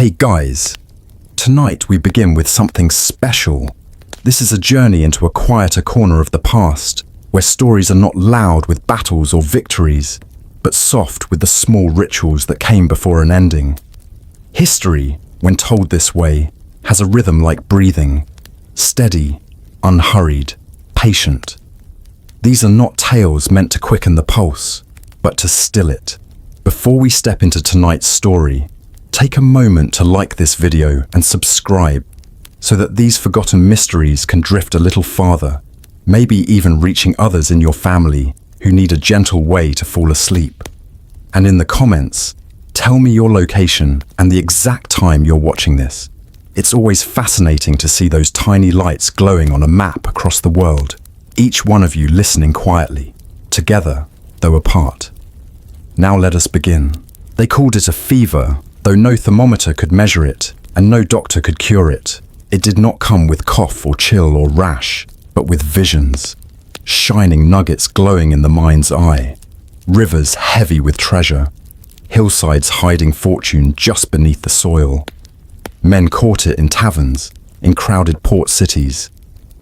Hey guys, tonight we begin with something special. This is a journey into a quieter corner of the past, where stories are not loud with battles or victories, but soft with the small rituals that came before an ending. History, when told this way, has a rhythm like breathing, steady, unhurried, patient. These are not tales meant to quicken the pulse, but to still it. Before we step into tonight's story, take a moment to like this video and subscribe so that these forgotten mysteries can drift a little farther, maybe even reaching others in your family who need a gentle way to fall asleep. And in the comments, tell me your location and the exact time you're watching this. It's always fascinating to see those tiny lights glowing on a map across the world, each one of you listening quietly, together, though apart. Now let us begin. They called it a fever, though no thermometer could measure it, and no doctor could cure it. It did not come with cough or chill or rash, but with visions. Shining nuggets glowing in the mind's eye. Rivers heavy with treasure. Hillsides hiding fortune just beneath the soil. Men caught it in taverns, in crowded port cities,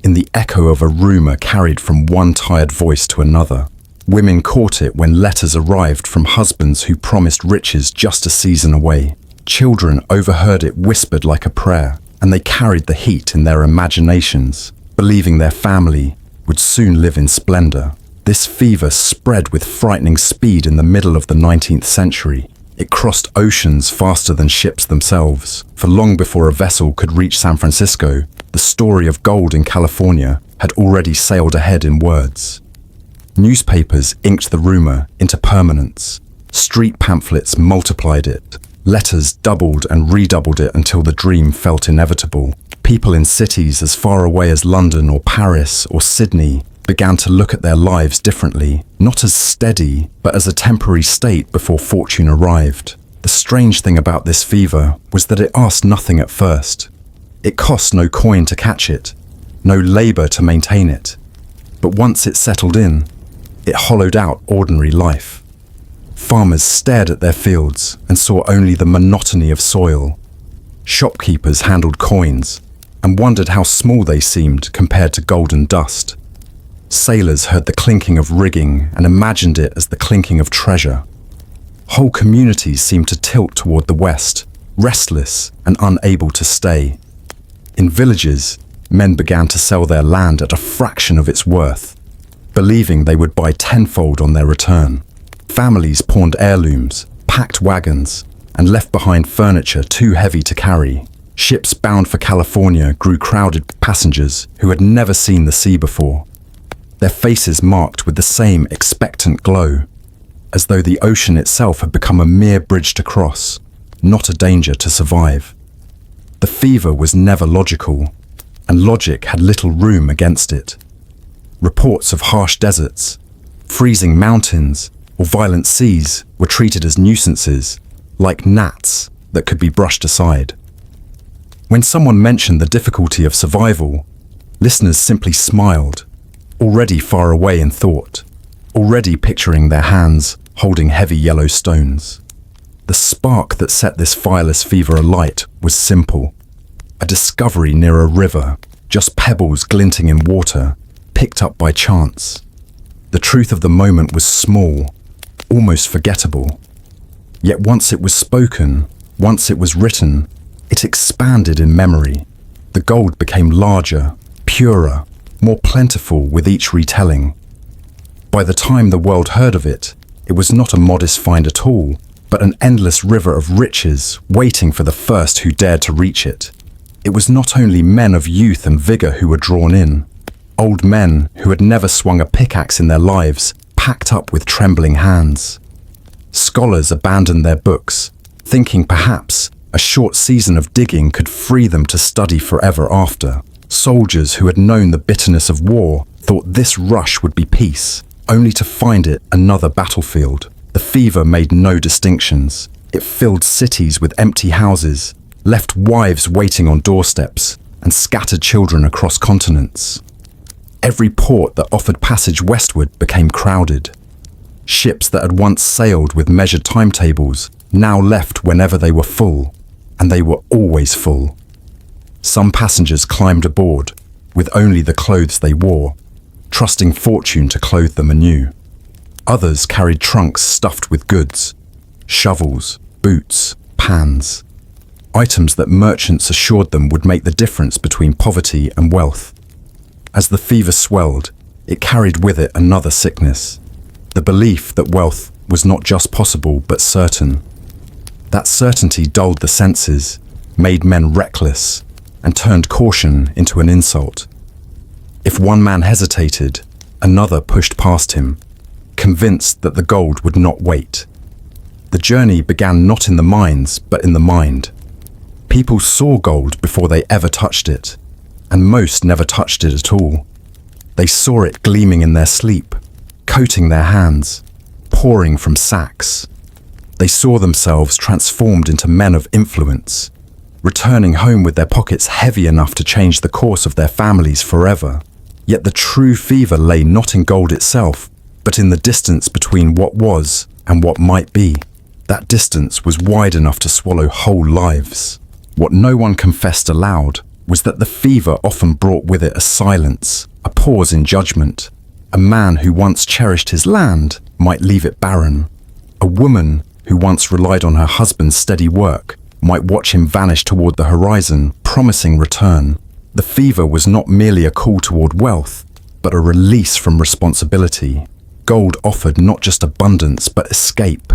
in the echo of a rumor carried from one tired voice to another. Women caught it when letters arrived from husbands who promised riches just a season away. Children overheard it whispered like a prayer, and they carried the heat in their imaginations, believing their family would soon live in splendor. This fever spread with frightening speed in the middle of the 19th century. It crossed oceans faster than ships themselves, for long before a vessel could reach San Francisco, the story of gold in California had already sailed ahead in words. Newspapers inked the rumor into permanence. Street pamphlets multiplied it. Letters doubled and redoubled it until the dream felt inevitable. People in cities as far away as London or Paris or Sydney began to look at their lives differently, not as steady, but as a temporary state before fortune arrived. The strange thing about this fever was that it asked nothing at first. It cost no coin to catch it, no labor to maintain it. But once it settled in, it hollowed out ordinary life. Farmers stared at their fields and saw only the monotony of soil. Shopkeepers handled coins and wondered how small they seemed compared to golden dust. Sailors heard the clinking of rigging and imagined it as the clinking of treasure. Whole communities seemed to tilt toward the west, restless and unable to stay. In villages, men began to sell their land at a fraction of its worth, believing they would buy tenfold on their return. Families pawned heirlooms, packed wagons, and left behind furniture too heavy to carry. Ships bound for California grew crowded with passengers who had never seen the sea before, their faces marked with the same expectant glow, as though the ocean itself had become a mere bridge to cross, not a danger to survive. The fever was never logical, and logic had little room against it. Reports of harsh deserts, freezing mountains, or violent seas were treated as nuisances, like gnats that could be brushed aside. When someone mentioned the difficulty of survival, listeners simply smiled, already far away in thought, already picturing their hands holding heavy yellow stones. The spark that set this fireless fever alight was simple. A discovery near a river, just pebbles glinting in water, picked up by chance. The truth of the moment was small, almost forgettable. Yet once it was spoken, once it was written, it expanded in memory. The gold became larger, purer, more plentiful with each retelling. By the time the world heard of it, it was not a modest find at all, but an endless river of riches waiting for the first who dared to reach it. It was not only men of youth and vigor who were drawn in. Old men who had never swung a pickaxe in their lives packed up with trembling hands. Scholars abandoned their books, thinking perhaps a short season of digging could free them to study forever after. Soldiers who had known the bitterness of war thought this rush would be peace, only to find it another battlefield. The fever made no distinctions. It filled cities with empty houses, left wives waiting on doorsteps, and scattered children across continents. Every port that offered passage westward became crowded. Ships that had once sailed with measured timetables now left whenever they were full. and they were always full. Some passengers climbed aboard with only the clothes they wore, trusting fortune to clothe them anew. Others carried trunks stuffed with goods, shovels, boots, pans, items that merchants assured them would make the difference between poverty and wealth. As the fever swelled, it carried with it another sickness, the belief that wealth was not just possible but certain. That certainty dulled the senses, made men reckless, and turned caution into an insult. If one man hesitated, another pushed past him, convinced that the gold would not wait. The journey began not in the mines, but in the mind. People saw gold before they ever touched it, and most never touched it at all. They saw it gleaming in their sleep, coating their hands, pouring from sacks. They saw themselves transformed into men of influence, returning home with their pockets heavy enough to change the course of their families forever. Yet the true fever lay not in gold itself, but in the distance between what was and what might be. That distance was wide enough to swallow whole lives. What no one confessed aloud was that the fever often brought with it a silence, a pause in judgment. A man who once cherished his land might leave it barren. A woman who once relied on her husband's steady work might watch him vanish toward the horizon, promising return. The fever was not merely a call toward wealth, but a release from responsibility. Gold offered not just abundance, but escape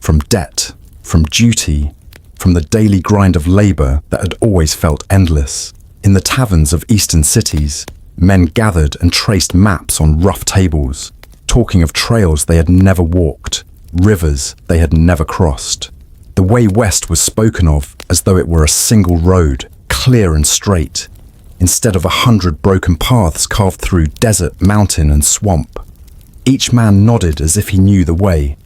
from debt, from duty, from the daily grind of labor that had always felt endless. In the taverns of eastern cities, men gathered and traced maps on rough tables, talking of trails they had never walked, rivers they had never crossed. The way west was spoken of as though it were a single road, clear and straight, instead of 100 broken paths carved through desert, mountain, and swamp. Each man nodded as if he knew the way,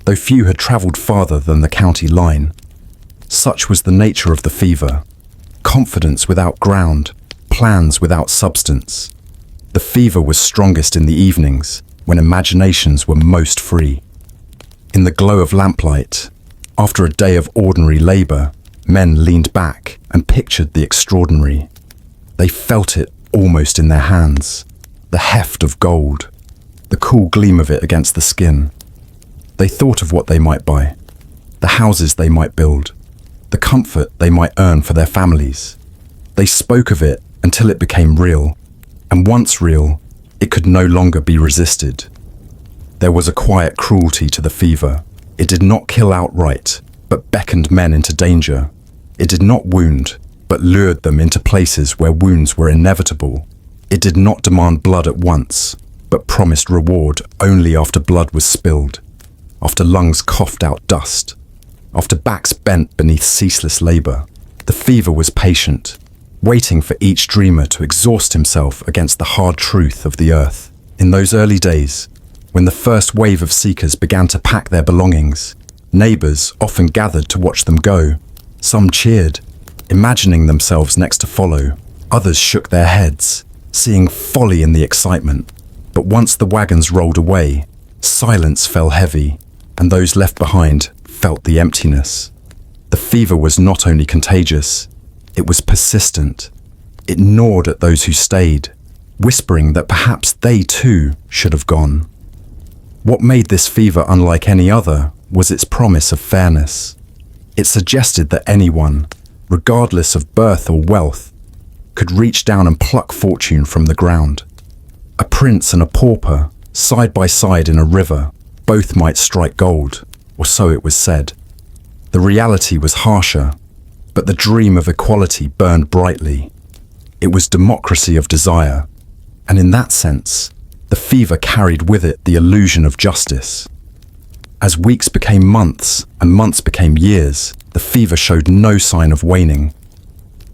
though few had travelled farther than the county line. Such was the nature of the fever. Confidence without ground, plans without substance. The fever was strongest in the evenings, when imaginations were most free. In the glow of lamplight, after a day of ordinary labour, men leaned back and pictured the extraordinary. They felt it almost in their hands, the heft of gold, the cool gleam of it against the skin. They thought of what they might buy, the houses they might build, the comfort they might earn for their families. They spoke of it until it became real, and once real, it could no longer be resisted. There was a quiet cruelty to the fever. It did not kill outright, but beckoned men into danger. It did not wound, but lured them into places where wounds were inevitable. It did not demand blood at once, but promised reward only after blood was spilled, after lungs coughed out dust, after backs bent beneath ceaseless labor. The fever was patient, waiting for each dreamer to exhaust himself against the hard truth of the earth. In those early days, when the first wave of seekers began to pack their belongings, neighbors often gathered to watch them go. Some cheered, imagining themselves next to follow. Others shook their heads, seeing folly in the excitement. But once the wagons rolled away, silence fell heavy, and those left behind felt the emptiness. The fever was not only contagious, it was persistent. It gnawed at those who stayed, whispering that perhaps they too should have gone. What made this fever unlike any other was its promise of fairness. It suggested that anyone, regardless of birth or wealth, could reach down and pluck fortune from the ground. A prince and a pauper, side by side in a river, both might strike gold, or so it was said. The reality was harsher, but the dream of equality burned brightly. It was democracy of desire, and in that sense, the fever carried with it the illusion of justice. As weeks became months and months became years, the fever showed no sign of waning.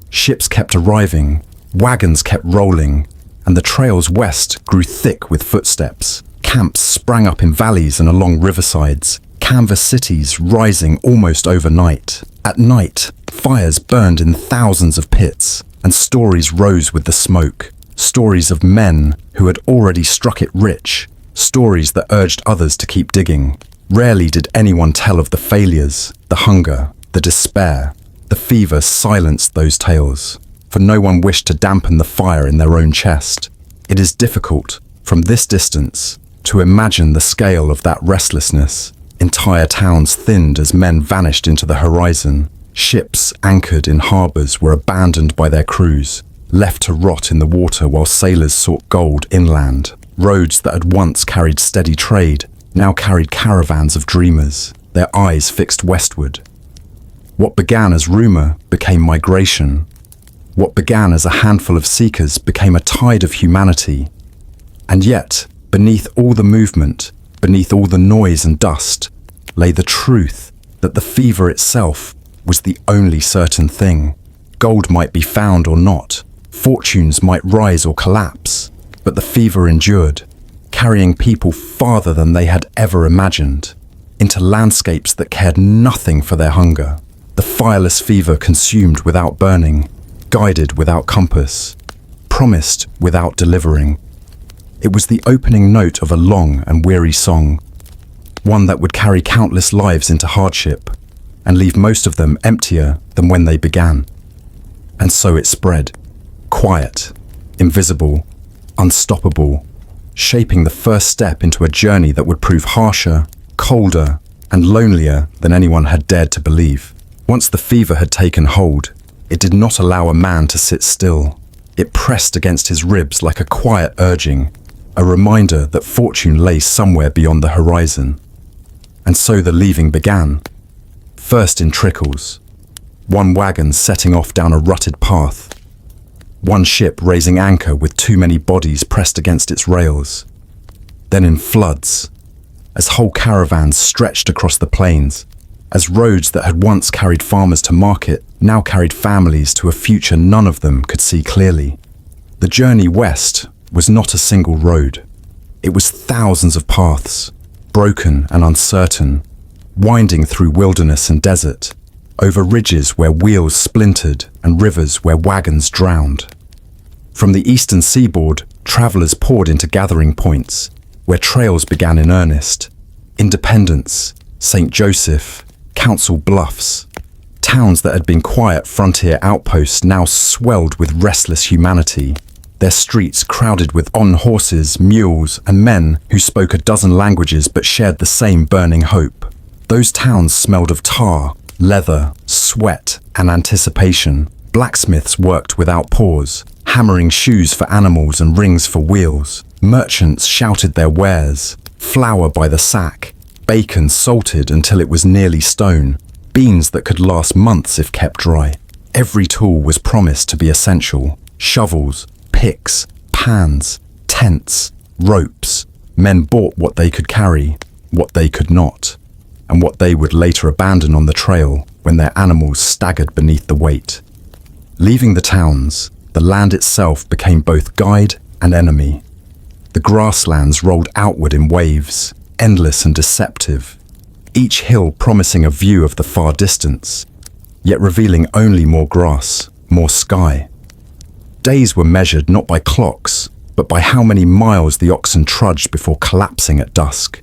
Ships kept arriving, wagons kept rolling, and the trails west grew thick with footsteps. Camps sprang up in valleys and along riversides, canvas cities rising almost overnight. At night, fires burned in thousands of pits, and stories rose with the smoke. Stories of men who had already struck it rich, stories that urged others to keep digging. Rarely did anyone tell of the failures, the hunger, the despair. The fever silenced those tales, for no one wished to dampen the fire in their own chest. It is difficult, from this distance, to imagine the scale of that restlessness. Entire towns thinned as men vanished into the horizon. Ships anchored in harbours were abandoned by their crews, left to rot in the water while sailors sought gold inland. Roads that had once carried steady trade now carried caravans of dreamers, their eyes fixed westward. What began as rumour became migration. What began as a handful of seekers became a tide of humanity. And yet, beneath all the movement, beneath all the noise and dust, lay the truth that the fever itself was the only certain thing. Gold might be found or not, fortunes might rise or collapse, but the fever endured, carrying people farther than they had ever imagined, into landscapes that cared nothing for their hunger. The fireless fever consumed without burning, guided without compass, promised without delivering. It was the opening note of a long and weary song, one that would carry countless lives into hardship and leave most of them emptier than when they began. And so it spread, quiet, invisible, unstoppable, shaping the first step into a journey that would prove harsher, colder, and lonelier than anyone had dared to believe. Once the fever had taken hold, it did not allow a man to sit still. It pressed against his ribs like a quiet urging, a reminder that fortune lay somewhere beyond the horizon. And so the leaving began, first in trickles, one wagon setting off down a rutted path, one ship raising anchor with too many bodies pressed against its rails, then in floods, as whole caravans stretched across the plains, as roads that had once carried farmers to market now carried families to a future none of them could see clearly. The journey west was not a single road. It was thousands of paths, broken and uncertain, winding through wilderness and desert, over ridges where wheels splintered and rivers where wagons drowned. From the eastern seaboard, travellers poured into gathering points, where trails began in earnest. Independence, St. Joseph, Council Bluffs. Towns that had been quiet frontier outposts now swelled with restless humanity, their streets crowded with on-horses, mules, and men who spoke a dozen languages but shared the same burning hope. Those towns smelled of tar, leather, sweat, and anticipation. Blacksmiths worked without pause, hammering shoes for animals and rings for wheels. Merchants shouted their wares, flour by the sack, bacon salted until it was nearly stone, beans that could last months if kept dry. Every tool was promised to be essential: shovels, picks, pans, tents, ropes. Men bought what they could carry, what they could not, and what they would later abandon on the trail when their animals staggered beneath the weight. Leaving the towns, the land itself became both guide and enemy. The grasslands rolled outward in waves, endless and deceptive, each hill promising a view of the far distance, yet revealing only more grass, more sky. Days were measured not by clocks, but by how many miles the oxen trudged before collapsing at dusk.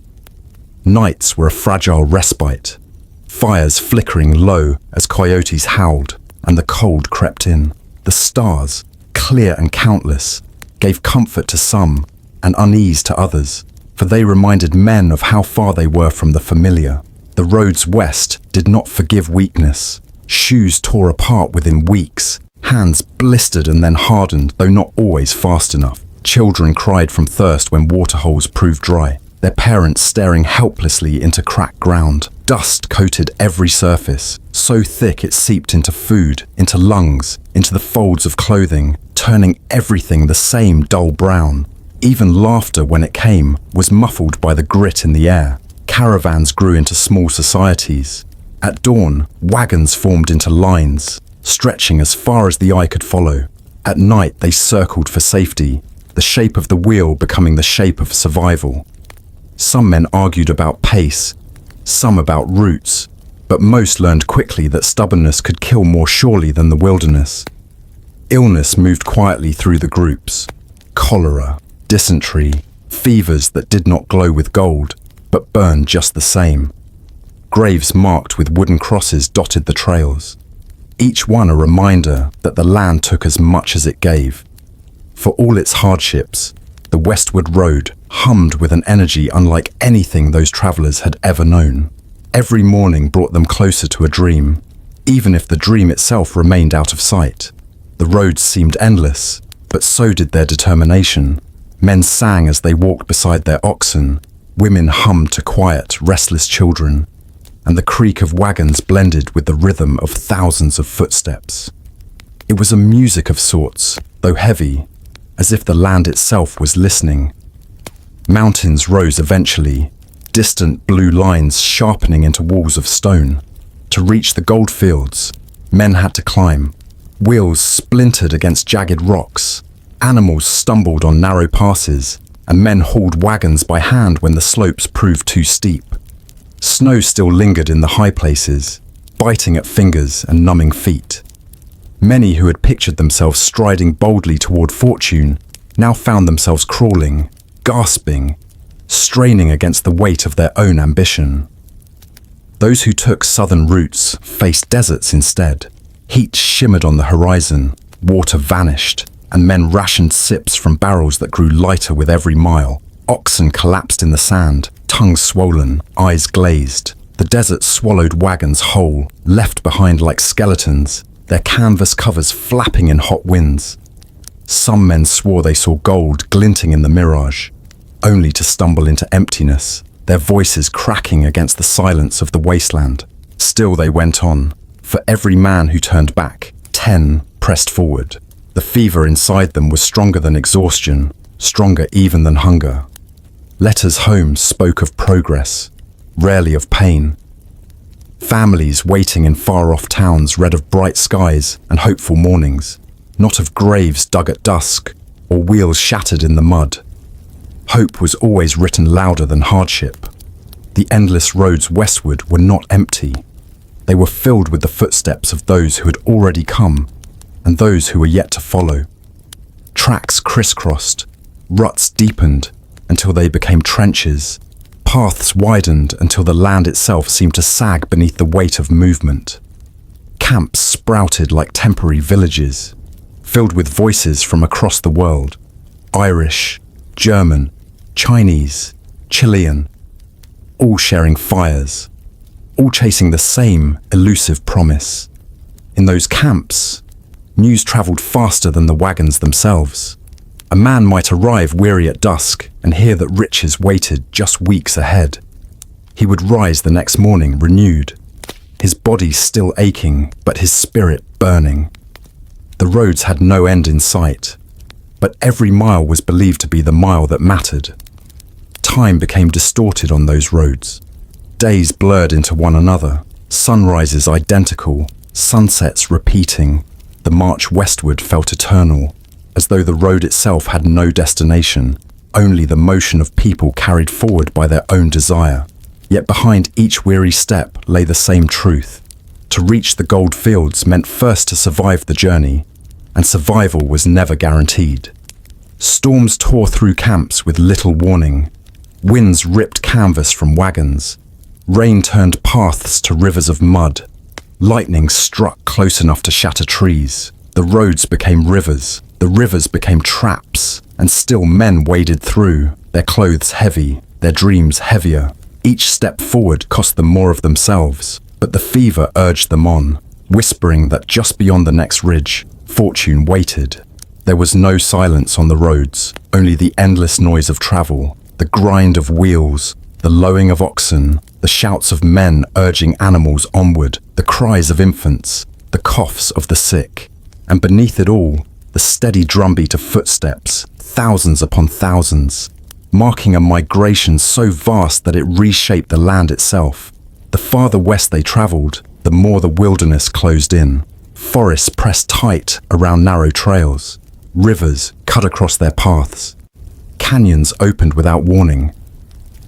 Nights were a fragile respite, fires flickering low as coyotes howled and the cold crept in. The stars, clear and countless, gave comfort to some and unease to others, for they reminded men of how far they were from the familiar. The roads west did not forgive weakness. Shoes tore apart within weeks, hands blistered and then hardened, though not always fast enough. Children cried from thirst when waterholes proved dry, their parents staring helplessly into cracked ground. Dust coated every surface, so thick it seeped into food, into lungs, into the folds of clothing, turning everything the same dull brown. Even laughter, when it came, was muffled by the grit in the air. Caravans grew into small societies. At dawn, wagons formed into lines, stretching as far as the eye could follow. At night, they circled for safety, the shape of the wheel becoming the shape of survival. Some men argued about pace, some about routes, but most learned quickly that stubbornness could kill more surely than the wilderness. Illness moved quietly through the groups. Cholera, dysentery, fevers that did not glow with gold, but burned just the same. Graves marked with wooden crosses dotted the trails. each one a reminder that the land took as much as it gave. For all its hardships, the westward road hummed with an energy unlike anything those travelers had ever known. Every morning brought them closer to a dream, even if the dream itself remained out of sight. The roads seemed endless, but so did their determination. Men sang as they walked beside their oxen, women hummed to quiet, restless children, and the creak of wagons blended with the rhythm of thousands of footsteps. It was a music of sorts, though heavy, as if the land itself was listening. Mountains rose eventually, distant blue lines sharpening into walls of stone. To reach the gold fields, men had to climb. Wheels splintered against jagged rocks. Animals stumbled on narrow passes, and men hauled wagons by hand when the slopes proved too steep. Snow still lingered in the high places, biting at fingers and numbing feet. Many who had pictured themselves striding boldly toward fortune now found themselves crawling, gasping, straining against the weight of their own ambition. Those who took southern routes faced deserts instead. Heat shimmered on the horizon, water vanished, and men rationed sips from barrels that grew lighter with every mile. Oxen collapsed in the sand, tongues swollen, eyes glazed. The desert swallowed wagons whole, left behind like skeletons, their canvas covers flapping in hot winds. Some men swore they saw gold glinting in the mirage, only to stumble into emptiness, their voices cracking against the silence of the wasteland. Still they went on. For every man who turned back, 10 pressed forward. The fever inside them was stronger than exhaustion, stronger even than hunger. Letters home spoke of progress, rarely of pain. Families waiting in far-off towns read of bright skies and hopeful mornings, not of graves dug at dusk or wheels shattered in the mud. Hope was always written louder than hardship. The endless roads westward were not empty. They were filled with the footsteps of those who had already come and those who were yet to follow. Tracks crisscrossed, ruts deepened until they became trenches. Paths widened until the land itself seemed to sag beneath the weight of movement. Camps sprouted like temporary villages, filled with voices from across the world. Irish, German, Chinese, Chilean, all sharing fires, all chasing the same elusive promise. In those camps, news traveled faster than the wagons themselves. A man might arrive weary at dusk and hear that riches waited just weeks ahead. He would rise the next morning renewed, his body still aching, but his spirit burning. The roads had no end in sight, but every mile was believed to be the mile that mattered. Time became distorted on those roads. Days blurred into one another, sunrises identical, sunsets repeating. The march westward felt eternal, as though the road itself had no destination, only the motion of people carried forward by their own desire. Yet behind each weary step lay the same truth. To reach the gold fields meant first to survive the journey, and survival was never guaranteed. Storms tore through camps with little warning. Winds ripped canvas from wagons. Rain turned paths to rivers of mud. Lightning struck close enough to shatter trees. The roads became rivers. The rivers became traps, and still men waded through, their clothes heavy, their dreams heavier. Each step forward cost them more of themselves, but the fever urged them on, whispering that just beyond the next ridge, fortune waited. There was no silence on the roads, only the endless noise of travel, the grind of wheels, the lowing of oxen, the shouts of men urging animals onward, the cries of infants, the coughs of the sick, and beneath it all, the steady drumbeat of footsteps, thousands upon thousands, marking a migration so vast that it reshaped the land itself. The farther west they traveled, the more the wilderness closed in. Forests pressed tight around narrow trails. Rivers cut across their paths. Canyons opened without warning.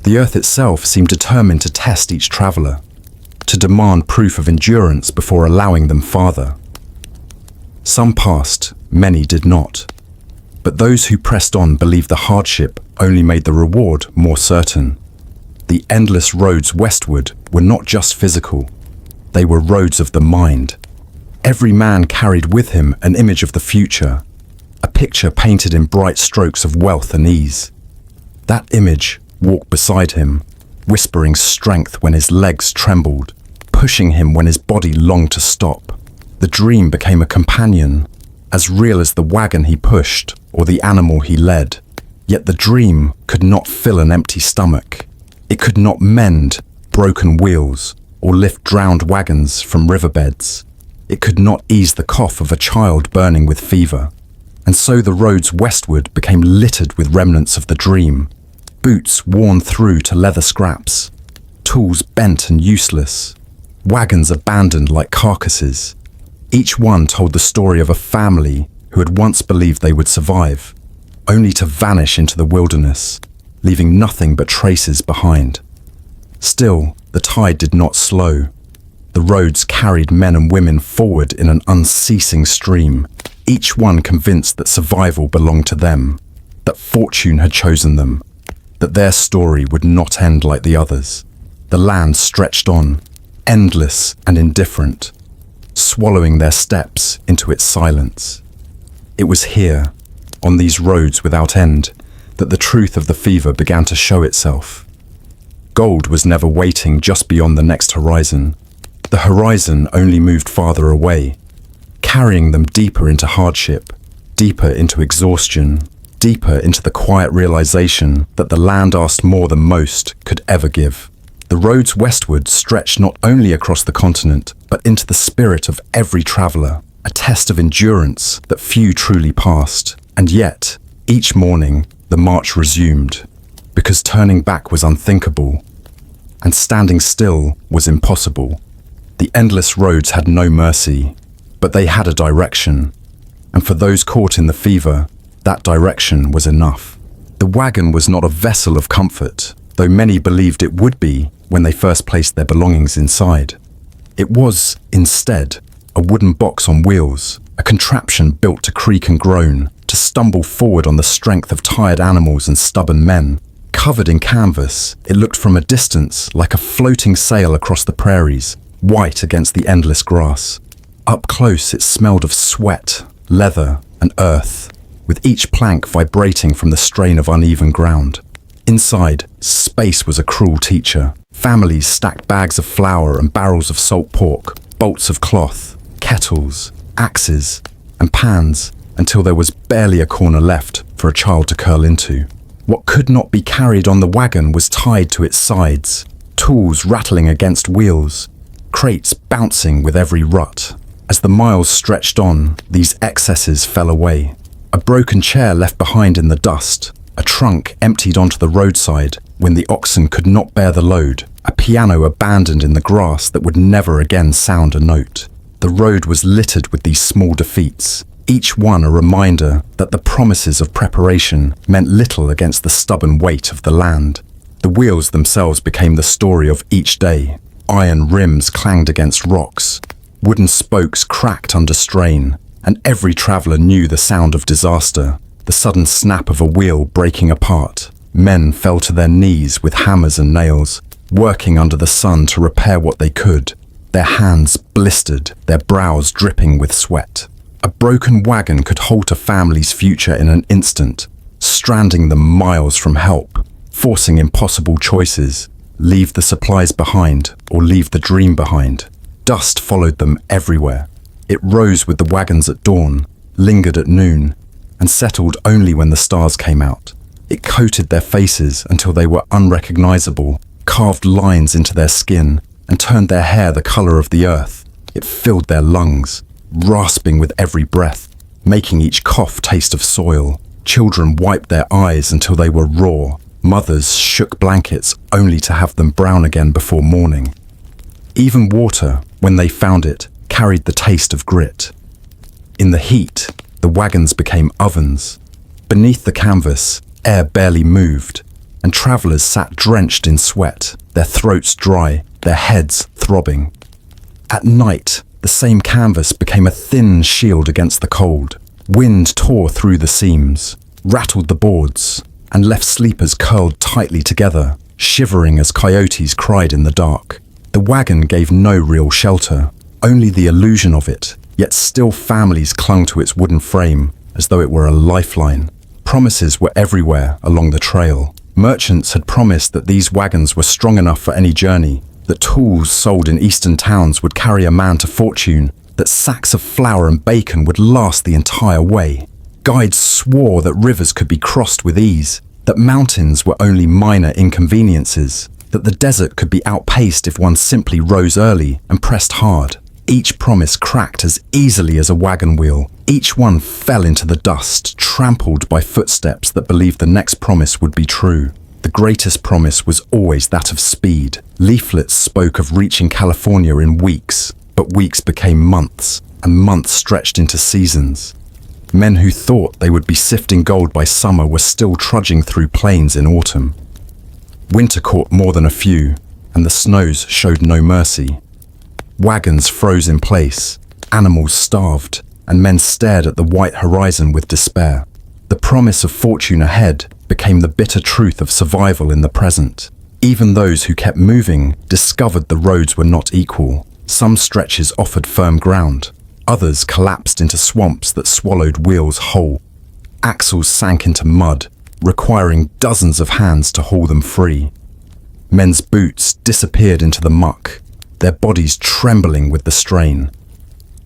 The earth itself seemed determined to test each traveler, to demand proof of endurance before allowing them farther. Some passed, many did not. But those who pressed on believed the hardship only made the reward more certain. The endless roads westward were not just physical, they were roads of the mind. Every man carried with him an image of the future, a picture painted in bright strokes of wealth and ease. That image walked beside him, whispering strength when his legs trembled, pushing him when his body longed to stop. The dream became a companion, as real as the wagon he pushed or the animal he led. Yet the dream could not fill an empty stomach. It could not mend broken wheels or lift drowned wagons from riverbeds. It could not ease the cough of a child burning with fever. And so the roads westward became littered with remnants of the dream. Boots worn through to leather scraps, tools bent and useless, wagons abandoned like carcasses. Each one told the story of a family who had once believed they would survive, only to vanish into the wilderness, leaving nothing but traces behind. Still, the tide did not slow. The roads carried men and women forward in an unceasing stream, each one convinced that survival belonged to them, that fortune had chosen them, that their story would not end like the others. The land stretched on, endless and indifferent, swallowing their steps into its silence. It was here, on these roads without end, that the truth of the fever began to show itself. Gold was never waiting just beyond the next horizon. The horizon only moved farther away, carrying them deeper into hardship, deeper into exhaustion, deeper into the quiet realization that the land asked more than most could ever give. The roads westward stretched not only across the continent, but into the spirit of every traveler, a test of endurance that few truly passed. And yet, each morning, the march resumed, because turning back was unthinkable, and standing still was impossible. The endless roads had no mercy, but they had a direction, and for those caught in the fever, that direction was enough. The wagon was not a vessel of comfort, though many believed it would be when they first placed their belongings inside. It was, instead, a wooden box on wheels, a contraption built to creak and groan, to stumble forward on the strength of tired animals and stubborn men. Covered in canvas, it looked from a distance like a floating sail across the prairies, white against the endless grass. Up close, it smelled of sweat, leather, and earth, with each plank vibrating from the strain of uneven ground. Inside, space was a cruel teacher. Families stacked bags of flour and barrels of salt pork, bolts of cloth, kettles, axes, and pans, until there was barely a corner left for a child to curl into. What could not be carried on the wagon was tied to its sides, tools rattling against wheels, crates bouncing with every rut. As the miles stretched on, these excesses fell away. A broken chair left behind in the dust, a trunk emptied onto the roadside when the oxen could not bear the load, a piano abandoned in the grass that would never again sound a note. The road was littered with these small defeats, each one a reminder that the promises of preparation meant little against the stubborn weight of the land. The wheels themselves became the story of each day. Iron rims clanged against rocks, wooden spokes cracked under strain, and every traveler knew the sound of disaster, the sudden snap of a wheel breaking apart. Men fell to their knees with hammers and nails, working under the sun to repair what they could, their hands blistered, their brows dripping with sweat. A broken wagon could halt a family's future in an instant, stranding them miles from help, forcing impossible choices, leave the supplies behind or leave the dream behind. Dust followed them everywhere. It rose with the wagons at dawn, lingered at noon, and settled only when the stars came out. It coated their faces until they were unrecognizable, carved lines into their skin, and turned their hair the color of the earth. It filled their lungs, rasping with every breath, making each cough taste of soil. Children wiped their eyes until they were raw. Mothers shook blankets only to have them brown again before morning. Even water, when they found it, carried the taste of grit. In the heat, the wagons became ovens. Beneath the canvas, air barely moved, and travelers sat drenched in sweat, their throats dry, their heads throbbing. At night, the same canvas became a thin shield against the cold. Wind tore through the seams, rattled the boards, and left sleepers curled tightly together, shivering as coyotes cried in the dark. The wagon gave no real shelter, only the illusion of it, Yet still families clung to its wooden frame as though it were a lifeline. Promises were everywhere along the trail. Merchants had promised that these wagons were strong enough for any journey, that tools sold in eastern towns would carry a man to fortune, that sacks of flour and bacon would last the entire way. Guides swore that rivers could be crossed with ease, that mountains were only minor inconveniences, that the desert could be outpaced if one simply rose early and pressed hard. Each promise cracked as easily as a wagon wheel. Each one fell into the dust, trampled by footsteps that believed the next promise would be true. The greatest promise was always that of speed. Leaflets spoke of reaching California in weeks, but weeks became months, and months stretched into seasons. Men who thought they would be sifting gold by summer were still trudging through plains in autumn. Winter caught more than a few, and the snows showed no mercy. Wagons froze in place, animals starved, and men stared at the white horizon with despair. The promise of fortune ahead became the bitter truth of survival in the present. Even those who kept moving discovered the roads were not equal. Some stretches offered firm ground. Others collapsed into swamps that swallowed wheels whole. Axles sank into mud, requiring dozens of hands to haul them free. Men's boots disappeared into the muck, their bodies trembling with the strain.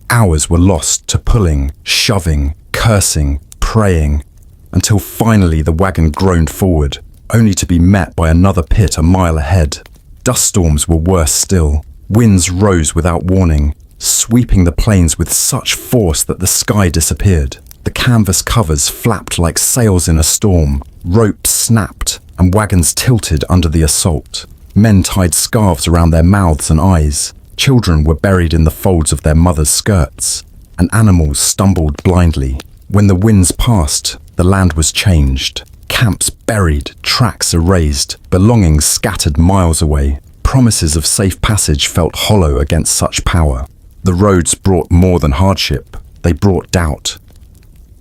Hours were lost to pulling, shoving, cursing, praying, until finally the wagon groaned forward, only to be met by another pit a mile ahead. Dust storms were worse still. Winds rose without warning, sweeping the plains with such force that the sky disappeared. The canvas covers flapped like sails in a storm, ropes snapped, and wagons tilted under the assault. Men tied scarves around their mouths and eyes. Children were buried in the folds of their mothers' skirts, and animals stumbled blindly. When the winds passed, the land was changed. Camps buried, tracks erased, belongings scattered miles away. Promises of safe passage felt hollow against such power. The roads brought more than hardship, they brought doubt.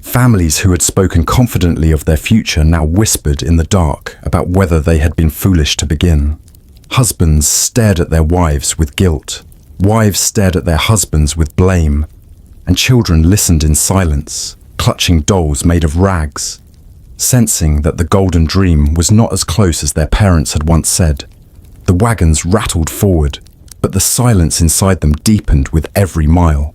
Families who had spoken confidently of their future now whispered in the dark about whether they had been foolish to begin. Husbands stared at their wives with guilt. Wives stared at their husbands with blame. And children listened in silence, clutching dolls made of rags, sensing that the golden dream was not as close as their parents had once said. The wagons rattled forward, but the silence inside them deepened with every mile.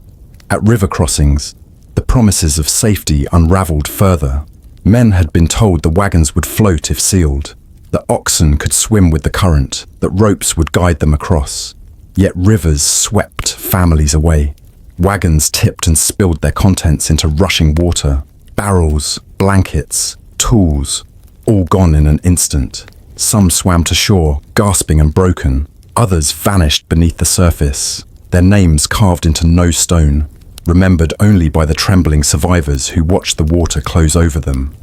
At river crossings, the promises of safety unraveled further. Men had been told the wagons would float if sealed, that oxen could swim with the current, that ropes would guide them across. Yet rivers swept families away. Wagons tipped and spilled their contents into rushing water. Barrels, blankets, tools, all gone in an instant. Some swam to shore, gasping and broken. Others vanished beneath the surface, their names carved into no stone, remembered only by the trembling survivors who watched the water close over them.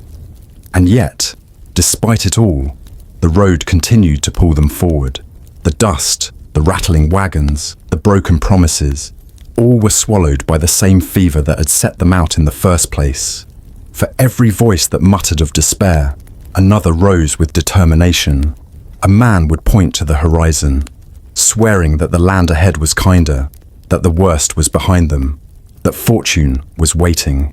And yet, despite it all, the road continued to pull them forward. The dust, the rattling wagons, the broken promises, all were swallowed by the same fever that had set them out in the first place. For every voice that muttered of despair, another rose with determination. A man would point to the horizon, swearing that the land ahead was kinder, that the worst was behind them, that fortune was waiting.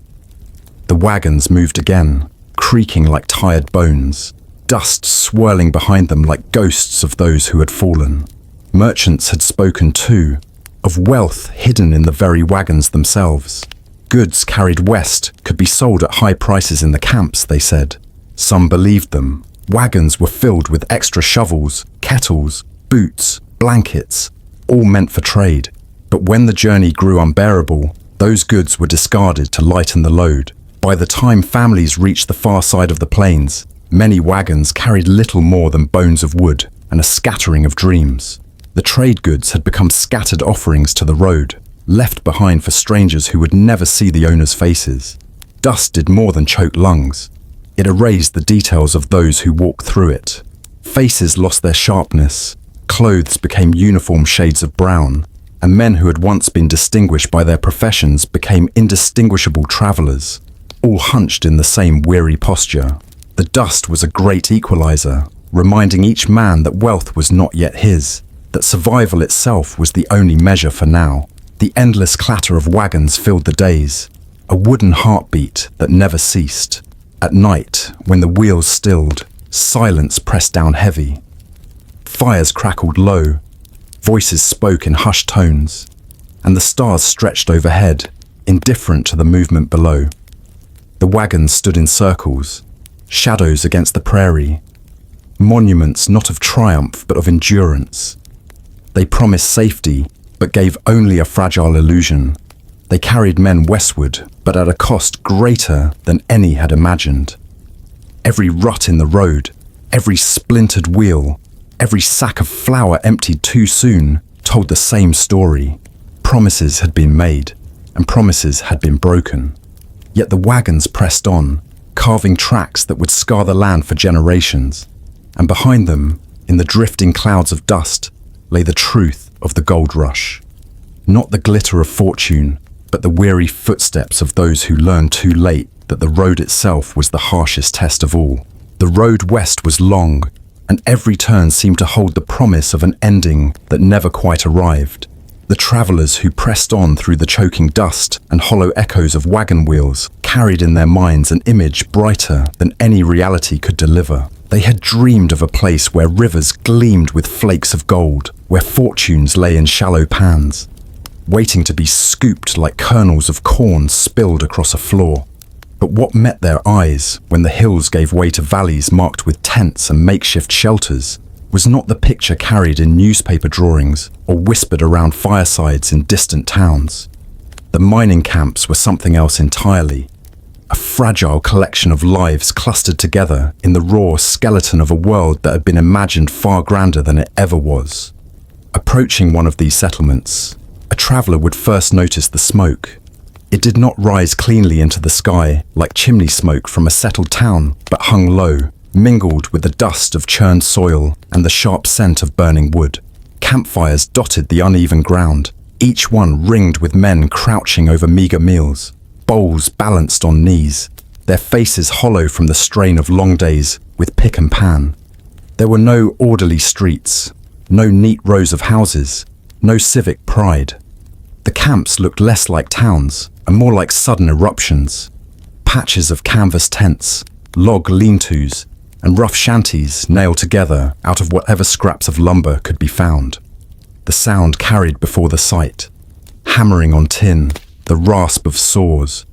The wagons moved again, creaking like tired bones, dust swirling behind them like ghosts of those who had fallen. Merchants had spoken too, of wealth hidden in the very wagons themselves. Goods carried west could be sold at high prices in the camps, they said. Some believed them. Wagons were filled with extra shovels, kettles, boots, blankets, all meant for trade. But when the journey grew unbearable, those goods were discarded to lighten the load. By the time families reached the far side of the plains, many wagons carried little more than bones of wood and a scattering of dreams. The trade goods had become scattered offerings to the road, left behind for strangers who would never see the owners' faces. Dust did more than choke lungs. It erased the details of those who walked through it. Faces lost their sharpness, clothes became uniform shades of brown, and men who had once been distinguished by their professions became indistinguishable travelers, all hunched in the same weary posture. The dust was a great equalizer, reminding each man that wealth was not yet his, that survival itself was the only measure for now. The endless clatter of wagons filled the days, a wooden heartbeat that never ceased. At night, when the wheels stilled, silence pressed down heavy. Fires crackled low, voices spoke in hushed tones, and the stars stretched overhead, indifferent to the movement below. The wagons stood in circles, shadows against the prairie, monuments not of triumph but of endurance. They promised safety, but gave only a fragile illusion. They carried men westward, but at a cost greater than any had imagined. Every rut in the road, every splintered wheel, every sack of flour emptied too soon told the same story. Promises had been made, and promises had been broken. Yet the wagons pressed on, carving tracks that would scar the land for generations. And behind them, in the drifting clouds of dust, lay the truth of the gold rush. Not the glitter of fortune, but the weary footsteps of those who learned too late that the road itself was the harshest test of all. The road west was long, and every turn seemed to hold the promise of an ending that never quite arrived. The travelers who pressed on through the choking dust and hollow echoes of wagon wheels carried in their minds an image brighter than any reality could deliver. They had dreamed of a place where rivers gleamed with flakes of gold, where fortunes lay in shallow pans, waiting to be scooped like kernels of corn spilled across a floor. But what met their eyes when the hills gave way to valleys marked with tents and makeshift shelters was not the picture carried in newspaper drawings or whispered around firesides in distant towns. The mining camps were something else entirely, a fragile collection of lives clustered together in the raw skeleton of a world that had been imagined far grander than it ever was. Approaching one of these settlements, a traveler would first notice the smoke. It did not rise cleanly into the sky like chimney smoke from a settled town, but hung low, mingled with the dust of churned soil and the sharp scent of burning wood. Campfires dotted the uneven ground, each one ringed with men crouching over meager meals, bowls balanced on knees, their faces hollow from the strain of long days with pick and pan. There were no orderly streets, no neat rows of houses, no civic pride. The camps looked less like towns and more like sudden eruptions. Patches of canvas tents, log lean-tos, and rough shanties nailed together out of whatever scraps of lumber could be found. The sound carried before the sight, hammering on tin, the rasp of saws,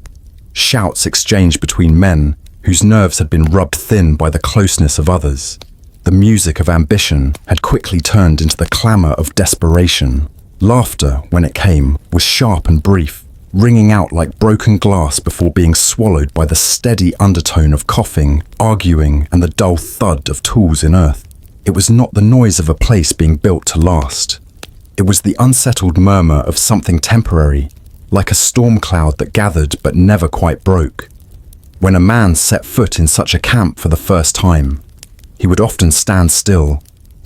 shouts exchanged between men whose nerves had been rubbed thin by the closeness of others. The music of ambition had quickly turned into the clamour of desperation. Laughter, when it came, was sharp and brief, ringing out like broken glass before being swallowed by the steady undertone of coughing, arguing, and the dull thud of tools in earth. It was not the noise of a place being built to last. It was the unsettled murmur of something temporary, like a storm cloud that gathered but never quite broke. When a man set foot in such a camp for the first time, he would often stand still,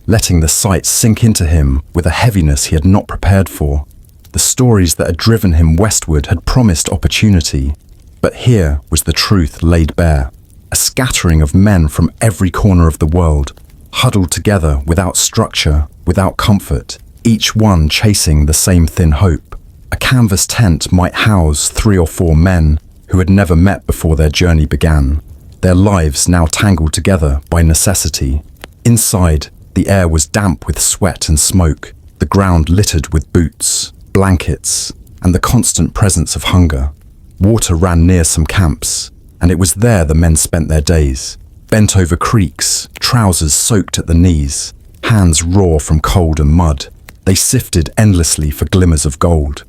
letting the sight sink into him with a heaviness he had not prepared for. The stories that had driven him westward had promised opportunity, but here was the truth laid bare. A scattering of men from every corner of the world, huddled together without structure, without comfort, each one chasing the same thin hope. A canvas tent might house 3 or 4 men who had never met before their journey began, their lives now tangled together by necessity. Inside, the air was damp with sweat and smoke, the ground littered with boots, blankets, and the constant presence of hunger. Water ran near some camps, and it was there the men spent their days, bent over creeks, trousers soaked at the knees, hands raw from cold and mud. They sifted endlessly for glimmers of gold.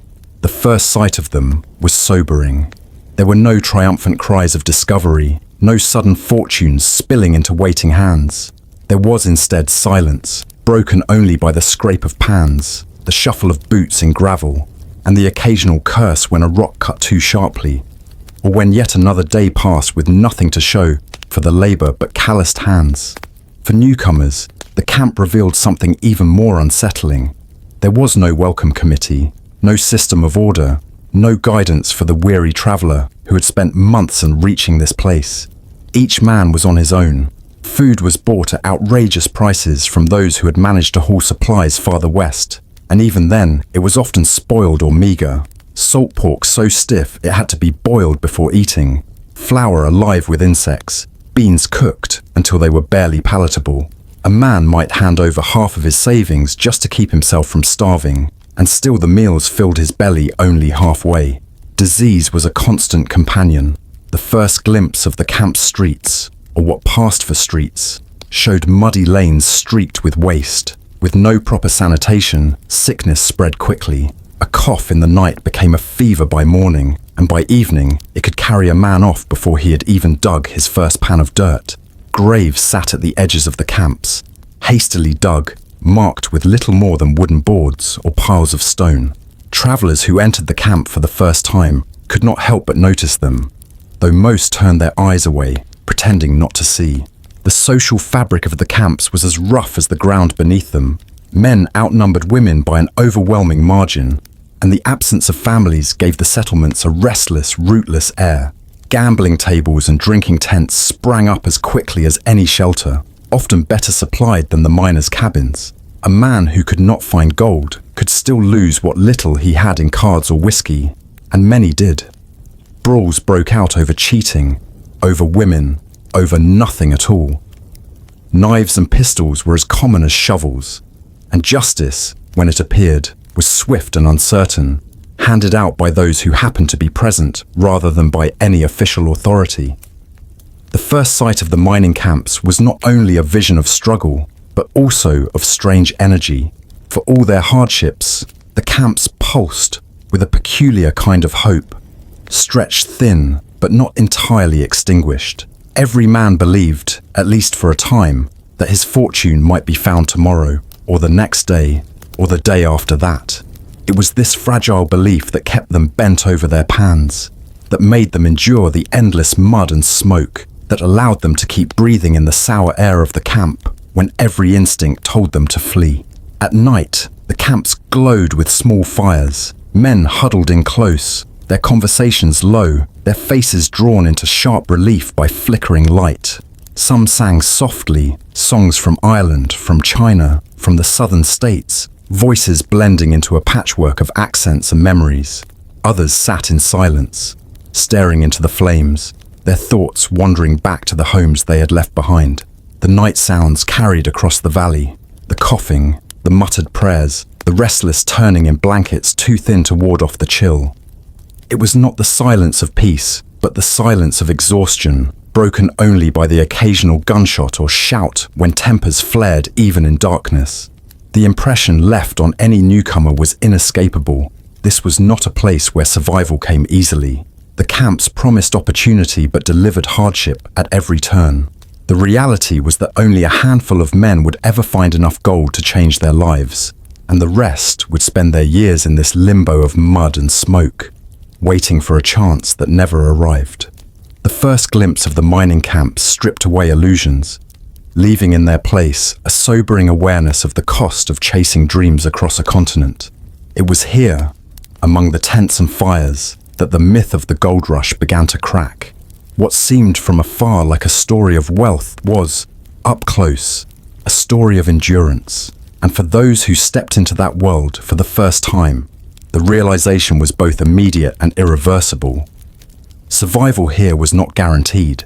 The first sight of them was sobering. There were no triumphant cries of discovery, no sudden fortunes spilling into waiting hands. There was instead silence, broken only by the scrape of pans, the shuffle of boots in gravel, and the occasional curse when a rock cut too sharply, or when yet another day passed with nothing to show for the labour but calloused hands. For newcomers, the camp revealed something even more unsettling. There was no welcome committee, no system of order, no guidance for the weary traveller who had spent months in reaching this place. Each man was on his own. Food was bought at outrageous prices from those who had managed to haul supplies farther west. and even then, it was often spoiled or meager. Salt pork so stiff it had to be boiled before eating, flour alive with insects, beans cooked until they were barely palatable. A man might hand over half of his savings just to keep himself from starving, and still the meals filled his belly only halfway. Disease was a constant companion. The first glimpse of the camp streets, or what passed for streets, showed muddy lanes streaked with waste. With no proper sanitation, sickness spread quickly. A cough in the night became a fever by morning, and by evening it could carry a man off before he had even dug his first pan of dirt. Graves sat at the edges of the camps, hastily dug, marked with little more than wooden boards or piles of stone. Travelers who entered the camp for the first time could not help but notice them, though most turned their eyes away, pretending not to see. The social fabric of the camps was as rough as the ground beneath them. Men outnumbered women by an overwhelming margin, and the absence of families gave the settlements a restless, rootless air. Gambling tables and drinking tents sprang up as quickly as any shelter, often better supplied than the miners' cabins. A man who could not find gold could still lose what little he had in cards or whiskey, and many did. Brawls broke out over cheating, over women, over nothing at all. Knives and pistols were as common as shovels, and justice, when it appeared, was swift and uncertain, handed out by those who happened to be present rather than by any official authority. The first sight of the mining camps was not only a vision of struggle, but also of strange energy. For all their hardships, the camps pulsed with a peculiar kind of hope, stretched thin but not entirely extinguished. Every man believed, at least for a time, that his fortune might be found tomorrow, or the next day, or the day after that. It was this fragile belief that kept them bent over their pans, that made them endure the endless mud and smoke, that allowed them to keep breathing in the sour air of the camp when every instinct told them to flee. At night, the camps glowed with small fires, men huddled in close, their conversations low, their faces drawn into sharp relief by flickering light. Some sang softly, songs from Ireland, from China, from the southern states, voices blending into a patchwork of accents and memories. Others sat in silence, staring into the flames, their thoughts wandering back to the homes they had left behind. The night sounds carried across the valley, the coughing, the muttered prayers, the restless turning in blankets too thin to ward off the chill. It was not the silence of peace, but the silence of exhaustion, broken only by the occasional gunshot or shout when tempers flared even in darkness. The impression left on any newcomer was inescapable. This was not a place where survival came easily. The camps promised opportunity but delivered hardship at every turn. The reality was that only a handful of men would ever find enough gold to change their lives, and the rest would spend their years in this limbo of mud and smoke, waiting for a chance that never arrived. The first glimpse of the mining camps stripped away illusions, leaving in their place a sobering awareness of the cost of chasing dreams across a continent. It was here, among the tents and fires, that the myth of the gold rush began to crack. What seemed from afar like a story of wealth was, up close, a story of endurance. And for those who stepped into that world for the first time, the realization was both immediate and irreversible. Survival here was not guaranteed,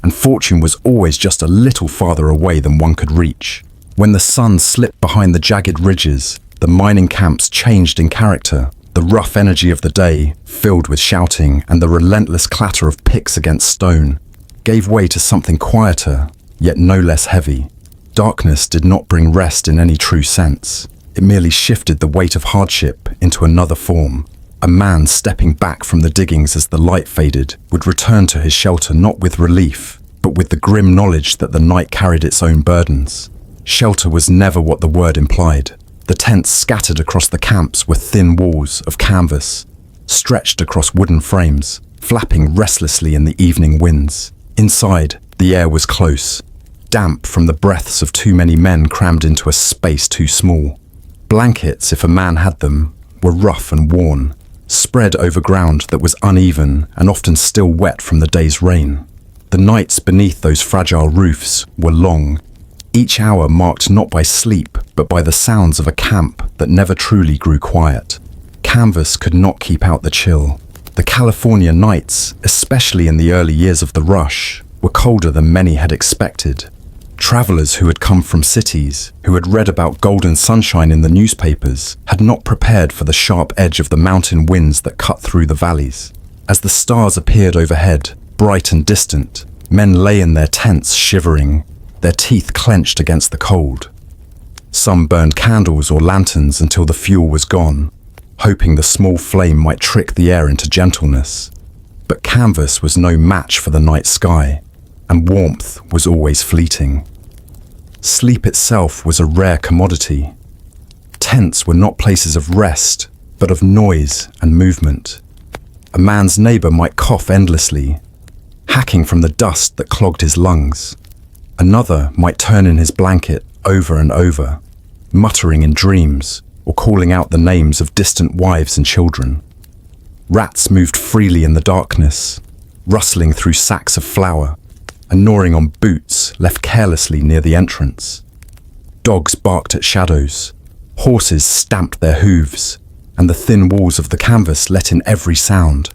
and fortune was always just a little farther away than one could reach. When the sun slipped behind the jagged ridges, the mining camps changed in character. The rough energy of the day, filled with shouting and the relentless clatter of picks against stone, gave way to something quieter, yet no less heavy. Darkness did not bring rest in any true sense. It merely shifted the weight of hardship into another form. A man stepping back from the diggings as the light faded would return to his shelter not with relief, but with the grim knowledge that the night carried its own burdens. Shelter was never what the word implied. The tents scattered across the camps were thin walls of canvas, stretched across wooden frames, flapping restlessly in the evening winds. Inside, the air was close, damp from the breaths of too many men crammed into a space too small. Blankets, if a man had them, were rough and worn, spread over ground that was uneven and often still wet from the day's rain. The nights beneath those fragile roofs were long, each hour marked not by sleep, but by the sounds of a camp that never truly grew quiet. Canvas could not keep out the chill. The California nights, especially in the early years of the rush, were colder than many had expected. Travelers who had come from cities, who had read about golden sunshine in the newspapers, had not prepared for the sharp edge of the mountain winds that cut through the valleys. As the stars appeared overhead, bright and distant, men lay in their tents shivering, their teeth clenched against the cold. Some burned candles or lanterns until the fuel was gone, hoping the small flame might trick the air into gentleness. But canvas was no match for the night sky, and warmth was always fleeting. Sleep itself was a rare commodity. Tents were not places of rest, but of noise and movement. A man's neighbor might cough endlessly, hacking from the dust that clogged his lungs. Another might turn in his blanket over and over, muttering in dreams or calling out the names of distant wives and children. Rats moved freely in the darkness, rustling through sacks of flour and gnawing on boots left carelessly near the entrance. Dogs barked at shadows, horses stamped their hooves, and the thin walls of the canvas let in every sound.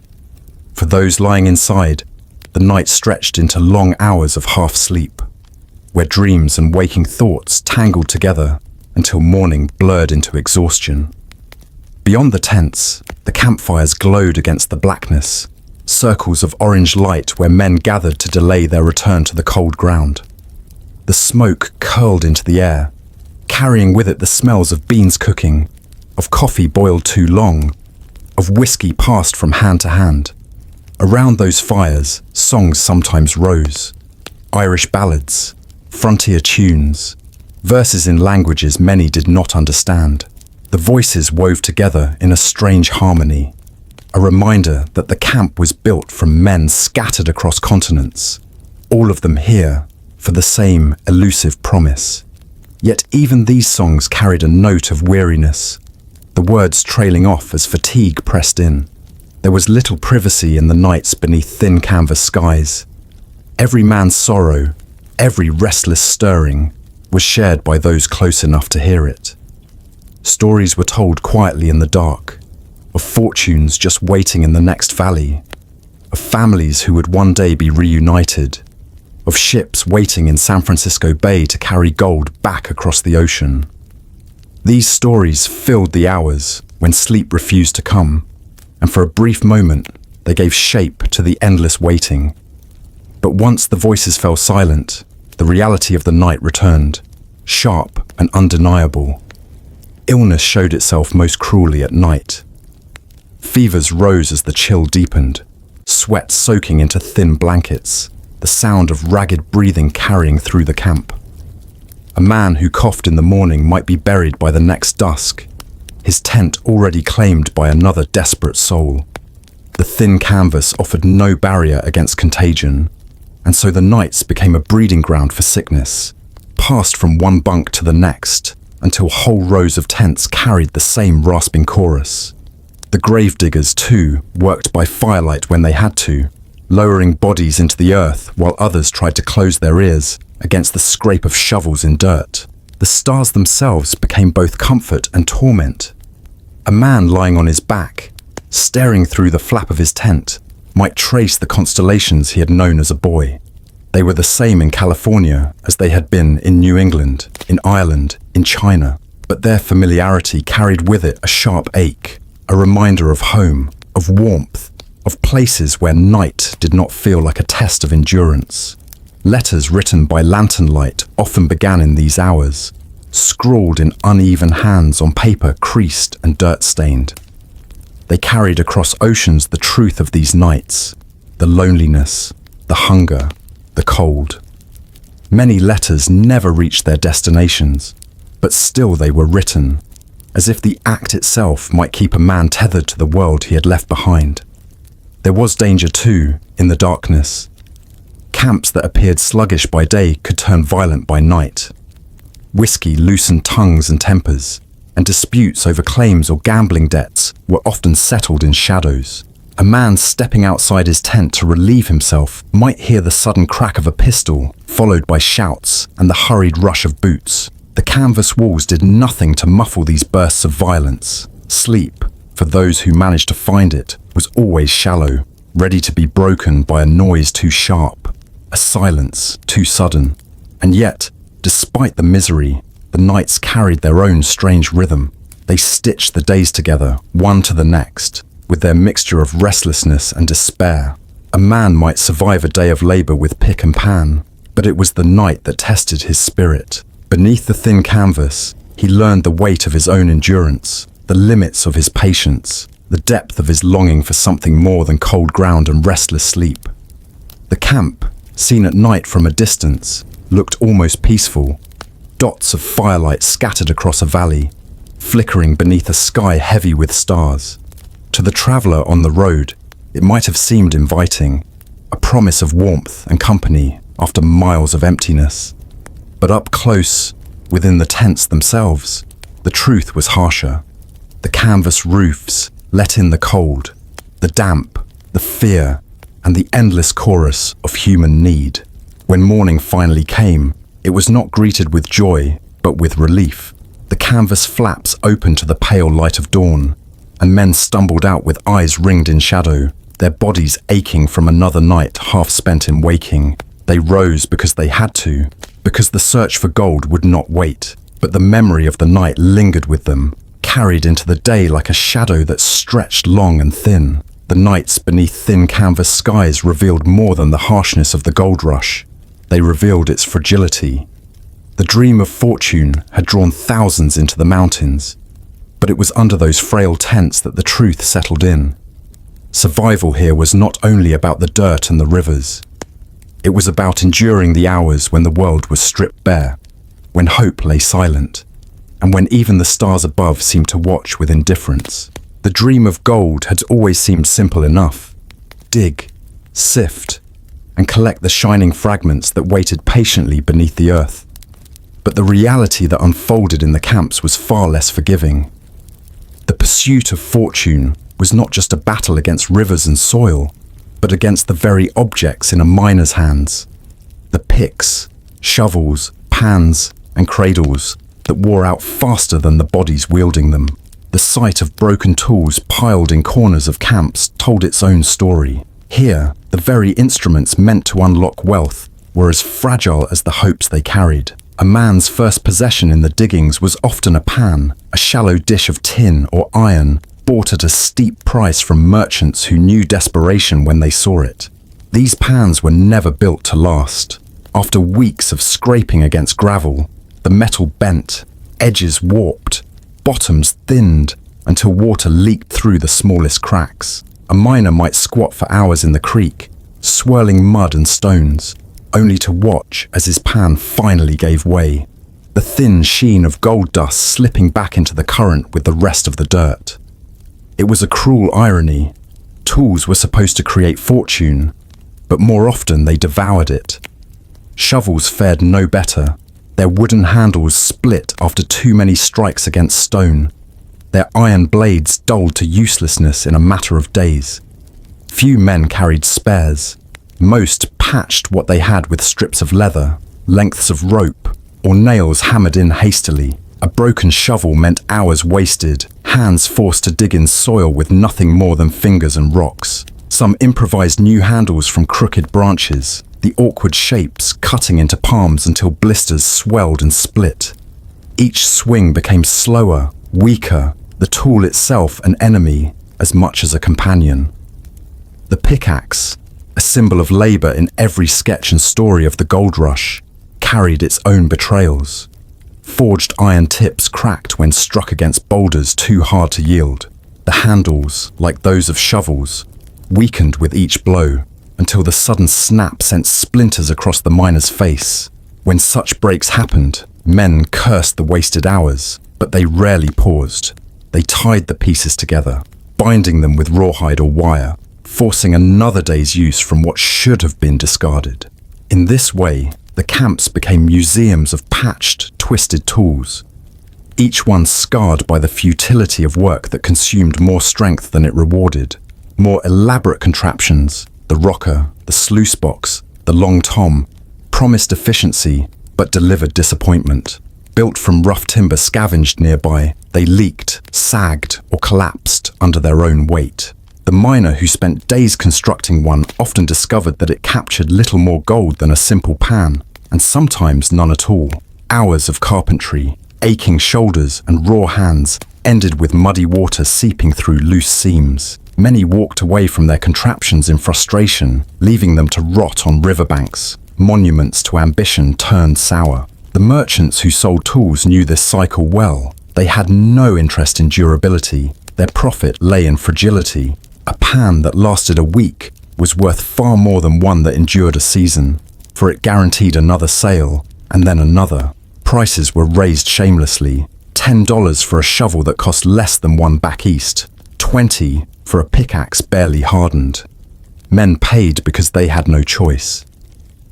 For those lying inside, the night stretched into long hours of half sleep, where dreams and waking thoughts tangled together until morning blurred into exhaustion. Beyond the tents, the campfires glowed against the blackness, circles of orange light where men gathered to delay their return to the cold ground. The smoke curled into the air, carrying with it the smells of beans cooking, of coffee boiled too long, of whiskey passed from hand to hand. Around those fires, songs sometimes rose. Irish ballads, frontier tunes, verses in languages many did not understand. The voices wove together in a strange harmony, a reminder that the camp was built from men scattered across continents, all of them here for the same elusive promise. Yet even these songs carried a note of weariness, the words trailing off as fatigue pressed in. There was little privacy in the nights beneath thin canvas skies. Every man's sorrow, every restless stirring, was shared by those close enough to hear it. Stories were told quietly in the dark, of fortunes just waiting in the next valley, of families who would one day be reunited, of ships waiting in San Francisco Bay to carry gold back across the ocean. These stories filled the hours when sleep refused to come, and for a brief moment they gave shape to the endless waiting. But once the voices fell silent, the reality of the night returned, sharp and undeniable. Illness showed itself most cruelly at night. Fevers rose as the chill deepened, sweat soaking into thin blankets, the sound of ragged breathing carrying through the camp. A man who coughed in the morning might be buried by the next dusk, his tent already claimed by another desperate soul. The thin canvas offered no barrier against contagion, and so the nights became a breeding ground for sickness, passed from one bunk to the next, until whole rows of tents carried the same rasping chorus. The gravediggers, too, worked by firelight when they had to, lowering bodies into the earth while others tried to close their ears against the scrape of shovels in dirt. The stars themselves became both comfort and torment. A man lying on his back, staring through the flap of his tent, might trace the constellations he had known as a boy. They were the same in California as they had been in New England, in Ireland, in China, but their familiarity carried with it a sharp ache, a reminder of home, of warmth, of places where night did not feel like a test of endurance. Letters written by lantern light often began in these hours, scrawled in uneven hands on paper creased and dirt-stained. They carried across oceans the truth of these nights, the loneliness, the hunger, the cold. Many letters never reached their destinations, but still they were written, as if the act itself might keep a man tethered to the world he had left behind. There was danger too, in the darkness. Camps that appeared sluggish by day could turn violent by night. Whiskey loosened tongues and tempers, and disputes over claims or gambling debts were often settled in shadows. A man stepping outside his tent to relieve himself might hear the sudden crack of a pistol, followed by shouts and the hurried rush of boots. The canvas walls did nothing to muffle these bursts of violence. Sleep, for those who managed to find it, was always shallow, ready to be broken by a noise too sharp, a silence too sudden. And yet, despite the misery, the nights carried their own strange rhythm. They stitched the days together, one to the next, with their mixture of restlessness and despair. A man might survive a day of labor with pick and pan, but it was the night that tested his spirit. Beneath the thin canvas, he learned the weight of his own endurance, the limits of his patience, the depth of his longing for something more than cold ground and restless sleep. The camp, seen at night from a distance, looked almost peaceful. Dots of firelight scattered across a valley, flickering beneath a sky heavy with stars. To the traveler on the road, it might have seemed inviting, a promise of warmth and company after miles of emptiness. But up close, within the tents themselves, the truth was harsher. The canvas roofs let in the cold, the damp, the fear, and the endless chorus of human need. When morning finally came, it was not greeted with joy, but with relief. The canvas flaps opened to the pale light of dawn, and men stumbled out with eyes ringed in shadow, their bodies aching from another night half spent in waking. They rose because they had to, because the search for gold would not wait, but the memory of the night lingered with them, carried into the day like a shadow that stretched long and thin. The nights beneath thin canvas skies revealed more than the harshness of the gold rush. They revealed its fragility. The dream of fortune had drawn thousands into the mountains, but it was under those frail tents that the truth settled in. Survival here was not only about the dirt and the rivers. It was about enduring the hours when the world was stripped bare, when hope lay silent, and when even the stars above seemed to watch with indifference. The dream of gold had always seemed simple enough. Dig, sift, and collect the shining fragments that waited patiently beneath the earth. But the reality that unfolded in the camps was far less forgiving. The pursuit of fortune was not just a battle against rivers and soil, but against the very objects in a miner's hands. The picks, shovels, pans, and cradles that wore out faster than the bodies wielding them. The sight of broken tools piled in corners of camps told its own story. Here, the very instruments meant to unlock wealth were as fragile as the hopes they carried. A man's first possession in the diggings was often a pan, a shallow dish of tin or iron, bought at a steep price from merchants who knew desperation when they saw it. These pans were never built to last. After weeks of scraping against gravel, the metal bent, edges warped, bottoms thinned until water leaked through the smallest cracks. A miner might squat for hours in the creek, swirling mud and stones, only to watch as his pan finally gave way, the thin sheen of gold dust slipping back into the current with the rest of the dirt. It was a cruel irony. Tools were supposed to create fortune, but more often they devoured it. Shovels fared no better. Their wooden handles split after too many strikes against stone, their iron blades dulled to uselessness in a matter of days. Few men carried spares. Most patched what they had with strips of leather, lengths of rope, or nails hammered in hastily. A broken shovel meant hours wasted, hands forced to dig in soil with nothing more than fingers and rocks. Some improvised new handles from crooked branches, the awkward shapes cutting into palms until blisters swelled and split. Each swing became slower, weaker, the tool itself an enemy as much as a companion. The pickaxe, a symbol of labor in every sketch and story of the gold rush, carried its own betrayals. Forged iron tips cracked when struck against boulders too hard to yield. The handles, like those of shovels, weakened with each blow, until the sudden snap sent splinters across the miner's face. When such breaks happened, men cursed the wasted hours, but they rarely paused. They tied the pieces together, binding them with rawhide or wire, forcing another day's use from what should have been discarded. In this way, the camps became museums of patched, twisted tools, each one scarred by the futility of work that consumed more strength than it rewarded, More elaborate contraptions, the rocker, the sluice box, the long tom, promised efficiency but delivered disappointment. Built from rough timber scavenged nearby, they leaked, sagged, or collapsed under their own weight. The miner who spent days constructing one often discovered that it captured little more gold than a simple pan, and sometimes none at all. Hours of carpentry, aching shoulders and raw hands ended with muddy water seeping through loose seams. Many walked away from their contraptions in frustration, leaving them to rot on riverbanks. Monuments to ambition turned sour. The merchants who sold tools knew this cycle well. They had no interest in durability. Their profit lay in fragility. A pan that lasted a week was worth far more than one that endured a season, for it guaranteed another sale, and then another. Prices were raised shamelessly. $10 for a shovel that cost less than one back east. $20 for a pickaxe barely hardened. Men paid because they had no choice.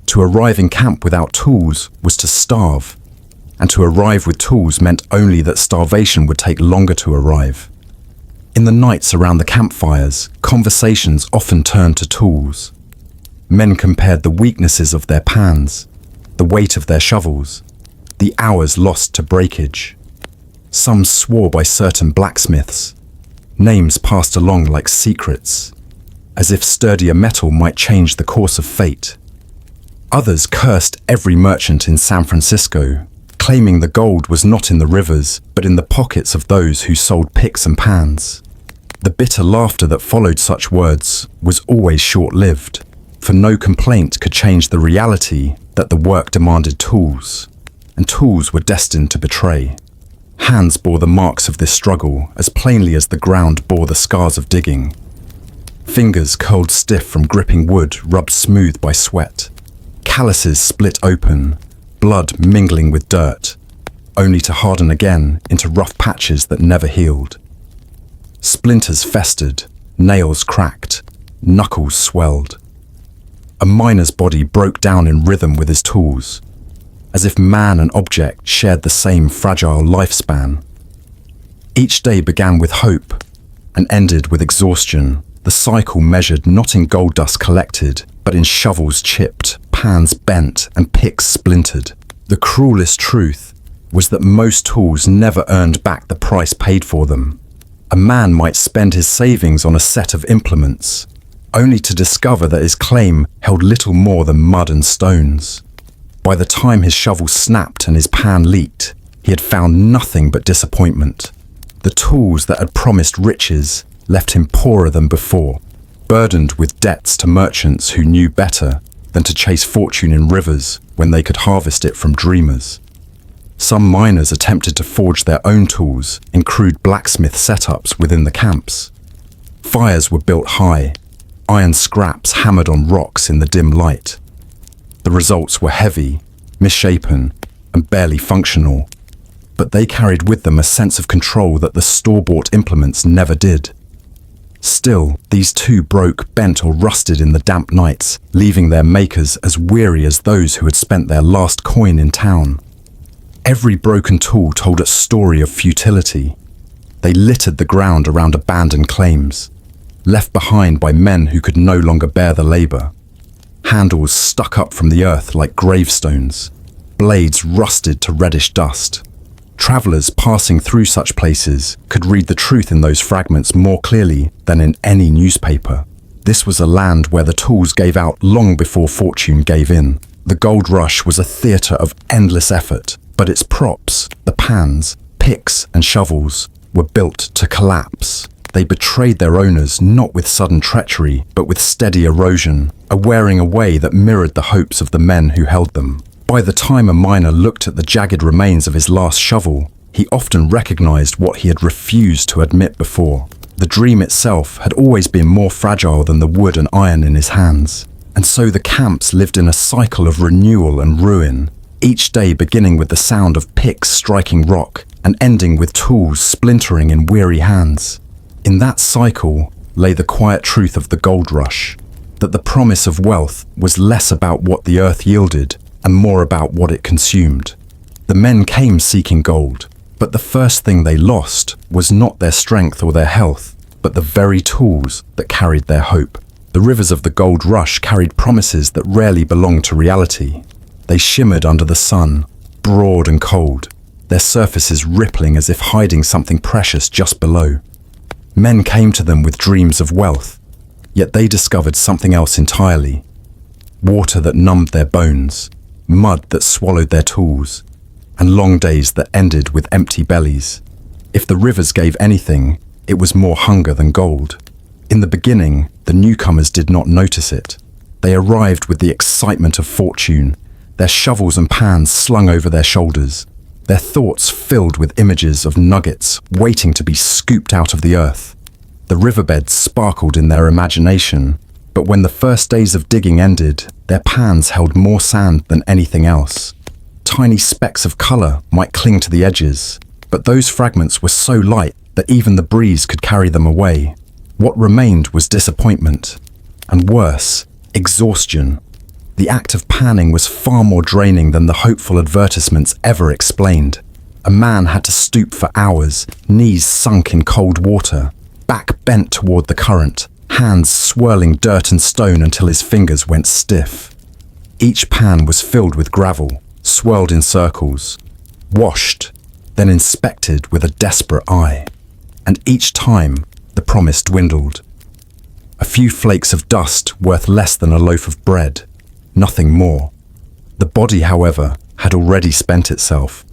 To arrive in camp without tools was to starve, and to arrive with tools meant only that starvation would take longer to arrive. In the nights around the campfires, conversations often turned to tools. Men compared the weaknesses of their pans, the weight of their shovels, the hours lost to breakage. Some swore by certain blacksmiths, names passed along like secrets, as if sturdier metal might change the course of fate. Others cursed every merchant in San Francisco, claiming the gold was not in the rivers, but in the pockets of those who sold picks and pans. The bitter laughter that followed such words was always short-lived, for no complaint could change the reality that the work demanded tools, and tools were destined to betray. Hands bore the marks of this struggle as plainly as the ground bore the scars of digging. Fingers curled stiff from gripping wood rubbed smooth by sweat. Calluses split open, blood mingling with dirt, only to harden again into rough patches that never healed. Splinters festered, nails cracked, knuckles swelled. A miner's body broke down in rhythm with his tools, as if man and object shared the same fragile lifespan. Each day began with hope and ended with exhaustion, the cycle measured not in gold dust collected, but in shovels chipped, pans bent, and picks splintered. The cruelest truth was that most tools never earned back the price paid for them. A man might spend his savings on a set of implements, only to discover that his claim held little more than mud and stones. By the time his shovel snapped and his pan leaked, he had found nothing but disappointment. The tools that had promised riches left him poorer than before, burdened with debts to merchants who knew better than to chase fortune in rivers when they could harvest it from dreamers. Some miners attempted to forge their own tools in crude blacksmith setups within the camps. Fires were built high, iron scraps hammered on rocks in the dim light. The results were heavy, misshapen, and barely functional, but they carried with them a sense of control that the store-bought implements never did. Still, these too broke, bent, or rusted in the damp nights, leaving their makers as weary as those who had spent their last coin in town. Every broken tool told a story of futility. They littered the ground around abandoned claims, left behind by men who could no longer bear the labor. Handles stuck up from the earth like gravestones, blades rusted to reddish dust. Travelers passing through such places could read the truth in those fragments more clearly than in any newspaper. This was a land where the tools gave out long before fortune gave in. The gold rush was a theatre of endless effort, but its props, the pans, picks, and shovels, were built to collapse. They betrayed their owners not with sudden treachery, but with steady erosion, a wearing away that mirrored the hopes of the men who held them. By the time a miner looked at the jagged remains of his last shovel, he often recognized what he had refused to admit before. The dream itself had always been more fragile than the wood and iron in his hands. And so the camps lived in a cycle of renewal and ruin, each day beginning with the sound of picks striking rock and ending with tools splintering in weary hands. In that cycle lay the quiet truth of the gold rush, that the promise of wealth was less about what the earth yielded and more about what it consumed. The men came seeking gold, but the first thing they lost was not their strength or their health, but but the very tools that carried their hope. The rivers of the gold rush carried promises that rarely belonged to reality. They shimmered under the sun, broad and cold, their surfaces rippling as if hiding something precious just below. Men came to them with dreams of wealth, yet they discovered something else entirely. Water that numbed their bones, mud that swallowed their tools, and long days that ended with empty bellies. If the rivers gave anything, it was more hunger than gold. In the beginning, the newcomers did not notice it. They arrived with the excitement of fortune, their shovels and pans slung over their shoulders, their thoughts filled with images of nuggets waiting to be scooped out of the earth. The riverbeds sparkled in their imagination, but when the first days of digging ended, their pans held more sand than anything else. Tiny specks of color might cling to the edges, but those fragments were so light that even the breeze could carry them away. What remained was disappointment, and worse, exhaustion. The act of panning was far more draining than the hopeful advertisements ever explained. A man had to stoop for hours, knees sunk in cold water, back bent toward the current, hands swirling dirt and stone until his fingers went stiff. Each pan was filled with gravel, swirled in circles, washed, then inspected with a desperate eye. And each time, the promise dwindled. A few flakes of dust worth less than a loaf of bread, nothing more. The body, however, had already spent itself.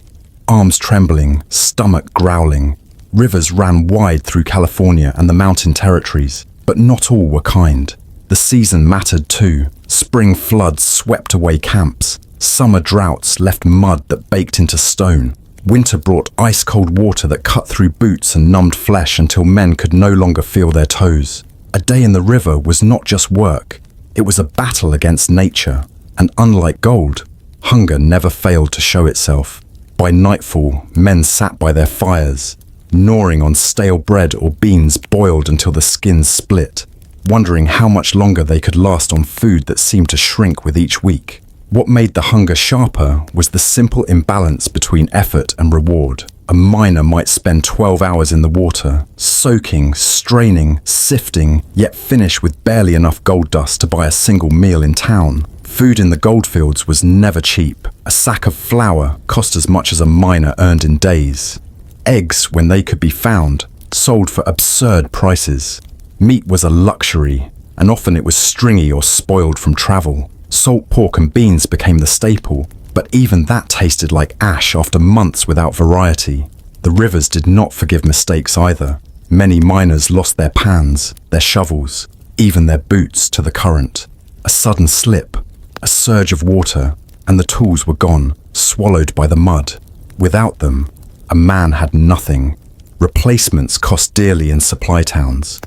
Arms trembling, stomach growling. Rivers ran wide through California and the mountain territories, but not all were kind. The season mattered too. Spring floods swept away camps. Summer droughts left mud that baked into stone. Winter brought ice-cold water that cut through boots and numbed flesh until men could no longer feel their toes. A day in the river was not just work. It was a battle against nature. And unlike gold, hunger never failed to show itself. By nightfall, men sat by their fires, gnawing on stale bread or beans boiled until the skins split, wondering how much longer they could last on food that seemed to shrink with each week. What made the hunger sharper was the simple imbalance between effort and reward. A miner might spend 12 hours in the water, soaking, straining, sifting, yet finish with barely enough gold dust to buy a single meal in town. Food in the goldfields was never cheap. A sack of flour cost as much as a miner earned in days. Eggs, when they could be found, sold for absurd prices. Meat was a luxury, and often it was stringy or spoiled from travel. Salt pork and beans became the staple, but even that tasted like ash after months without variety. The rivers did not forgive mistakes either. Many miners lost their pans, their shovels, even their boots to the current. A sudden slip, a surge of water, and the tools were gone, swallowed by the mud. Without them, a man had nothing. Replacements cost dearly in supply towns,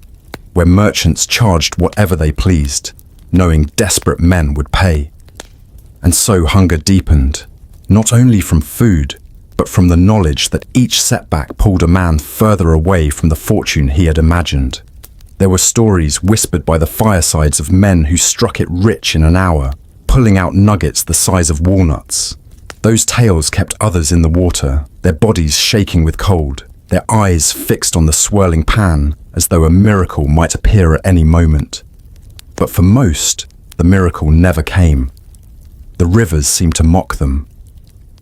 where merchants charged whatever they pleased, knowing desperate men would pay. And so hunger deepened, not only from food, but from the knowledge that each setback pulled a man further away from the fortune he had imagined. There were stories whispered by the firesides of men who struck it rich in an hour, pulling out nuggets the size of walnuts. Those tales kept others in the water, their bodies shaking with cold, their eyes fixed on the swirling pan as though a miracle might appear at any moment. But for most, the miracle never came. The rivers seemed to mock them.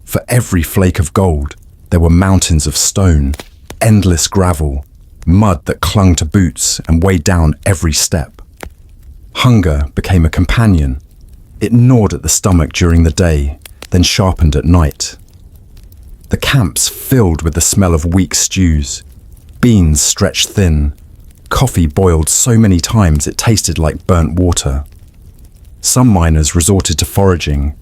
For every flake of gold, there were mountains of stone, endless gravel, mud that clung to boots and weighed down every step. Hunger became a companion. It gnawed at the stomach during the day, then sharpened at night. The camps filled with the smell of weak stews, beans stretched thin, coffee boiled so many times it tasted like burnt water. Some miners resorted to foraging.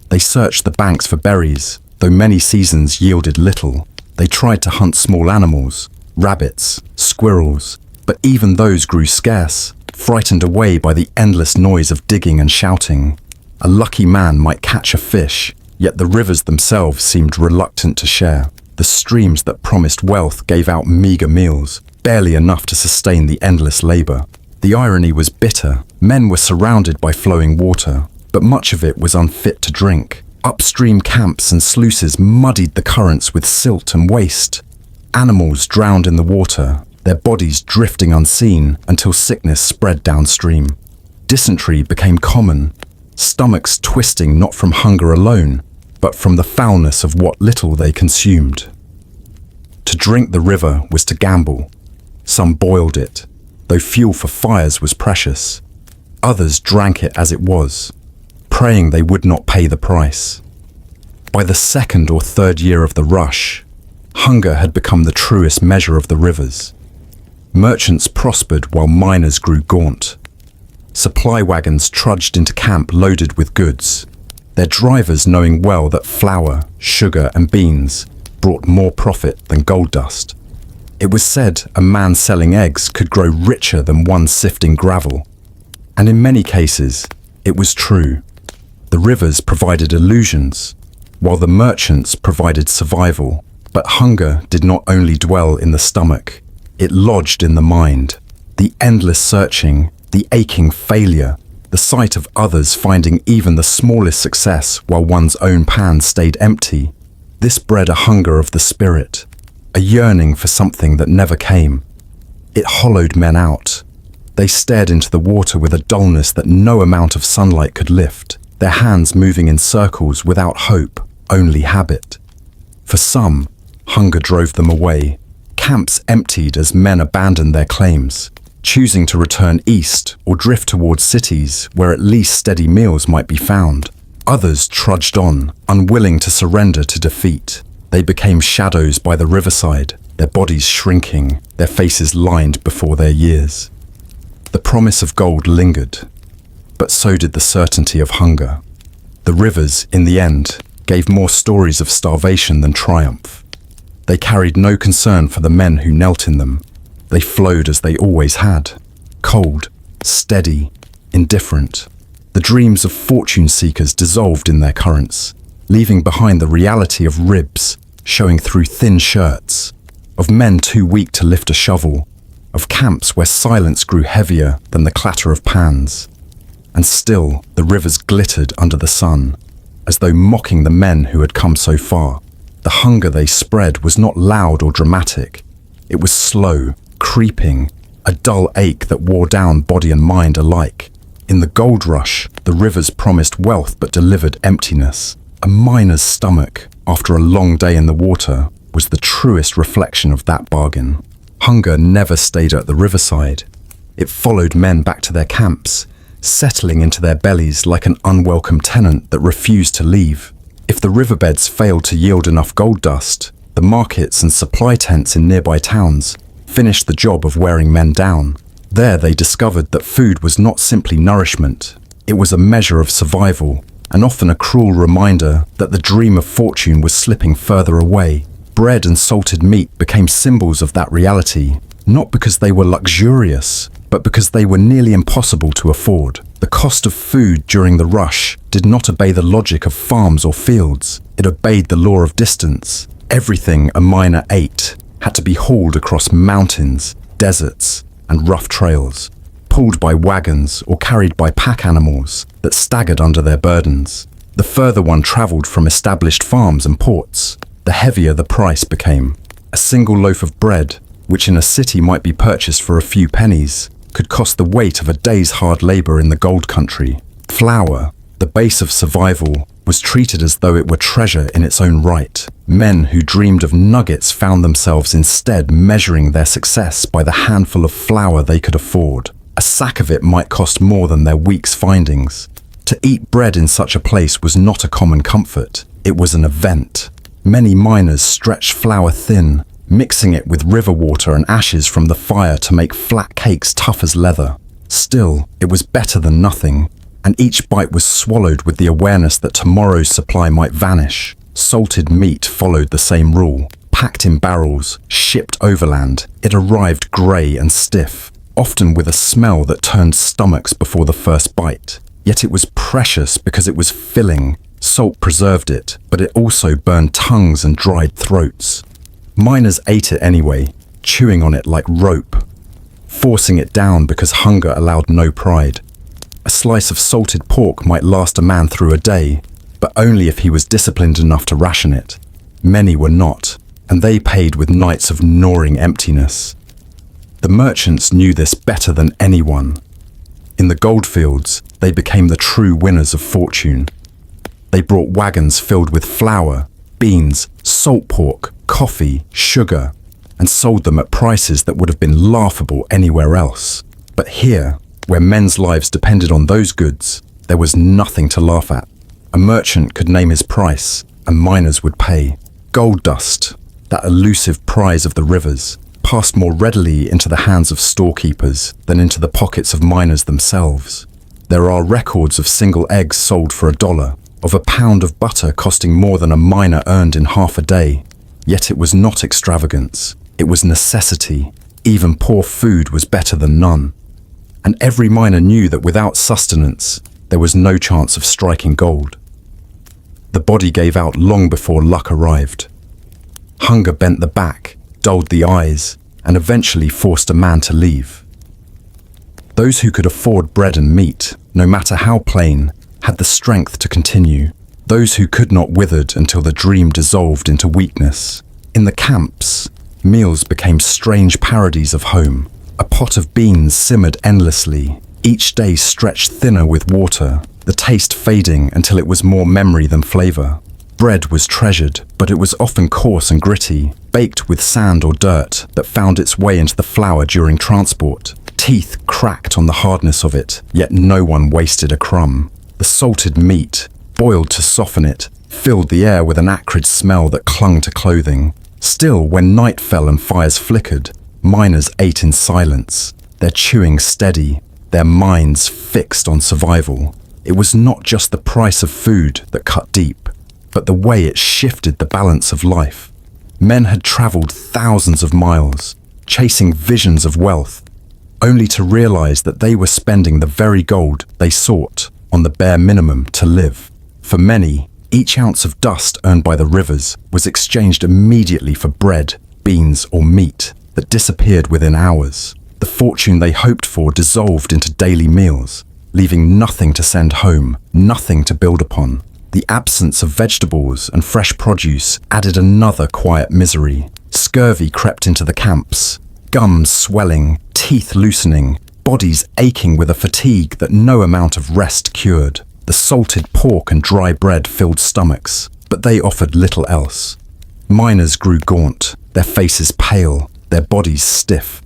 They searched the banks for berries, though many seasons yielded little. They tried to hunt small animals, rabbits, squirrels, but even those grew scarce, frightened away by the endless noise of digging and shouting. A lucky man might catch a fish, yet the rivers themselves seemed reluctant to share. The streams that promised wealth gave out meager meals, barely enough to sustain the endless labor. The irony was bitter. Men were surrounded by flowing water, but much of it was unfit to drink. Upstream camps and sluices muddied the currents with silt and waste. Animals drowned in the water, their bodies drifting unseen until sickness spread downstream. Dysentery became common, stomachs twisting not from hunger alone, but from the foulness of what little they consumed. To drink the river was to gamble. Some boiled it, though fuel for fires was precious. Others drank it as it was, praying they would not pay the price. By the second or third year of the rush, hunger had become the truest measure of the rivers. Merchants prospered while miners grew gaunt. Supply wagons trudged into camp loaded with goods, their drivers knowing well that flour, sugar, and beans brought more profit than gold dust. It was said a man selling eggs could grow richer than one sifting gravel. And in many cases, it was true. The rivers provided illusions, while the merchants provided survival. But hunger did not only dwell in the stomach, it lodged in the mind. The endless searching, the aching failure, the sight of others finding even the smallest success while one's own pan stayed empty. This bred a hunger of the spirit, a yearning for something that never came. It hollowed men out. They stared into the water with a dullness that no amount of sunlight could lift, their hands moving in circles without hope, only habit. For some, hunger drove them away. Camps emptied as men abandoned their claims, choosing to return east or drift towards cities where at least steady meals might be found. Others trudged on, unwilling to surrender to defeat. They became shadows by the riverside, their bodies shrinking, their faces lined before their years. The promise of gold lingered, but so did the certainty of hunger. The rivers, in the end, gave more stories of starvation than triumph. They carried no concern for the men who knelt in them. They flowed as they always had, cold, steady, indifferent. The dreams of fortune seekers dissolved in their currents, leaving behind the reality of ribs showing through thin shirts, of men too weak to lift a shovel, of camps where silence grew heavier than the clatter of pans. And still the rivers glittered under the sun, as though mocking the men who had come so far. The hunger they spread was not loud or dramatic. It was slow, creeping, a dull ache that wore down body and mind alike. In the gold rush, the rivers promised wealth but delivered emptiness. A miner's stomach, after a long day in the water, was the truest reflection of that bargain. Hunger never stayed at the riverside. It followed men back to their camps, settling into their bellies like an unwelcome tenant that refused to leave. If the riverbeds failed to yield enough gold dust, the markets and supply tents in nearby towns finished the job of wearing men down. There they discovered that food was not simply nourishment. It was a measure of survival, and often a cruel reminder that the dream of fortune was slipping further away. Bread and salted meat became symbols of that reality, not because they were luxurious, but because they were nearly impossible to afford. The cost of food during the rush did not obey the logic of farms or fields. It obeyed the law of distance. Everything a miner ate had to be hauled across mountains, deserts, and rough trails, pulled by wagons or carried by pack animals that staggered under their burdens. The further one traveled from established farms and ports, the heavier the price became. A single loaf of bread, which in a city might be purchased for a few pennies, could cost the weight of a day's hard labor in the gold country. Flour, the base of survival, was treated as though it were treasure in its own right. Men who dreamed of nuggets found themselves instead measuring their success by the handful of flour they could afford. A sack of it might cost more than their week's findings. To eat bread in such a place was not a common comfort. It was an event. Many miners stretched flour thin, mixing it with river water and ashes from the fire to make flat cakes tough as leather. Still, it was better than nothing, and each bite was swallowed with the awareness that tomorrow's supply might vanish. Salted meat followed the same rule. Packed in barrels, shipped overland, it arrived grey and stiff, often with a smell that turned stomachs before the first bite. Yet it was precious because it was filling. Salt preserved it, but it also burned tongues and dried throats. Miners ate it anyway, chewing on it like rope, forcing it down because hunger allowed no pride. A slice of salted pork might last a man through a day, but only if he was disciplined enough to ration it. Many were not, and they paid with nights of gnawing emptiness. The merchants knew this better than anyone. In the goldfields, they became the true winners of fortune. They brought wagons filled with flour, beans, salt pork, coffee, sugar, and sold them at prices that would have been laughable anywhere else. But here, where men's lives depended on those goods, there was nothing to laugh at. A merchant could name his price, and miners would pay. Gold dust, that elusive prize of the rivers, passed more readily into the hands of storekeepers than into the pockets of miners themselves. There are records of single eggs sold for $1, of a pound of butter costing more than a miner earned in half a day. Yet it was not extravagance, it was necessity. Even poor food was better than none. And every miner knew that without sustenance, there was no chance of striking gold. The body gave out long before luck arrived. Hunger bent the back, dulled the eyes, and eventually forced a man to leave. Those who could afford bread and meat, no matter how plain, had the strength to continue. Those who could not withered until the dream dissolved into weakness. In the camps, meals became strange parodies of home. A pot of beans simmered endlessly, each day stretched thinner with water, the taste fading until it was more memory than flavor. Bread was treasured, but it was often coarse and gritty, baked with sand or dirt that found its way into the flour during transport. Teeth cracked on the hardness of it, yet no one wasted a crumb. The salted meat, boiled to soften it, filled the air with an acrid smell that clung to clothing. Still, when night fell and fires flickered, miners ate in silence, their chewing steady, their minds fixed on survival. It was not just the price of food that cut deep, but the way it shifted the balance of life. Men had traveled thousands of miles, chasing visions of wealth, only to realize that they were spending the very gold they sought on the bare minimum to live. For many, each ounce of dust earned by the rivers was exchanged immediately for bread, beans, or meat that disappeared within hours. The fortune they hoped for dissolved into daily meals, leaving nothing to send home, nothing to build upon. The absence of vegetables and fresh produce added another quiet misery. Scurvy crept into the camps, gums swelling, teeth loosening, bodies aching with a fatigue that no amount of rest cured. The salted pork and dry bread filled stomachs, but they offered little else. Miners grew gaunt, their faces pale, their bodies stiff.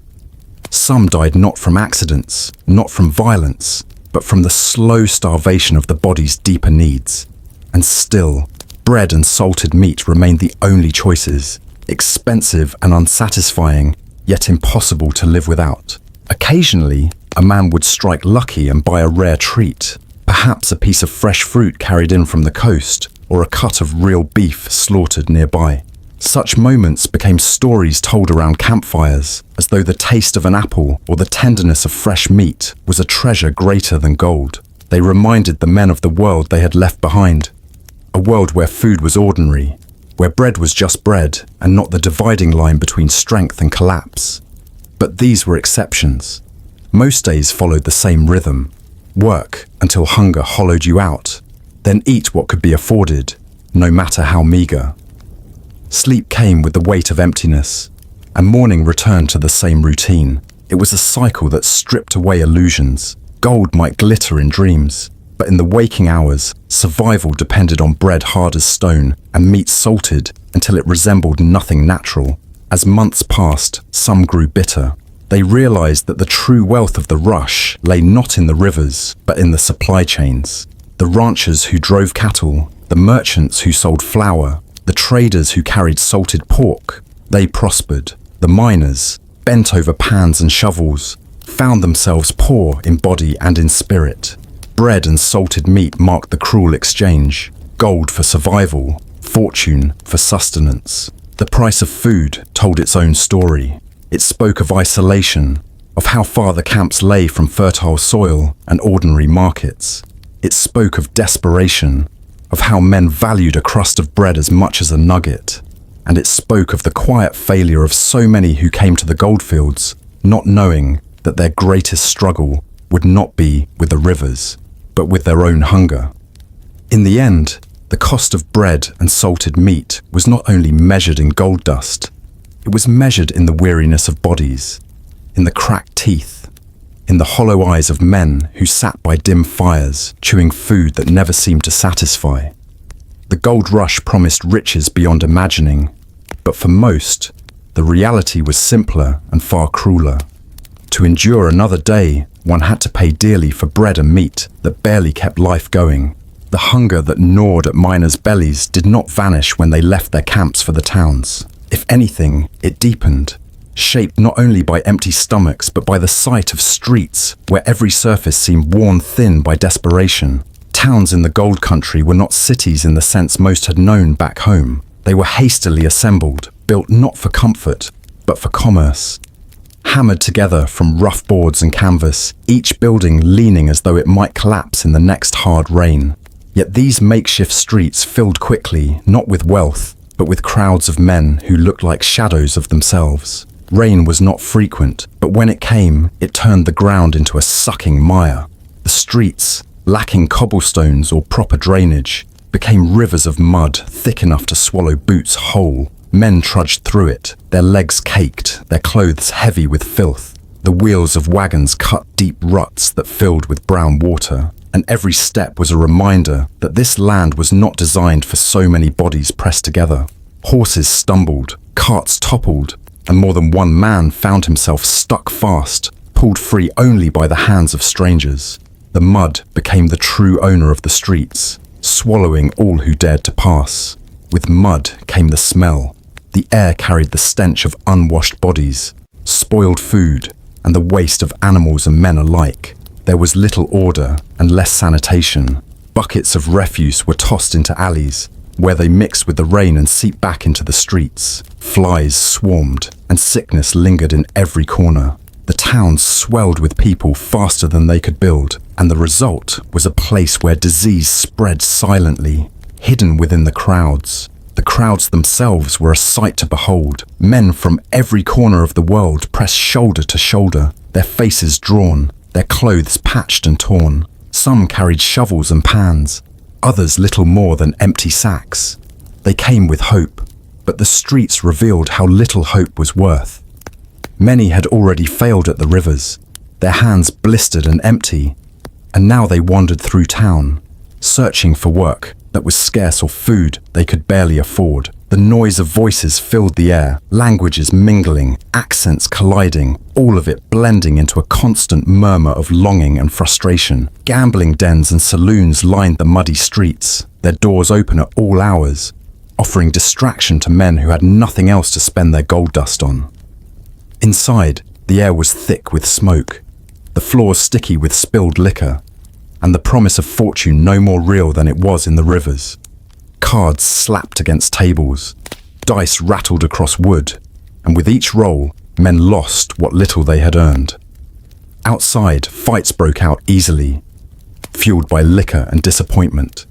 Some died not from accidents, not from violence, but from the slow starvation of the body's deeper needs. And still, bread and salted meat remained the only choices, expensive and unsatisfying, yet impossible to live without. Occasionally, a man would strike lucky and buy a rare treat, perhaps a piece of fresh fruit carried in from the coast, or a cut of real beef slaughtered nearby. Such moments became stories told around campfires, as though the taste of an apple or the tenderness of fresh meat was a treasure greater than gold. They reminded the men of the world they had left behind, a world where food was ordinary, where bread was just bread and not the dividing line between strength and collapse. But these were exceptions. Most days followed the same rhythm. Work until hunger hollowed you out, then eat what could be afforded, no matter how meager. Sleep came with the weight of emptiness, and morning returned to the same routine. It was a cycle that stripped away illusions. Gold might glitter in dreams, but in the waking hours, survival depended on bread hard as stone and meat salted until it resembled nothing natural. As months passed, some grew bitter. They realized that the true wealth of the rush lay not in the rivers, but in the supply chains. The ranchers who drove cattle, the merchants who sold flour, the traders who carried salted pork, they prospered. The miners, bent over pans and shovels, found themselves poor in body and in spirit. Bread and salted meat marked the cruel exchange, gold for survival, fortune for sustenance. The price of food told its own story. It spoke of isolation, of how far the camps lay from fertile soil and ordinary markets. It spoke of desperation, of how men valued a crust of bread as much as a nugget. And it spoke of the quiet failure of so many who came to the goldfields, not knowing that their greatest struggle would not be with the rivers, but with their own hunger. In the end, the cost of bread and salted meat was not only measured in gold dust, it was measured in the weariness of bodies, in the cracked teeth, in the hollow eyes of men who sat by dim fires, chewing food that never seemed to satisfy. The gold rush promised riches beyond imagining, but for most, the reality was simpler and far crueler. To endure another day, one had to pay dearly for bread and meat that barely kept life going. The hunger that gnawed at miners' bellies did not vanish when they left their camps for the towns. If anything, it deepened, shaped not only by empty stomachs but by the sight of streets where every surface seemed worn thin by desperation. Towns in the gold country were not cities in the sense most had known back home. They were hastily assembled, built not for comfort, but for commerce. Hammered together from rough boards and canvas, each building leaning as though it might collapse in the next hard rain. Yet these makeshift streets filled quickly, not with wealth, but with crowds of men who looked like shadows of themselves. Rain was not frequent, but when it came, it turned the ground into a sucking mire. The streets, lacking cobblestones or proper drainage, became rivers of mud thick enough to swallow boots whole. Men trudged through it, their legs caked, their clothes heavy with filth. The wheels of wagons cut deep ruts that filled with brown water, and every step was a reminder that this land was not designed for so many bodies pressed together. Horses stumbled, carts toppled, and more than one man found himself stuck fast, pulled free only by the hands of strangers. The mud became the true owner of the streets, swallowing all who dared to pass. With mud came the smell. The air carried the stench of unwashed bodies, spoiled food, and the waste of animals and men alike. There was little order and less sanitation. Buckets of refuse were tossed into alleys, where they mixed with the rain and seeped back into the streets. Flies swarmed, and sickness lingered in every corner. The towns swelled with people faster than they could build, and the result was a place where disease spread silently, hidden within the crowds. The crowds themselves were a sight to behold. Men from every corner of the world pressed shoulder to shoulder, their faces drawn, their clothes patched and torn. Some carried shovels and pans, others little more than empty sacks. They came with hope, but the streets revealed how little hope was worth. Many had already failed at the rivers, their hands blistered and empty, and now they wandered through town, searching for work that was scarce or food they could barely afford. The noise of voices filled the air, languages mingling, accents colliding, all of it blending into a constant murmur of longing and frustration. Gambling dens and saloons lined the muddy streets, their doors open at all hours, offering distraction to men who had nothing else to spend their gold dust on. Inside, the air was thick with smoke, the floors sticky with spilled liquor, and the promise of fortune no more real than it was in the rivers. Cards slapped against tables, dice rattled across wood, and with each roll, men lost what little they had earned. Outside, fights broke out easily, fueled by liquor and disappointment.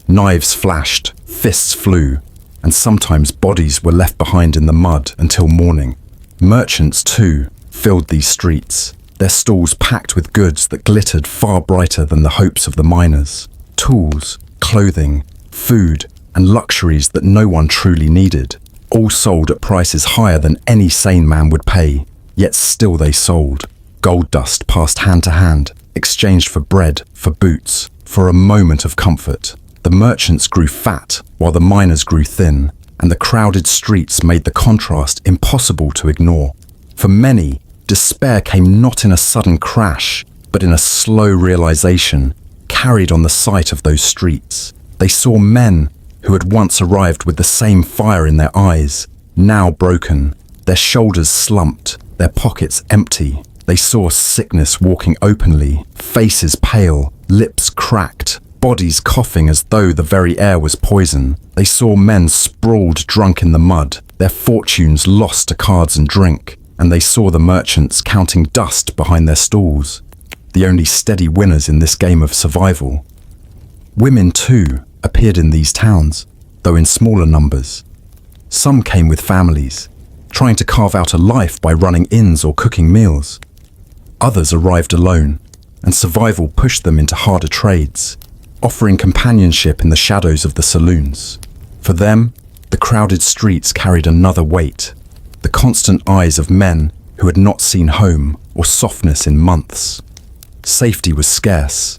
Knives flashed, fists flew, and sometimes bodies were left behind in the mud until morning. Merchants, too, filled these streets, their stalls packed with goods that glittered far brighter than the hopes of the miners. Tools, clothing, food, and luxuries that no one truly needed, all sold at prices higher than any sane man would pay, yet still they sold. Gold dust passed hand to hand, exchanged for bread, for boots, for a moment of comfort. The merchants grew fat, while the miners grew thin, and the crowded streets made the contrast impossible to ignore. For many, despair came not in a sudden crash, but in a slow realization, carried on the sight of those streets. They saw men who had once arrived with the same fire in their eyes, now broken, their shoulders slumped, their pockets empty. They saw sickness walking openly, faces pale, lips cracked, bodies coughing as though the very air was poison. They saw men sprawled drunk in the mud, their fortunes lost to cards and drink, and they saw the merchants counting dust behind their stalls, the only steady winners in this game of survival. Women, too, appeared in these towns, though in smaller numbers. Some came with families, trying to carve out a life by running inns or cooking meals. Others arrived alone, and survival pushed them into harder trades, offering companionship in the shadows of the saloons. For them, the crowded streets carried another weight, the constant eyes of men who had not seen home or softness in months. Safety was scarce,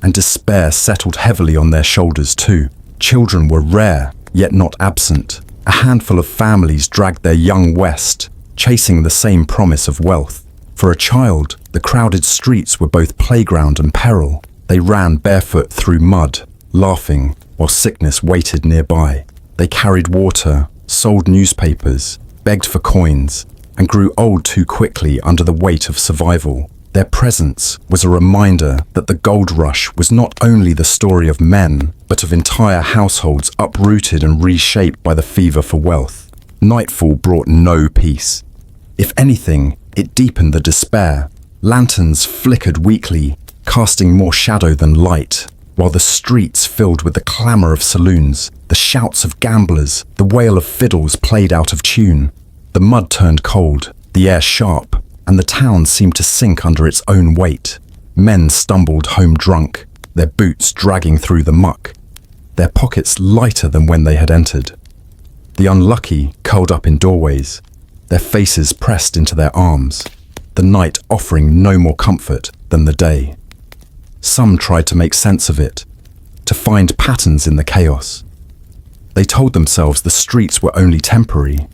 and despair settled heavily on their shoulders too. Children were rare, yet not absent. A handful of families dragged their young west, chasing the same promise of wealth. For a child, the crowded streets were both playground and peril. They ran barefoot through mud, laughing, while sickness waited nearby. They carried water, sold newspapers, begged for coins, and grew old too quickly under the weight of survival. Their presence was a reminder that the gold rush was not only the story of men, but of entire households uprooted and reshaped by the fever for wealth. Nightfall brought no peace. If anything, it deepened the despair. Lanterns flickered weakly, casting more shadow than light, while the streets filled with the clamour of saloons, the shouts of gamblers, the wail of fiddles played out of tune. The mud turned cold, the air sharp, and the town seemed to sink under its own weight. Men stumbled home drunk, their boots dragging through the muck, their pockets lighter than when they had entered. The unlucky curled up in doorways, their faces pressed into their arms, the night offering no more comfort than the day. Some tried to make sense of it, to find patterns in the chaos. They told themselves the streets were only temporary,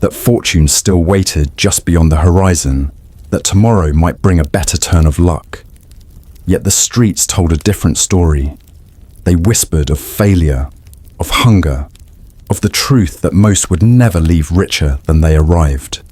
that fortune still waited just beyond the horizon, that tomorrow might bring a better turn of luck. Yet the streets told a different story. They whispered of failure, of hunger, of the truth that most would never leave richer than they arrived.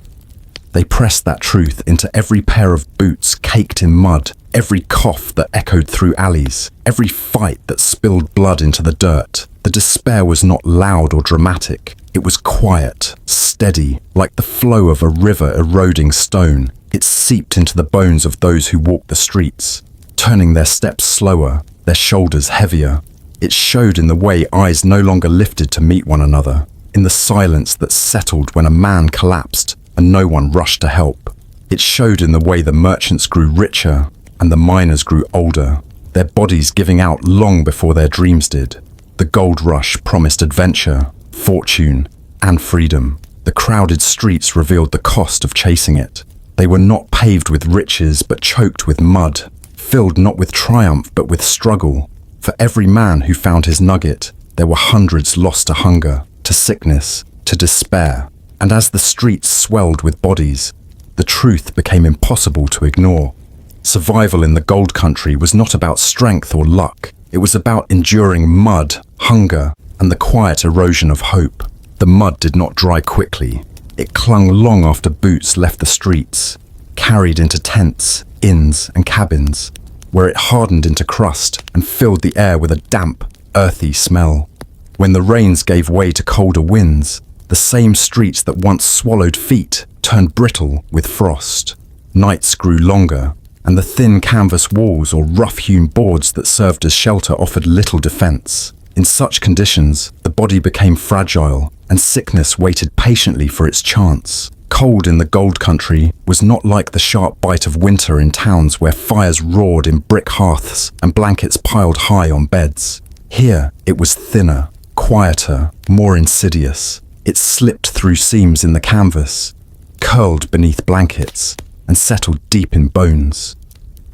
They pressed that truth into every pair of boots caked in mud, every cough that echoed through alleys, every fight that spilled blood into the dirt. The despair was not loud or dramatic. It was quiet, steady, like the flow of a river eroding stone. It seeped into the bones of those who walked the streets, turning their steps slower, their shoulders heavier. It showed in the way eyes no longer lifted to meet one another, in the silence that settled when a man collapsed and no one rushed to help. It showed in the way the merchants grew richer and the miners grew older, their bodies giving out long before their dreams did. The gold rush promised adventure, fortune, and freedom. The crowded streets revealed the cost of chasing it. They were not paved with riches but choked with mud, filled not with triumph but with struggle. For every man who found his nugget, there were hundreds lost to hunger, to sickness, to despair. And as the streets swelled with bodies, the truth became impossible to ignore. Survival in the gold country was not about strength or luck. It was about enduring mud, hunger, and the quiet erosion of hope. The mud did not dry quickly. It clung long after boots left the streets, carried into tents, inns, and cabins, where it hardened into crust and filled the air with a damp, earthy smell. When the rains gave way to colder winds, the same streets that once swallowed feet turned brittle with frost. Nights grew longer, and the thin canvas walls or rough-hewn boards that served as shelter offered little defense. In such conditions, the body became fragile, and sickness waited patiently for its chance. Cold in the gold country was not like the sharp bite of winter in towns where fires roared in brick hearths and blankets piled high on beds. Here, it was thinner, quieter, more insidious. It slipped through seams in the canvas, curled beneath blankets, and settled deep in bones.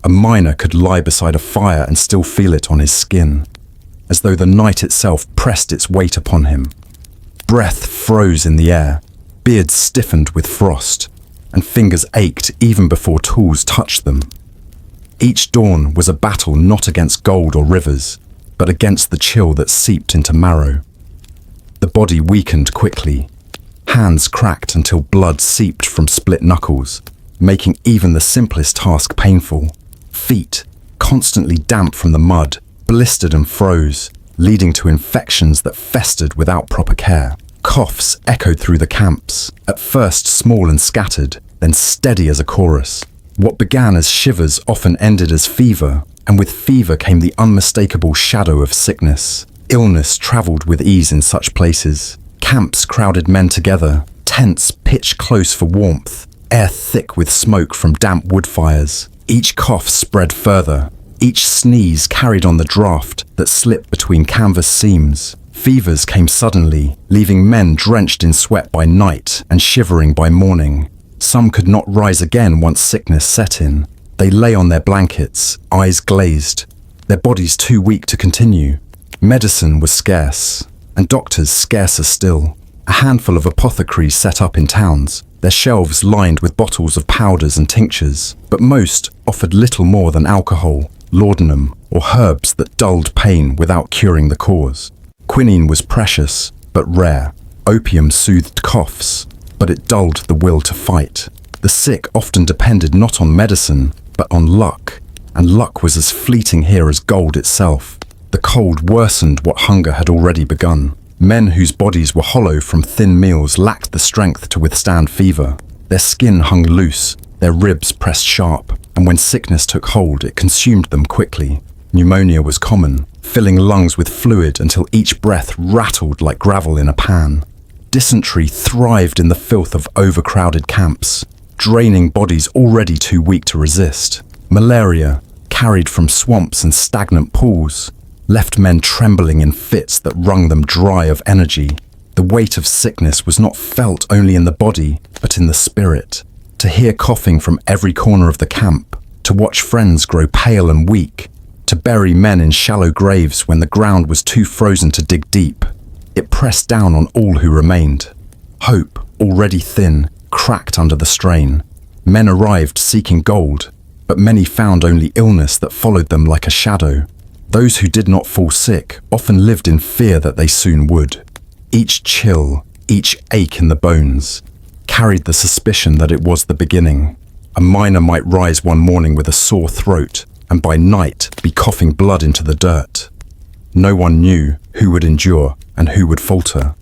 A miner could lie beside a fire and still feel it on his skin, as though the night itself pressed its weight upon him. Breath froze in the air, beards stiffened with frost, and fingers ached even before tools touched them. Each dawn was a battle not against gold or rivers, but against the chill that seeped into marrow. The body weakened quickly. Hands cracked until blood seeped from split knuckles, making even the simplest task painful. Feet, constantly damp from the mud, blistered and froze, leading to infections that festered without proper care. Coughs echoed through the camps, at first small and scattered, then steady as a chorus. What began as shivers often ended as fever, and with fever came the unmistakable shadow of sickness. Illness travelled with ease in such places. Camps crowded men together, tents pitched close for warmth, air thick with smoke from damp wood fires. Each cough spread further, each sneeze carried on the draft that slipped between canvas seams. Fevers came suddenly, leaving men drenched in sweat by night and shivering by morning. Some could not rise again once sickness set in. They lay on their blankets, eyes glazed, their bodies too weak to continue. Medicine was scarce, and doctors scarcer still. A handful of apothecaries set up in towns, their shelves lined with bottles of powders and tinctures, but most offered little more than alcohol, laudanum, or herbs that dulled pain without curing the cause. Quinine was precious, but rare. Opium soothed coughs, but it dulled the will to fight. The sick often depended not on medicine, but on luck, and luck was as fleeting here as gold itself. The cold worsened what hunger had already begun. Men whose bodies were hollow from thin meals lacked the strength to withstand fever. Their skin hung loose, their ribs pressed sharp, and when sickness took hold, it consumed them quickly. Pneumonia was common, filling lungs with fluid until each breath rattled like gravel in a pan. Dysentery thrived in the filth of overcrowded camps, draining bodies already too weak to resist. Malaria, carried from swamps and stagnant pools, left men trembling in fits that wrung them dry of energy. The weight of sickness was not felt only in the body, but in the spirit. To hear coughing from every corner of the camp, to watch friends grow pale and weak, to bury men in shallow graves when the ground was too frozen to dig deep. It pressed down on all who remained. Hope, already thin, cracked under the strain. Men arrived seeking gold, but many found only illness that followed them like a shadow. Those who did not fall sick often lived in fear that they soon would. Each chill, each ache in the bones, carried the suspicion that it was the beginning. A miner might rise one morning with a sore throat, and by night be coughing blood into the dirt. No one knew who would endure and who would falter.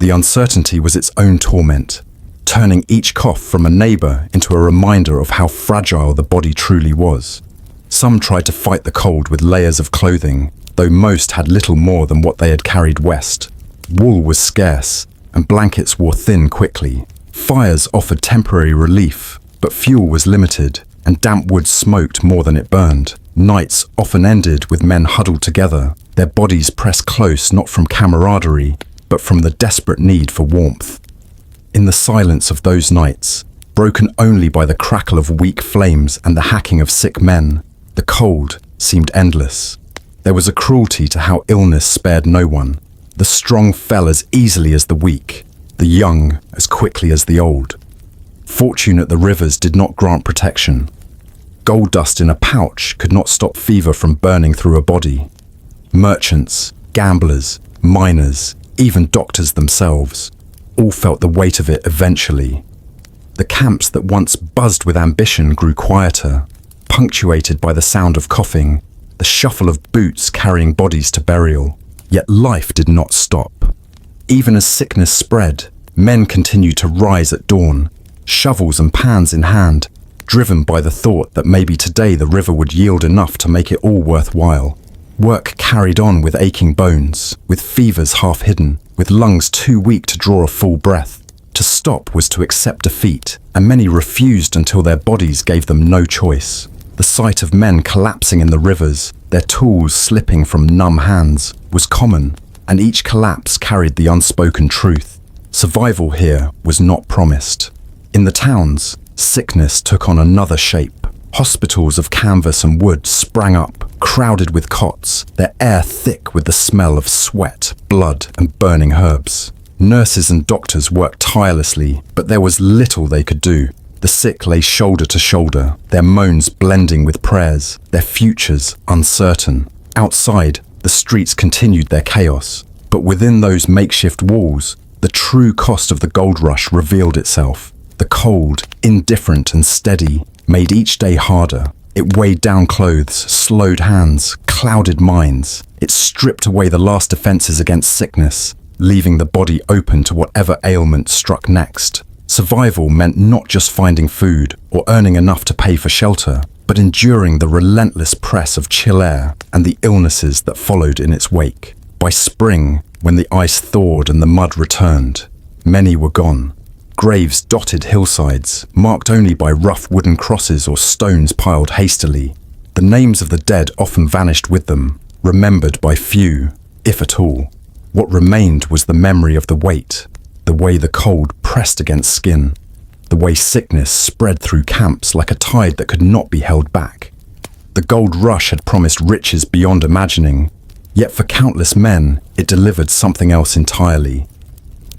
The uncertainty was its own torment, turning each cough from a neighbor into a reminder of how fragile the body truly was. Some tried to fight the cold with layers of clothing, though most had little more than what they had carried west. Wool was scarce, and blankets wore thin quickly. Fires offered temporary relief, but fuel was limited, and damp wood smoked more than it burned. Nights often ended with men huddled together, their bodies pressed close not from camaraderie, but from the desperate need for warmth. In the silence of those nights, broken only by the crackle of weak flames and the hacking of sick men, the cold seemed endless. There was a cruelty to how illness spared no one. The strong fell as easily as the weak, the young as quickly as the old. Fortune at the rivers did not grant protection. Gold dust in a pouch could not stop fever from burning through a body. Merchants, gamblers, miners, even doctors themselves, all felt the weight of it eventually. The camps that once buzzed with ambition grew quieter, punctuated by the sound of coughing, the shuffle of boots carrying bodies to burial. Yet life did not stop. Even as sickness spread, men continued to rise at dawn, shovels and pans in hand, driven by the thought that maybe today the river would yield enough to make it all worthwhile. Work carried on with aching bones, with fevers half hidden, with lungs too weak to draw a full breath. To stop was to accept defeat, and many refused until their bodies gave them no choice. The sight of men collapsing in the rivers, their tools slipping from numb hands, was common, and each collapse carried the unspoken truth. Survival here was not promised. In the towns, sickness took on another shape. Hospitals of canvas and wood sprang up, crowded with cots, their air thick with the smell of sweat, blood, and burning herbs. Nurses and doctors worked tirelessly, but there was little they could do. The sick lay shoulder to shoulder, their moans blending with prayers, their futures uncertain. Outside, the streets continued their chaos, but within those makeshift walls, the true cost of the gold rush revealed itself. The cold, indifferent and steady, made each day harder. It weighed down clothes, slowed hands, clouded minds. It stripped away the last defenses against sickness, leaving the body open to whatever ailment struck next. Survival meant not just finding food or earning enough to pay for shelter, but enduring the relentless press of chill air and the illnesses that followed in its wake. By spring, when the ice thawed and the mud returned, many were gone. Graves dotted hillsides, marked only by rough wooden crosses or stones piled hastily. The names of the dead often vanished with them, remembered by few, if at all. What remained was the memory of the weight, the way the cold pressed against skin. the way sickness spread through camps like a tide that could not be held back. The gold rush had promised riches beyond imagining, yet for countless men, it delivered something else entirely.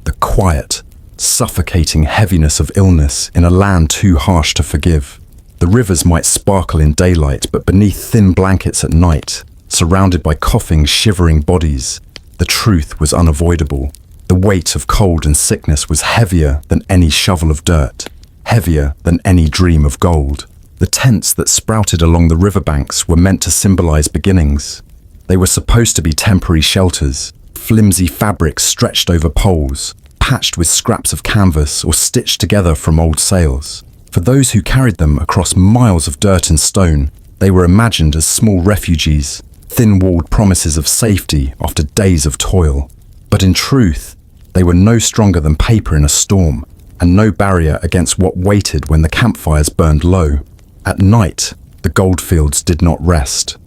The quiet, suffocating heaviness of illness in a land too harsh to forgive. The rivers might sparkle in daylight, but beneath thin blankets at night, surrounded by coughing, shivering bodies, the truth was unavoidable. The weight of cold and sickness was heavier than any shovel of dirt, heavier than any dream of gold. The tents that sprouted along the riverbanks were meant to symbolize beginnings. They were supposed to be temporary shelters, flimsy fabrics stretched over poles, patched with scraps of canvas or stitched together from old sails. For those who carried them across miles of dirt and stone, they were imagined as small refugees, thin-walled promises of safety after days of toil. But in truth, they were no stronger than paper in a storm, and no barrier against what waited when the campfires burned low. At night, the goldfields did not rest.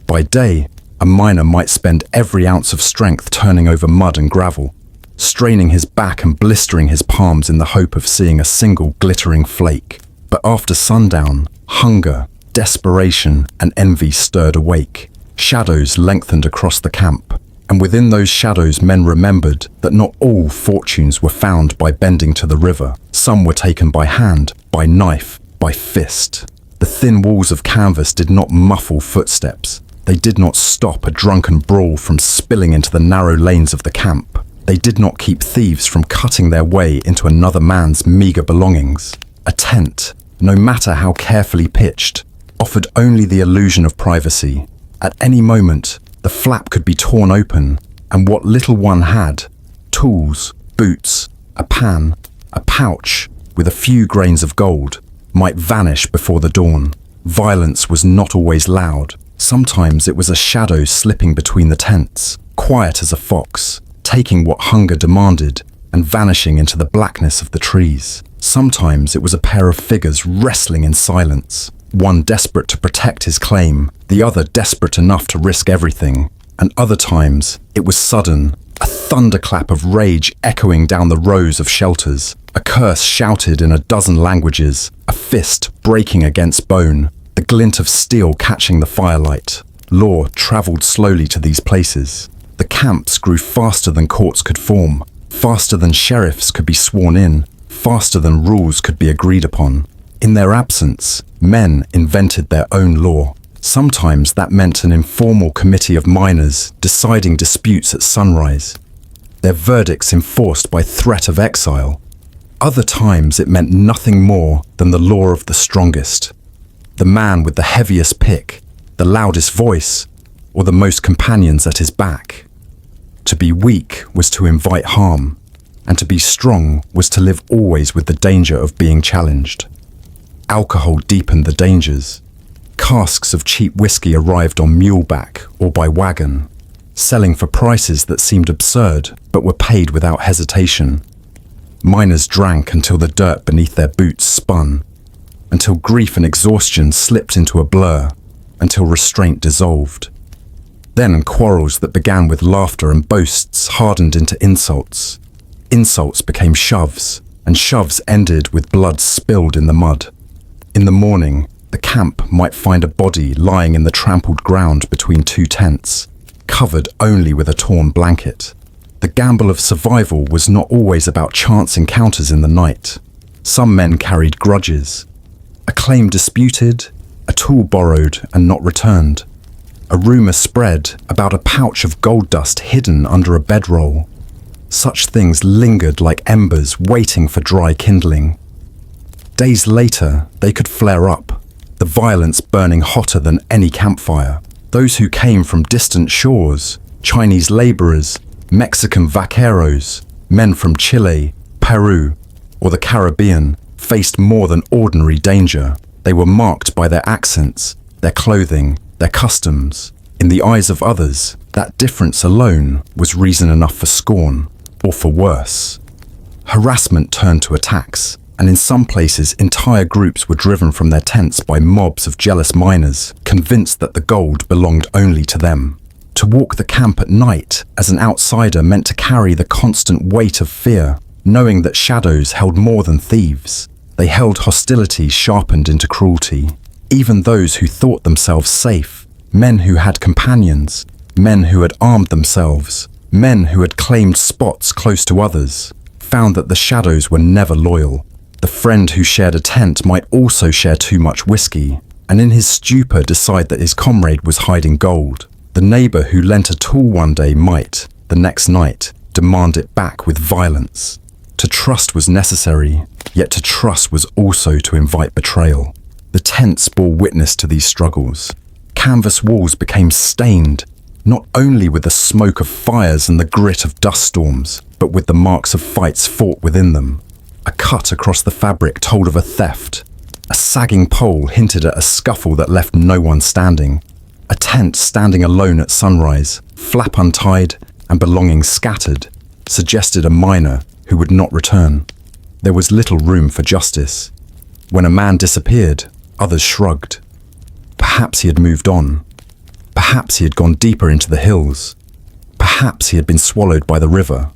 By day, a miner might spend every ounce of strength turning over mud and gravel, straining his back and blistering his palms in the hope of seeing a single glittering flake. But after sundown, hunger, desperation, and envy stirred awake. Shadows lengthened across the camp, and within those shadows men remembered that not all fortunes were found by bending to the river. Some were taken by hand, by knife, by fist. The thin walls of canvas did not muffle footsteps. They did not stop a drunken brawl from spilling into the narrow lanes of the camp. They did not keep thieves from cutting their way into another man's meager belongings. A tent, no matter how carefully pitched, offered only the illusion of privacy. At any moment, the flap could be torn open, and what little one had, tools, boots, a pan, a pouch with a few grains of gold, might vanish before the dawn. Violence was not always loud. Sometimes it was a shadow slipping between the tents, quiet as a fox, taking what hunger demanded and vanishing into the blackness of the trees. Sometimes it was a pair of figures wrestling in silence, one desperate to protect his claim, the other desperate enough to risk everything. And other times, it was sudden, a thunderclap of rage echoing down the rows of shelters, a curse shouted in a dozen languages, a fist breaking against bone, the glint of steel catching the firelight. Law traveled slowly to these places. The camps grew faster than courts could form, faster than sheriffs could be sworn in, faster than rules could be agreed upon. In their absence, men invented their own law. Sometimes that meant an informal committee of miners deciding disputes at sunrise, their verdicts enforced by threat of exile. Other times it meant nothing more than the law of the strongest, the man with the heaviest pick, the loudest voice, or the most companions at his back. To be weak was to invite harm, and to be strong was to live always with the danger of being challenged. Alcohol deepened the dangers. Casks of cheap whiskey arrived on muleback or by wagon, selling for prices that seemed absurd but were paid without hesitation. Miners drank until the dirt beneath their boots spun, until grief and exhaustion slipped into a blur, until restraint dissolved. Then quarrels that began with laughter and boasts hardened into insults. Insults became shoves, and shoves ended with blood spilled in the mud. In the morning, the camp might find a body lying in the trampled ground between two tents, covered only with a torn blanket. The gamble of survival was not always about chance encounters in the night. Some men carried grudges. A claim disputed, a tool borrowed and not returned. A rumor spread about a pouch of gold dust hidden under a bedroll. Such things lingered like embers waiting for dry kindling. Days later, they could flare up, the violence burning hotter than any campfire. Those who came from distant shores, Chinese laborers, Mexican vaqueros, men from Chile, Peru, or the Caribbean, faced more than ordinary danger. They were marked by their accents, their clothing, their customs. In the eyes of others, that difference alone was reason enough for scorn, or for worse. Harassment turned to attacks, and in some places entire groups were driven from their tents by mobs of jealous miners, convinced that the gold belonged only to them. To walk the camp at night as an outsider meant to carry the constant weight of fear, knowing that shadows held more than thieves, They held hostility sharpened into cruelty. Even those who thought themselves safe, men who had companions, men who had armed themselves, men who had claimed spots close to others, found that the shadows were never loyal. The friend who shared a tent might also share too much whiskey, and in his stupor decide that his comrade was hiding gold. The neighbor who lent a tool one day might, the next night, demand it back with violence. To trust was necessary, yet to trust was also to invite betrayal. The tents bore witness to these struggles. Canvas walls became stained, not only with the smoke of fires and the grit of dust storms, but with the marks of fights fought within them. A cut across the fabric told of a theft. A sagging pole hinted at a scuffle that left no one standing. A tent standing alone at sunrise, flap untied and belongings scattered, suggested a miner who would not return. There was little room for justice. When a man disappeared, others shrugged. Perhaps he had moved on. Perhaps he had gone deeper into the hills. Perhaps he had been swallowed by the river.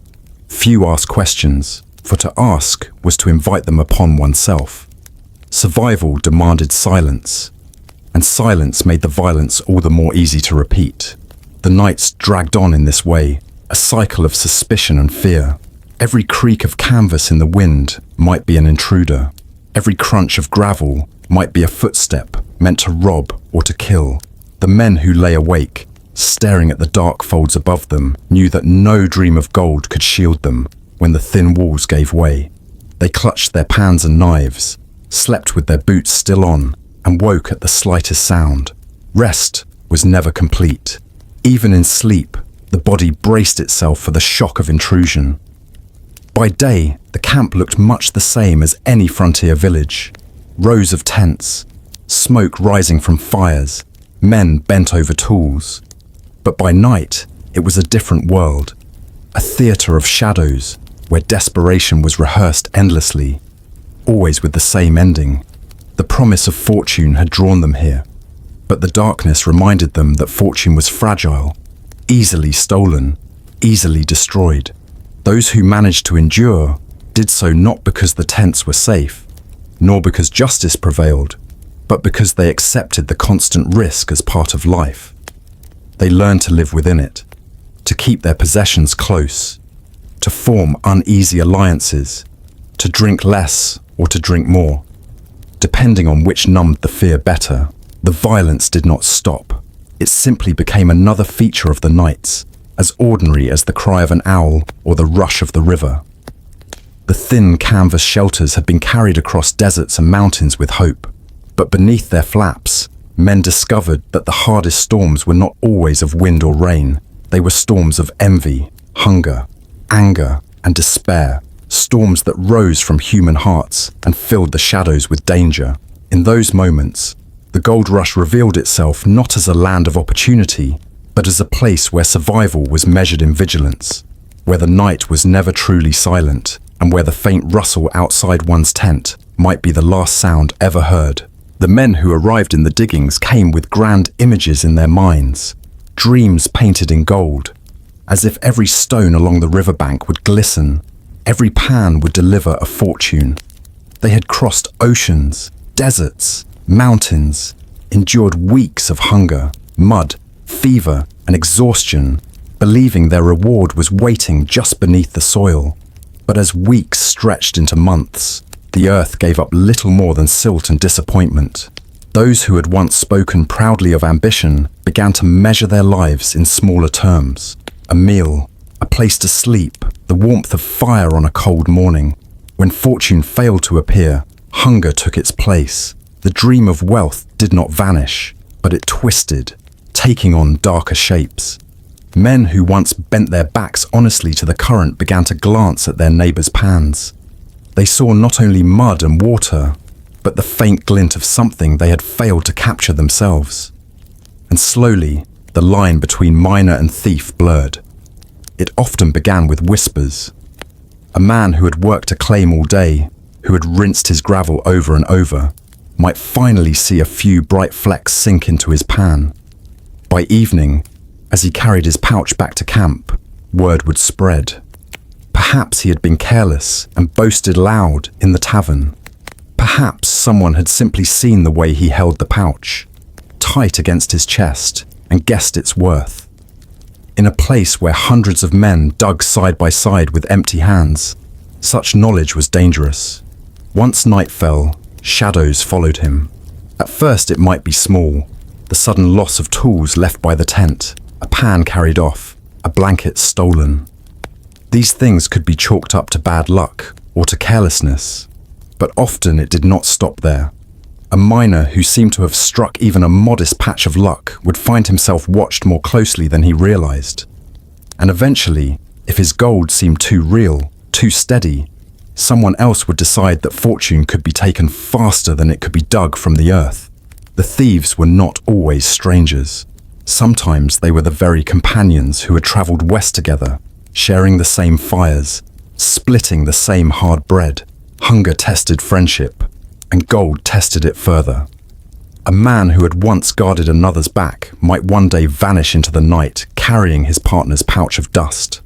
Few asked questions, for to ask was to invite them upon oneself. Survival demanded silence, and silence made the violence all the more easy to repeat. The nights dragged on in this way, a cycle of suspicion and fear. Every creak of canvas in the wind might be an intruder. Every crunch of gravel might be a footstep meant to rob or to kill. The men who lay awake, staring at the dark folds above them, knew that no dream of gold could shield them when the thin walls gave way. They clutched their pans and knives, slept with their boots still on, and woke at the slightest sound. Rest was never complete. Even in sleep, the body braced itself for the shock of intrusion. By day, the camp looked much the same as any frontier village. Rows of tents, smoke rising from fires, men bent over tools. But by night, it was a different world. A theatre of shadows, where desperation was rehearsed endlessly, always with the same ending. The promise of fortune had drawn them here, but the darkness reminded them that fortune was fragile, easily stolen, easily destroyed. Those who managed to endure did so not because the tents were safe, nor because justice prevailed, but because they accepted the constant risk as part of life. They learned to live within it, to keep their possessions close, to form uneasy alliances, to drink less or to drink more, depending on which numbed the fear better. The violence did not stop. It simply became another feature of the nights, as ordinary as the cry of an owl or the rush of the river. The thin canvas shelters had been carried across deserts and mountains with hope, but beneath their flaps, men discovered that the hardest storms were not always of wind or rain. They were storms of envy, hunger, anger, and despair, storms that rose from human hearts and filled the shadows with danger. In those moments, the gold rush revealed itself not as a land of opportunity, but as a place where survival was measured in vigilance, where the night was never truly silent, and where the faint rustle outside one's tent might be the last sound ever heard. The men who arrived in the diggings came with grand images in their minds, dreams painted in gold, as if every stone along the riverbank would glisten, every pan would deliver a fortune. They had crossed oceans, deserts, mountains, endured weeks of hunger, mud, fever, and exhaustion, believing their reward was waiting just beneath the soil. But as weeks stretched into months, the earth gave up little more than silt and disappointment. Those who had once spoken proudly of ambition began to measure their lives in smaller terms. A meal, a place to sleep, the warmth of fire on a cold morning. When fortune failed to appear, hunger took its place. The dream of wealth did not vanish, but it twisted, taking on darker shapes. Men who once bent their backs honestly to the current began to glance at their neighbors' pans. They saw not only mud and water, but the faint glint of something they had failed to capture themselves. And slowly, the line between miner and thief blurred. It often began with whispers. A man who had worked a claim all day, who had rinsed his gravel over and over, might finally see a few bright flecks sink into his pan. By evening, as he carried his pouch back to camp, word would spread. Perhaps he had been careless and boasted loud in the tavern. Perhaps someone had simply seen the way he held the pouch, tight against his chest, and guessed its worth. In a place where hundreds of men dug side by side with empty hands, such knowledge was dangerous. Once night fell, shadows followed him. At first it might be small, the sudden loss of tools left by the tent, a pan carried off, a blanket stolen. These things could be chalked up to bad luck or to carelessness, but often it did not stop there. A miner who seemed to have struck even a modest patch of luck would find himself watched more closely than he realized. And eventually, if his gold seemed too real, too steady, someone else would decide that fortune could be taken faster than it could be dug from the earth. The thieves were not always strangers. Sometimes they were the very companions who had traveled west together, sharing the same fires, splitting the same hard bread. Hunger tested friendship, and gold tested it further. A man who had once guarded another's back might one day vanish into the night, carrying his partner's pouch of dust.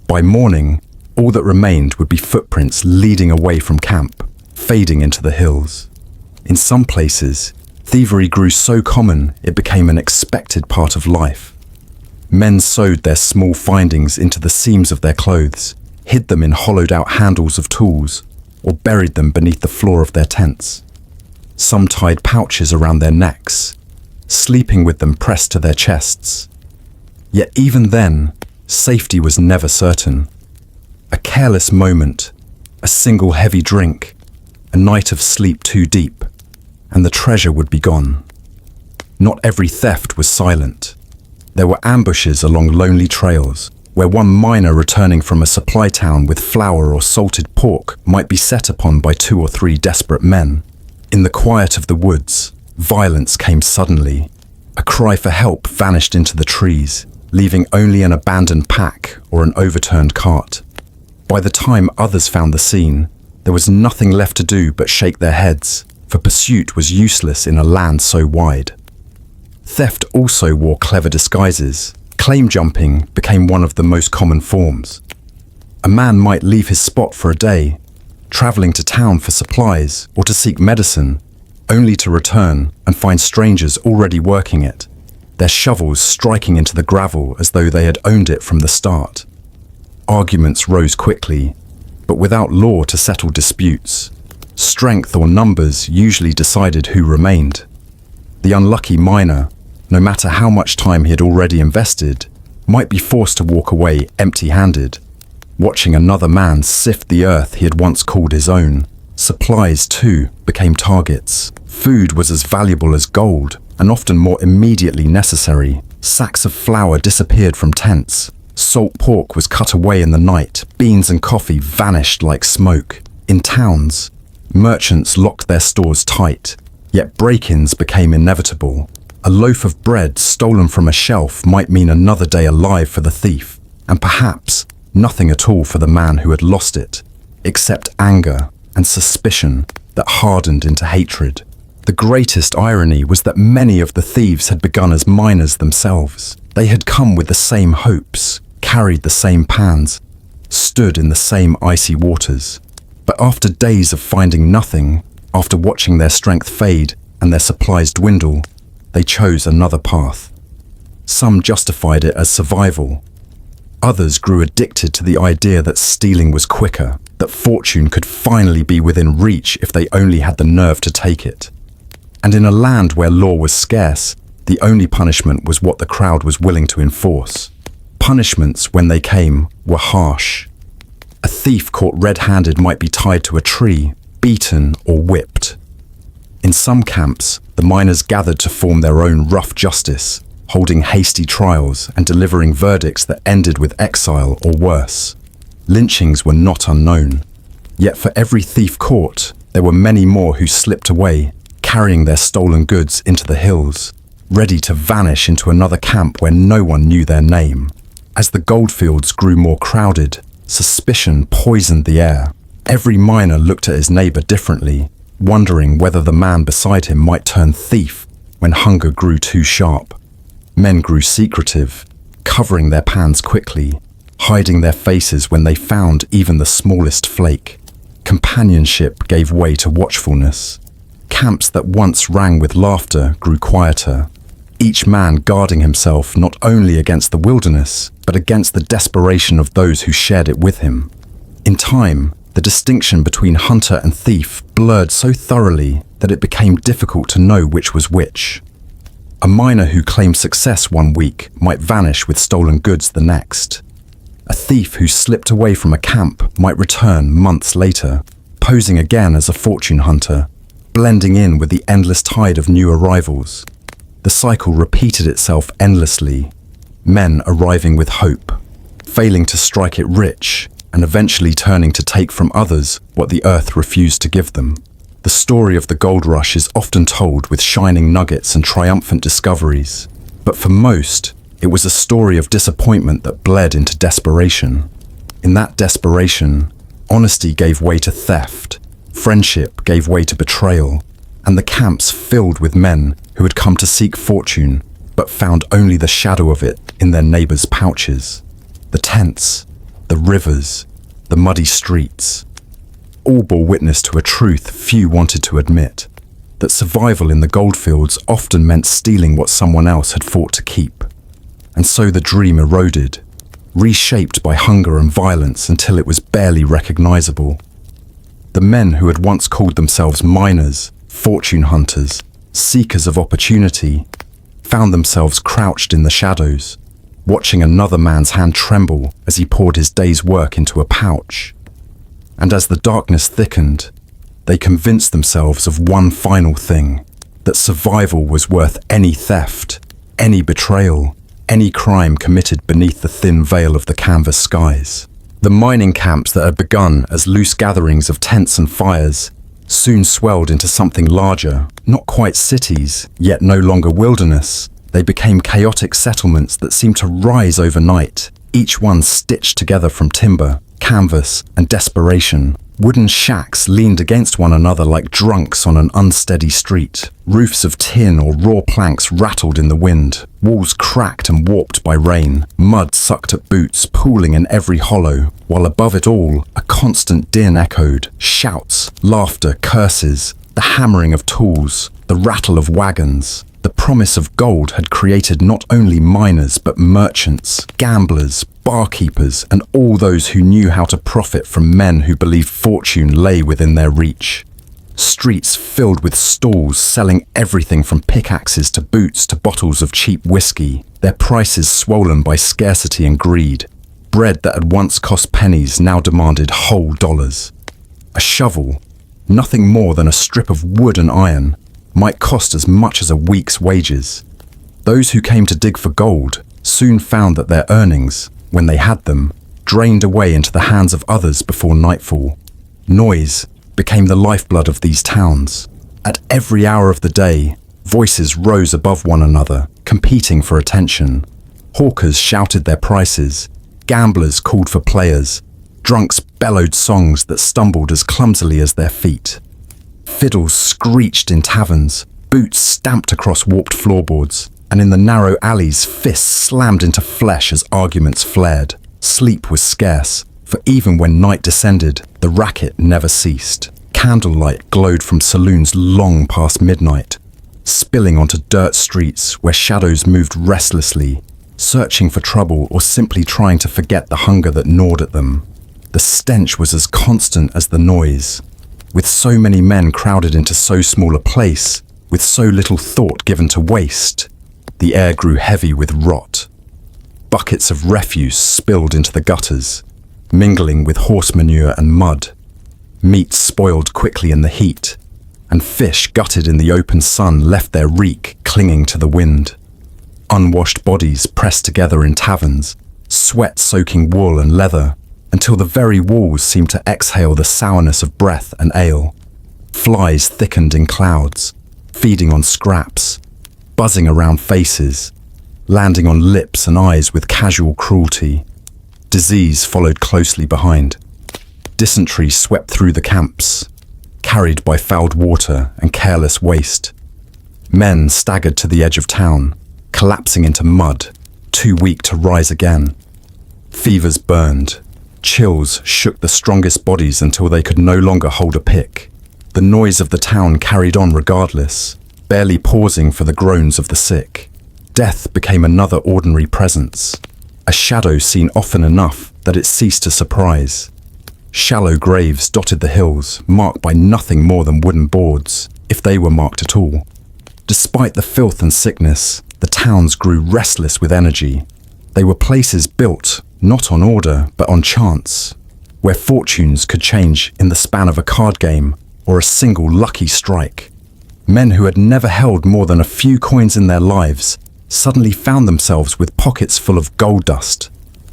By morning, all that remained would be footprints leading away from camp, fading into the hills. In some places, thievery grew so common it became an expected part of life. Men sewed their small findings into the seams of their clothes, hid them in hollowed-out handles of tools, or buried them beneath the floor of their tents. Some tied pouches around their necks, sleeping with them pressed to their chests. Yet even then, safety was never certain. A careless moment, a single heavy drink, a night of sleep too deep, and the treasure would be gone. Not every theft was silent. There were ambushes along lonely trails, where one miner returning from a supply town with flour or salted pork might be set upon by 2 or 3 desperate men. In the quiet of the woods, violence came suddenly. A cry for help vanished into the trees, leaving only an abandoned pack or an overturned cart. By the time others found the scene, there was nothing left to do but shake their heads, for pursuit was useless in a land so wide. Theft also wore clever disguises. Claim jumping became one of the most common forms. A man might leave his spot for a day, traveling to town for supplies or to seek medicine, only to return and find strangers already working it, their shovels striking into the gravel as though they had owned it from the start. Arguments rose quickly, but without law to settle disputes. Strength or numbers usually decided who remained. The unlucky miner, no matter how much time he had already invested, might be forced to walk away empty-handed, watching another man sift the earth he had once called his own. Supplies, too, became targets. Food was as valuable as gold, and often more immediately necessary. Sacks of flour disappeared from tents. Salt pork was cut away in the night. Beans and coffee vanished like smoke. In towns, merchants locked their stores tight, yet break-ins became inevitable. A loaf of bread stolen from a shelf might mean another day alive for the thief, and perhaps nothing at all for the man who had lost it, except anger and suspicion that hardened into hatred. The greatest irony was that many of the thieves had begun as miners themselves. They had come with the same hopes, carried the same pans, stood in the same icy waters. But after days of finding nothing, after watching their strength fade and their supplies dwindle, they chose another path. Some justified it as survival. Others grew addicted to the idea that stealing was quicker, that fortune could finally be within reach if they only had the nerve to take it. And in a land where law was scarce, the only punishment was what the crowd was willing to enforce. Punishments, when they came, were harsh. A thief caught red-handed might be tied to a tree, beaten or whipped. In some camps, the miners gathered to form their own rough justice, holding hasty trials and delivering verdicts that ended with exile or worse. Lynchings were not unknown. Yet for every thief caught, there were many more who slipped away, carrying their stolen goods into the hills, ready to vanish into another camp where no one knew their name. As the goldfields grew more crowded, suspicion poisoned the air. Every miner looked at his neighbor differently, wondering whether the man beside him might turn thief when hunger grew too sharp. Men grew secretive, covering their pans quickly, hiding their faces when they found even the smallest flake. Companionship gave way to watchfulness. Camps that once rang with laughter grew quieter, each man guarding himself not only against the wilderness, but against the desperation of those who shared it with him. In time, the distinction between hunter and thief blurred so thoroughly that it became difficult to know which was which. A miner who claimed success one week might vanish with stolen goods the next. A thief who slipped away from a camp might return months later, posing again as a fortune hunter, blending in with the endless tide of new arrivals. The cycle repeated itself endlessly, men arriving with hope, failing to strike it rich, and eventually turning to take from others what the earth refused to give them. The story of the gold rush is often told with shining nuggets and triumphant discoveries, but for most, it was a story of disappointment that bled into desperation. In that desperation, honesty gave way to theft, friendship gave way to betrayal, and the camps filled with men who had come to seek fortune, but found only the shadow of it in their neighbors' pouches. The tents, the rivers, the muddy streets, all bore witness to a truth few wanted to admit, that survival in the goldfields often meant stealing what someone else had fought to keep. And so the dream eroded, reshaped by hunger and violence until it was barely recognizable. The men who had once called themselves miners, fortune hunters, seekers of opportunity, found themselves crouched in the shadows, watching another man's hand tremble as he poured his day's work into a pouch. And as the darkness thickened, they convinced themselves of one final thing, that survival was worth any theft, any betrayal, any crime committed beneath the thin veil of the canvas skies. The mining camps that had begun as loose gatherings of tents and fires soon swelled into something larger, not quite cities, yet no longer wilderness. They became chaotic settlements that seemed to rise overnight, each one stitched together from timber, canvas, and desperation. Wooden shacks leaned against one another like drunks on an unsteady street. Roofs of tin or raw planks rattled in the wind. Walls cracked and warped by rain. Mud sucked at boots, pooling in every hollow, while above it all, a constant din echoed. Shouts, laughter, curses, the hammering of tools, the rattle of wagons. The promise of gold had created not only miners but merchants, gamblers, barkeepers, and all those who knew how to profit from men who believed fortune lay within their reach. Streets filled with stalls selling everything from pickaxes to boots to bottles of cheap whiskey, their prices swollen by scarcity and greed. Bread that had once cost pennies now demanded whole dollars. A shovel, nothing more than a strip of wood and iron, might cost as much as a week's wages. Those who came to dig for gold soon found that their earnings, when they had them, drained away into the hands of others before nightfall. Noise became the lifeblood of these towns. At every hour of the day, voices rose above one another, competing for attention. Hawkers shouted their prices, gamblers called for players, drunks bellowed songs that stumbled as clumsily as their feet. Fiddles screeched in taverns, boots stamped across warped floorboards, and in the narrow alleys fists slammed into flesh as arguments flared. Sleep was scarce, for even when night descended, the racket never ceased. Candlelight glowed from saloons long past midnight, spilling onto dirt streets where shadows moved restlessly, searching for trouble or simply trying to forget the hunger that gnawed at them. The stench was as constant as the noise. With so many men crowded into so small a place, with so little thought given to waste, the air grew heavy with rot. Buckets of refuse spilled into the gutters, mingling with horse manure and mud. Meat spoiled quickly in the heat, and fish gutted in the open sun left their reek clinging to the wind. Unwashed bodies pressed together in taverns, sweat soaking wool and leather, until the very walls seemed to exhale the sourness of breath and ale. Flies thickened in clouds, feeding on scraps, buzzing around faces, landing on lips and eyes with casual cruelty. Disease followed closely behind. Dysentery swept through the camps, carried by fouled water and careless waste. Men staggered to the edge of town, collapsing into mud, too weak to rise again. Fevers burned, Chills shook the strongest bodies until they could no longer hold a pick. The noise of the town carried on regardless, barely pausing for the groans of the sick. Death became another ordinary presence, a shadow seen often enough that it ceased to surprise. Shallow graves dotted the hills, marked by nothing more than wooden boards, if they were marked at all. Despite the filth and sickness, the towns grew restless with energy. They were places built, not on order, but on chance, where fortunes could change in the span of a card game or a single lucky strike. Men who had never held more than a few coins in their lives suddenly found themselves with pockets full of gold dust,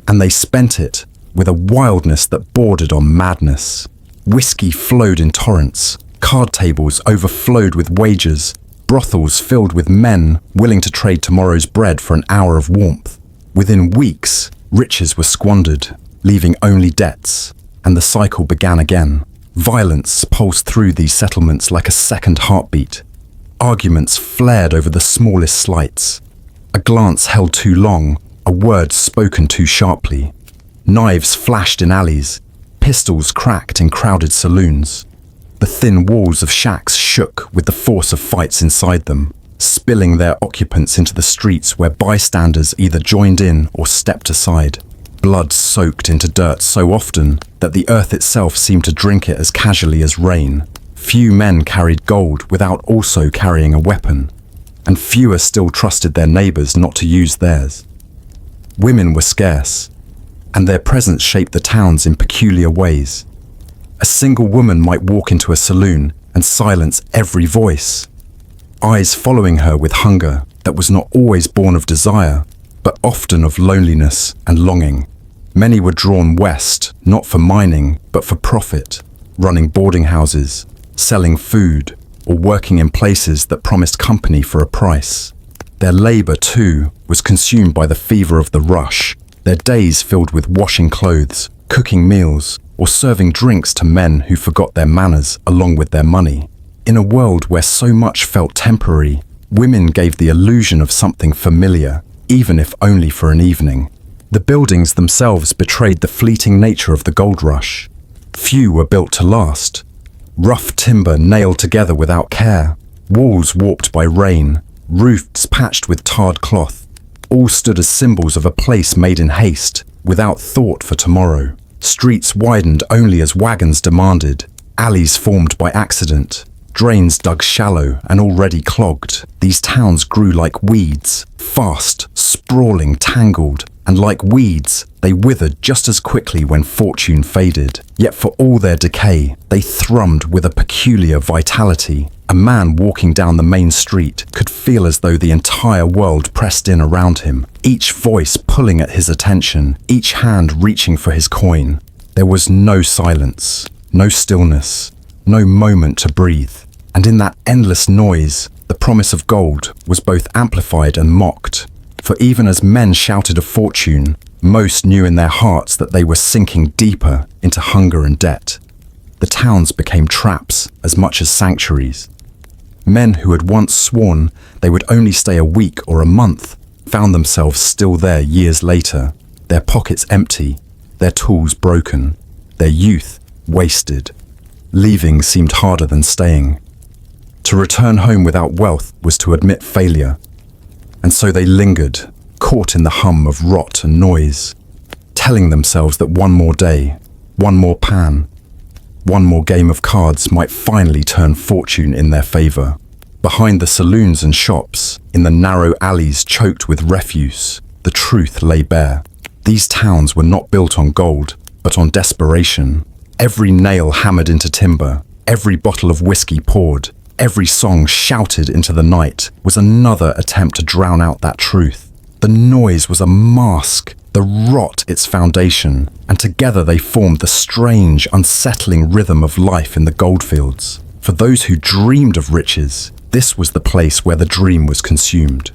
and they spent it with a wildness that bordered on madness. Whiskey flowed in torrents, card tables overflowed with wagers, brothels filled with men willing to trade tomorrow's bread for an hour of warmth. Within weeks, riches were squandered, leaving only debts, and the cycle began again. Violence pulsed through these settlements like a second heartbeat. Arguments flared over the smallest slights. A glance held too long, a word spoken too sharply. Knives flashed in alleys, pistols cracked in crowded saloons. The thin walls of shacks shook with the force of fights inside them, spilling their occupants into the streets where bystanders either joined in or stepped aside. Blood soaked into dirt so often that the earth itself seemed to drink it as casually as rain. Few men carried gold without also carrying a weapon, and fewer still trusted their neighbors not to use theirs. Women were scarce, and their presence shaped the towns in peculiar ways. A single woman might walk into a saloon and silence every voice, eyes following her with hunger that was not always born of desire, but often of loneliness and longing. Many were drawn west, not for mining, but for profit, running boarding houses, selling food, or working in places that promised company for a price. Their labor, too, was consumed by the fever of the rush, their days filled with washing clothes, cooking meals, or serving drinks to men who forgot their manners along with their money. In a world where so much felt temporary, women gave the illusion of something familiar, even if only for an evening. The buildings themselves betrayed the fleeting nature of the gold rush. Few were built to last. Rough timber nailed together without care, walls warped by rain, roofs patched with tarred cloth, all stood as symbols of a place made in haste, without thought for tomorrow. Streets widened only as wagons demanded, alleys formed by accident, drains dug shallow and already clogged. These towns grew like weeds, fast, sprawling, tangled, and like weeds, they withered just as quickly when fortune faded. Yet for all their decay, they thrummed with a peculiar vitality. A man walking down the main street could feel as though the entire world pressed in around him, each voice pulling at his attention, each hand reaching for his coin. There was no silence, no stillness, no moment to breathe. And in that endless noise, the promise of gold was both amplified and mocked. For even as men shouted of fortune, most knew in their hearts that they were sinking deeper into hunger and debt. The towns became traps as much as sanctuaries. Men who had once sworn they would only stay a week or a month found themselves still there years later, their pockets empty, their tools broken, their youth wasted. Leaving seemed harder than staying. To return home without wealth was to admit failure. And so they lingered, caught in the hum of rot and noise, telling themselves that one more day, one more pan, one more game of cards might finally turn fortune in their favor. Behind the saloons and shops, in the narrow alleys choked with refuse, the truth lay bare. These towns were not built on gold, but on desperation. Every nail hammered into timber, every bottle of whiskey poured, every song shouted into the night was another attempt to drown out that truth. The noise was a mask, the rot its foundation, and together they formed the strange, unsettling rhythm of life in the goldfields. For those who dreamed of riches, this was the place where the dream was consumed.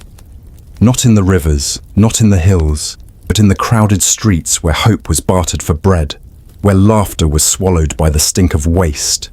Not in the rivers, not in the hills, but in the crowded streets where hope was bartered for bread, where laughter was swallowed by the stink of waste,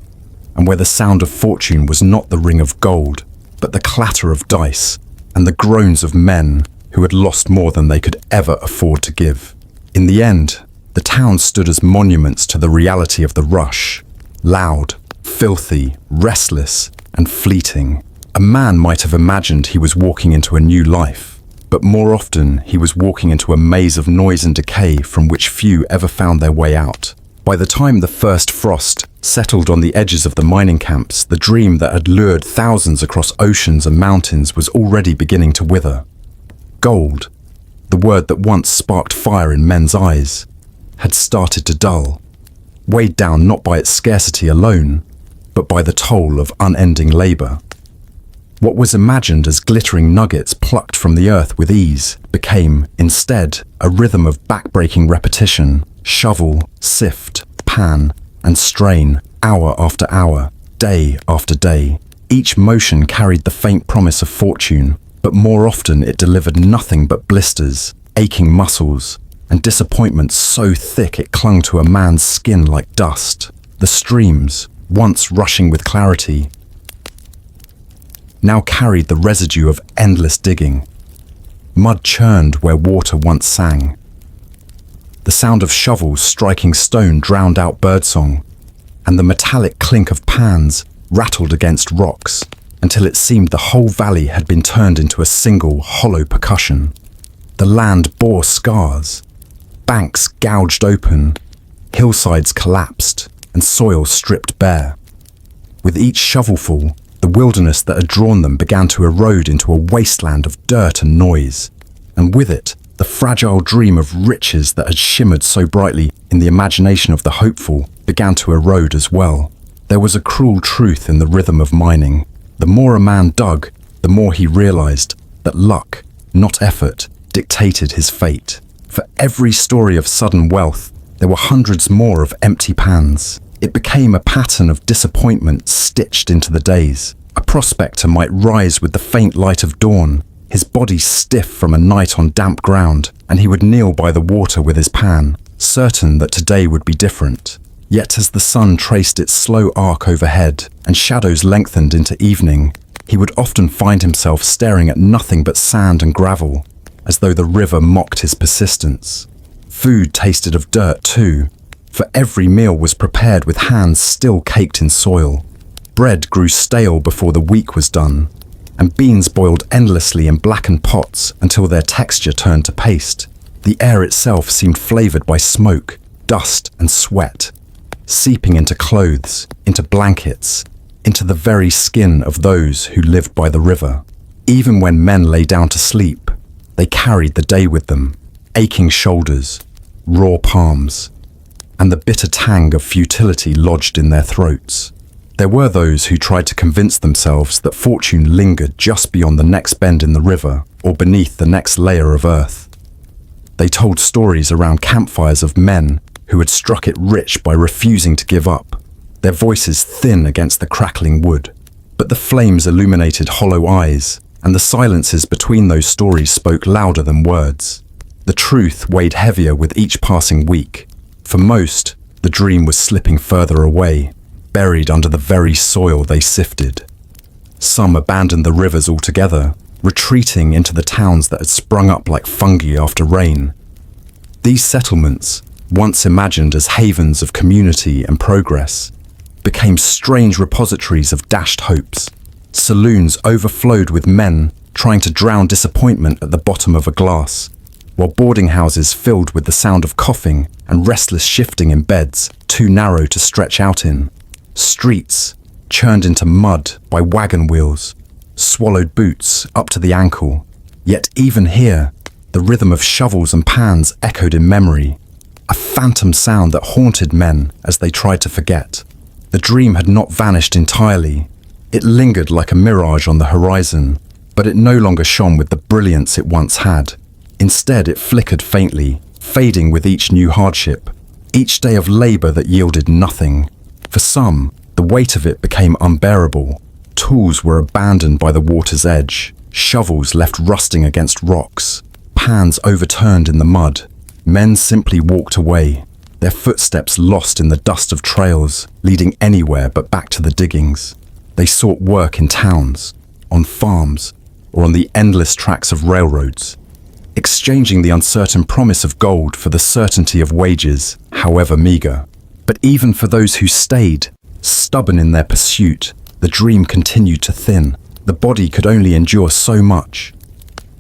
and where the sound of fortune was not the ring of gold, but the clatter of dice and the groans of men who had lost more than they could ever afford to give. In the end, The towns stood as monuments to the reality of the rush. Loud, filthy, restless, and fleeting. A man might have imagined he was walking into a new life, but more often he was walking into a maze of noise and decay from which few ever found their way out. By the time the first frost settled on the edges of the mining camps, the dream that had lured thousands across oceans and mountains was already beginning to wither. Gold, the word that once sparked fire in men's eyes, had started to dull, weighed down not by its scarcity alone, but by the toll of unending labor. What was imagined as glittering nuggets plucked from the earth with ease became, instead, a rhythm of backbreaking repetition. Shovel, sift, pan, and strain, hour after hour, day after day. Each motion carried the faint promise of fortune, but more often it delivered nothing but blisters, aching muscles, and disappointment so thick it clung to a man's skin like dust. The streams, once rushing with clarity, now carried the residue of endless digging. Mud churned where water once sang. The sound of shovels striking stone drowned out birdsong, and the metallic clink of pans rattled against rocks until it seemed the whole valley had been turned into a single hollow percussion. The land bore scars. Banks gouged open, hillsides collapsed, and soil stripped bare. With each shovelful, the wilderness that had drawn them began to erode into a wasteland of dirt and noise, and with it, the fragile dream of riches that had shimmered so brightly in the imagination of the hopeful began to erode as well. There was a cruel truth in the rhythm of mining. The more a man dug, the more he realized that luck, not effort, dictated his fate. For every story of sudden wealth, there were hundreds more of empty pans. It became a pattern of disappointment stitched into the days. A prospector might rise with the faint light of dawn, his body stiff from a night on damp ground, and he would kneel by the water with his pan, certain that today would be different. Yet as the sun traced its slow arc overhead and shadows lengthened into evening, he would often find himself staring at nothing but sand and gravel, as though the river mocked his persistence. Food tasted of dirt too, for every meal was prepared with hands still caked in soil. Bread grew stale before the week was done, and beans boiled endlessly in blackened pots until their texture turned to paste. The air itself seemed flavored by smoke, dust, and sweat, seeping into clothes, into blankets, into the very skin of those who lived by the river. Even when men lay down to sleep, they carried the day with them, aching shoulders, raw palms, and the bitter tang of futility lodged in their throats. There were those who tried to convince themselves that fortune lingered just beyond the next bend in the river or beneath the next layer of earth. They told stories around campfires of men who had struck it rich by refusing to give up, their voices thin against the crackling wood. But the flames illuminated hollow eyes, and the silences between those stories spoke louder than words. The truth weighed heavier with each passing week. For most, the dream was slipping further away, buried under the very soil they sifted. Some abandoned the rivers altogether, retreating into the towns that had sprung up like fungi after rain. These settlements, once imagined as havens of community and progress, became strange repositories of dashed hopes. Saloons overflowed with men trying to drown disappointment at the bottom of a glass, while boarding houses filled with the sound of coughing and restless shifting in beds too narrow to stretch out in. Streets, churned into mud by wagon wheels, swallowed boots up to the ankle. Yet even here, the rhythm of shovels and pans echoed in memory, a phantom sound that haunted men as they tried to forget. The dream had not vanished entirely. It lingered like a mirage on the horizon, but it no longer shone with the brilliance it once had. Instead, it flickered faintly, fading with each new hardship, each day of labor that yielded nothing. For some, the weight of it became unbearable. Tools were abandoned by the water's edge, shovels left rusting against rocks, pans overturned in the mud. Men simply walked away, their footsteps lost in the dust of trails leading anywhere but back to the diggings. They sought work in towns, on farms, or on the endless tracks of railroads. exchanging the uncertain promise of gold for the certainty of wages, however meager. But even for those who stayed, stubborn in their pursuit, the dream continued to thin. The body could only endure so much.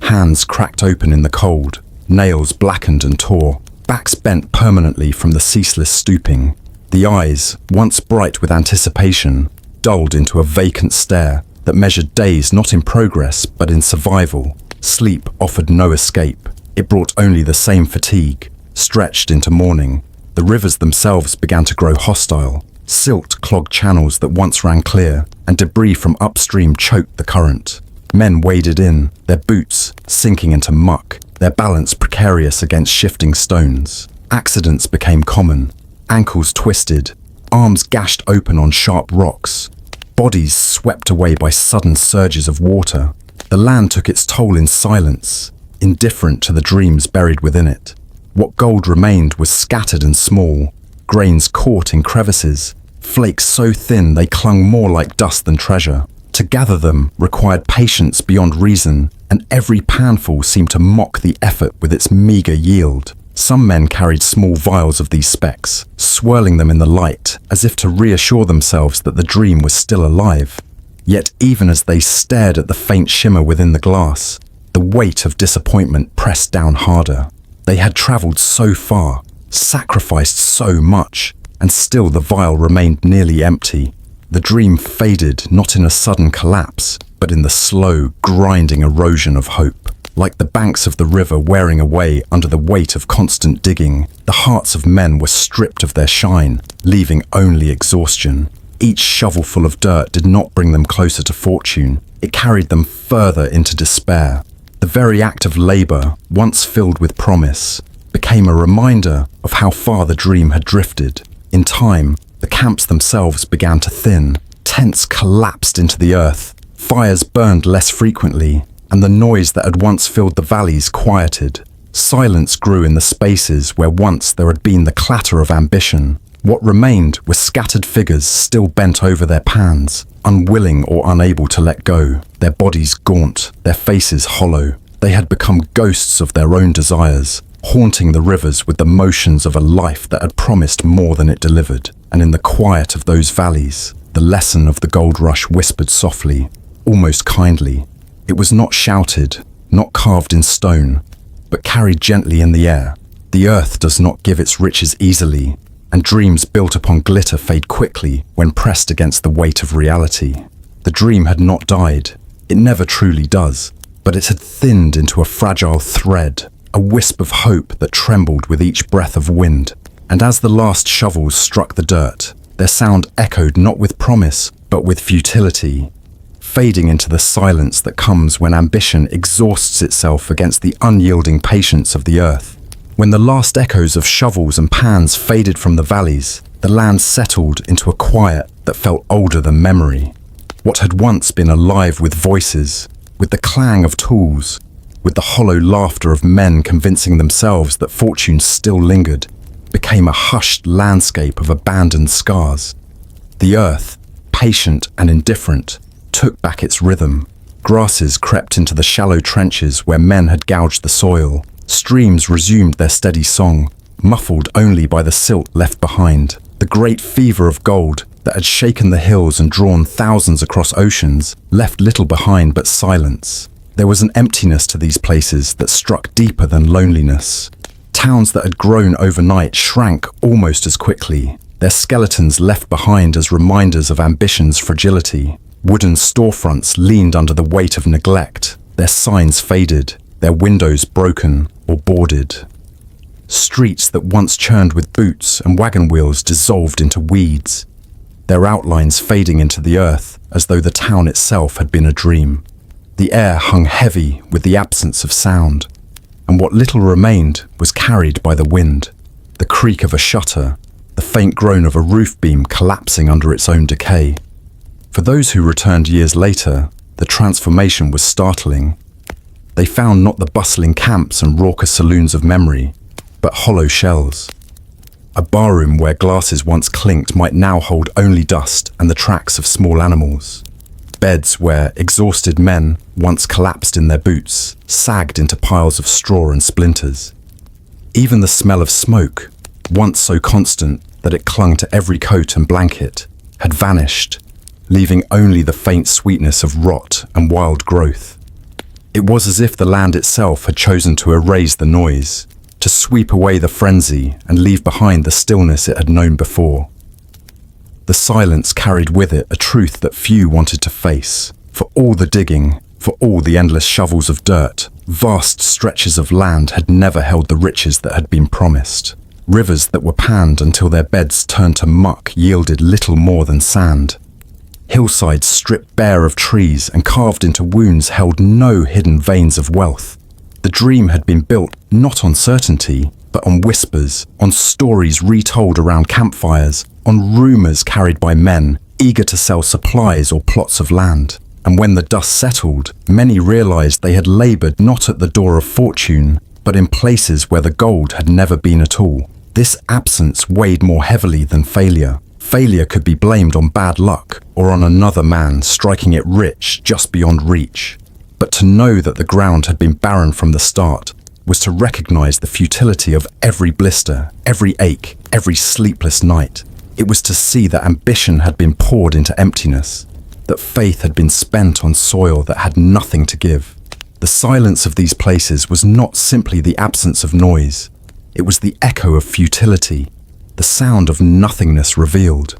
Hands cracked open in the cold, nails blackened and tore, backs bent permanently from the ceaseless stooping. The eyes, once bright with anticipation, dulled into a vacant stare that measured days not in progress but in survival. Sleep offered no escape. It brought only the same fatigue, stretched into morning. The rivers themselves began to grow hostile. Silt clogged channels that once ran clear, and debris from upstream choked the current. Men waded in, their boots sinking into muck, their balance precarious against shifting stones. Accidents became common. Ankles twisted, arms gashed open on sharp rocks, bodies swept away by sudden surges of water. The land took its toll in silence, indifferent to the dreams buried within it. What gold remained was scattered and small, grains caught in crevices, flakes so thin they clung more like dust than treasure. To gather them required patience beyond reason, and every panful seemed to mock the effort with its meager yield. Some men carried small vials of these specks, swirling them in the light as if to reassure themselves that the dream was still alive. Yet even as they stared at the faint shimmer within the glass, the weight of disappointment pressed down harder. They had traveled so far, sacrificed so much, and still the vial remained nearly empty. The dream faded not in a sudden collapse, but in the slow, grinding erosion of hope. Like the banks of the river wearing away under the weight of constant digging, the hearts of men were stripped of their shine, leaving only exhaustion. Each shovelful of dirt did not bring them closer to fortune. It carried them further into despair. The very act of labor, once filled with promise, became a reminder of how far the dream had drifted. In time, the camps themselves began to thin. Tents collapsed into the earth. Fires burned less frequently, and the noise that had once filled the valleys quieted. Silence grew in the spaces where once there had been the clatter of ambition. What remained were scattered figures still bent over their pans, unwilling or unable to let go, their bodies gaunt, their faces hollow. They had become ghosts of their own desires, haunting the rivers with the motions of a life that had promised more than it delivered. And in the quiet of those valleys, the lesson of the gold rush whispered softly, almost kindly. It was not shouted, not carved in stone, but carried gently in the air. The earth does not give its riches easily, and dreams built upon glitter fade quickly when pressed against the weight of reality. The dream had not died. It never truly does, but it had thinned into a fragile thread, a wisp of hope that trembled with each breath of wind. And as the last shovels struck the dirt, their sound echoed not with promise, but with futility, fading into the silence that comes when ambition exhausts itself against the unyielding patience of the earth. When the last echoes of shovels and pans faded from the valleys, the land settled into a quiet that felt older than memory. What had once been alive with voices, with the clang of tools, with the hollow laughter of men convincing themselves that fortune still lingered, became a hushed landscape of abandoned scars. The earth, patient and indifferent, took back its rhythm. Grasses crept into the shallow trenches where men had gouged the soil. Streams resumed their steady song, muffled only by the silt left behind. The great fever of gold that had shaken the hills and drawn thousands across oceans left little behind but silence. There was an emptiness to these places that struck deeper than loneliness. Towns that had grown overnight shrank almost as quickly, their skeletons left behind as reminders of ambition's fragility. Wooden storefronts leaned under the weight of neglect, their signs faded, their windows broken or boarded. Streets that once churned with boots and wagon wheels dissolved into weeds, their outlines fading into the earth as though the town itself had been a dream. The air hung heavy with the absence of sound, and what little remained was carried by the wind. The creak of a shutter, the faint groan of a roof beam collapsing under its own decay. For those who returned years later, the transformation was startling. They found not the bustling camps and raucous saloons of memory, but hollow shells. A barroom where glasses once clinked might now hold only dust and the tracks of small animals. Beds where exhausted men, once collapsed in their boots, sagged into piles of straw and splinters. Even the smell of smoke, once so constant that it clung to every coat and blanket, had vanished, leaving only the faint sweetness of rot and wild growth. It was as if the land itself had chosen to erase the noise, to sweep away the frenzy and leave behind the stillness it had known before. The silence carried with it a truth that few wanted to face. For all the digging, for all the endless shovels of dirt, vast stretches of land had never held the riches that had been promised. Rivers that were panned until their beds turned to muck yielded little more than sand. Hillsides stripped bare of trees and carved into wounds held no hidden veins of wealth. The dream had been built not on certainty, but on whispers, on stories retold around campfires, on rumors carried by men eager to sell supplies or plots of land. And when the dust settled, many realized they had labored not at the door of fortune, but in places where the gold had never been at all. This absence weighed more heavily than failure. Failure could be blamed on bad luck or on another man striking it rich just beyond reach. But to know that the ground had been barren from the start was to recognize the futility of every blister, every ache, every sleepless night. It was to see that ambition had been poured into emptiness, that faith had been spent on soil that had nothing to give. The silence of these places was not simply the absence of noise. It was the echo of futility, the sound of nothingness revealed.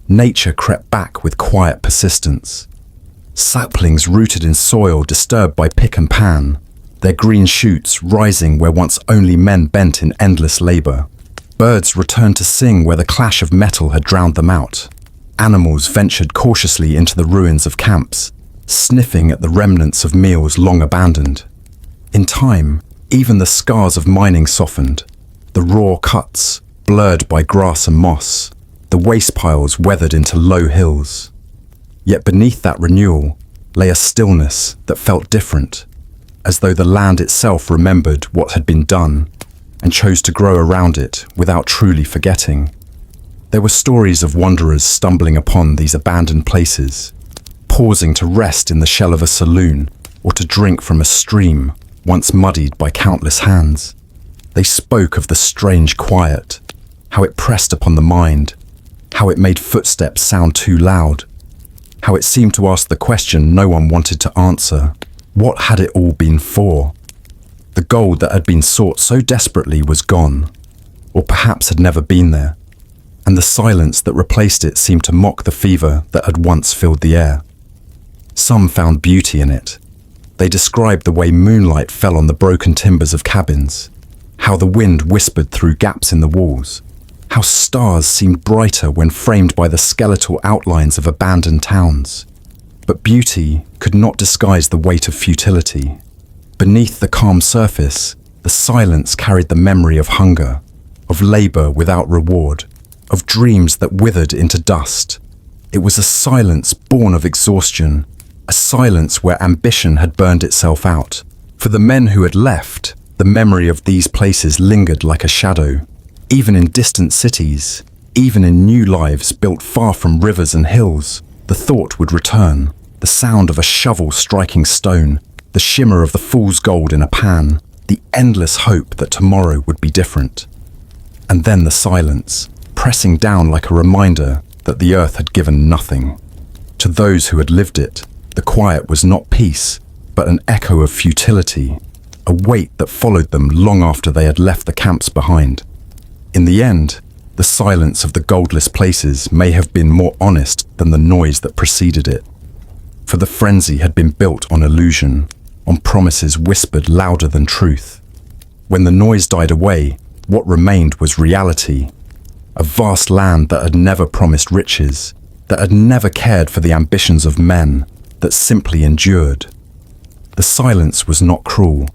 Nature crept back with quiet persistence. Saplings rooted in soil disturbed by pick and pan, their green shoots rising where once only men bent in endless labor. Birds returned to sing where the clash of metal had drowned them out. Animals ventured cautiously into the ruins of camps, sniffing at the remnants of meals long abandoned. In time, even the scars of mining softened, the raw cuts blurred by grass and moss, the waste piles weathered into low hills. Yet beneath that renewal lay a stillness that felt different, as though the land itself remembered what had been done and chose to grow around it without truly forgetting. There were stories of wanderers stumbling upon these abandoned places, pausing to rest in the shell of a saloon or to drink from a stream once muddied by countless hands. They spoke of the strange quiet, how it pressed upon the mind, how it made footsteps sound too loud, how it seemed to ask the question no one wanted to answer. What had it all been for? The gold that had been sought so desperately was gone, or perhaps had never been there, and the silence that replaced it seemed to mock the fever that had once filled the air. Some found beauty in it. They described the way moonlight fell on the broken timbers of cabins, how the wind whispered through gaps in the walls, how stars seemed brighter when framed by the skeletal outlines of abandoned towns. But beauty could not disguise the weight of futility. Beneath the calm surface, the silence carried the memory of hunger, of labor without reward, of dreams that withered into dust. It was a silence born of exhaustion, a silence where ambition had burned itself out. For the men who had left, the memory of these places lingered like a shadow. Even in distant cities, even in new lives built far from rivers and hills, the thought would return. The sound of a shovel striking stone, the shimmer of the fool's gold in a pan, the endless hope that tomorrow would be different. And then the silence, pressing down like a reminder that the earth had given nothing. To those who had lived it, the quiet was not peace, but an echo of futility, a weight that followed them long after they had left the camps behind. In the end, the silence of the goldless places may have been more honest than the noise that preceded it. For the frenzy had been built on illusion, on promises whispered louder than truth. When the noise died away, what remained was reality. A vast land that had never promised riches, that had never cared for the ambitions of men, that simply endured. The silence was not cruel.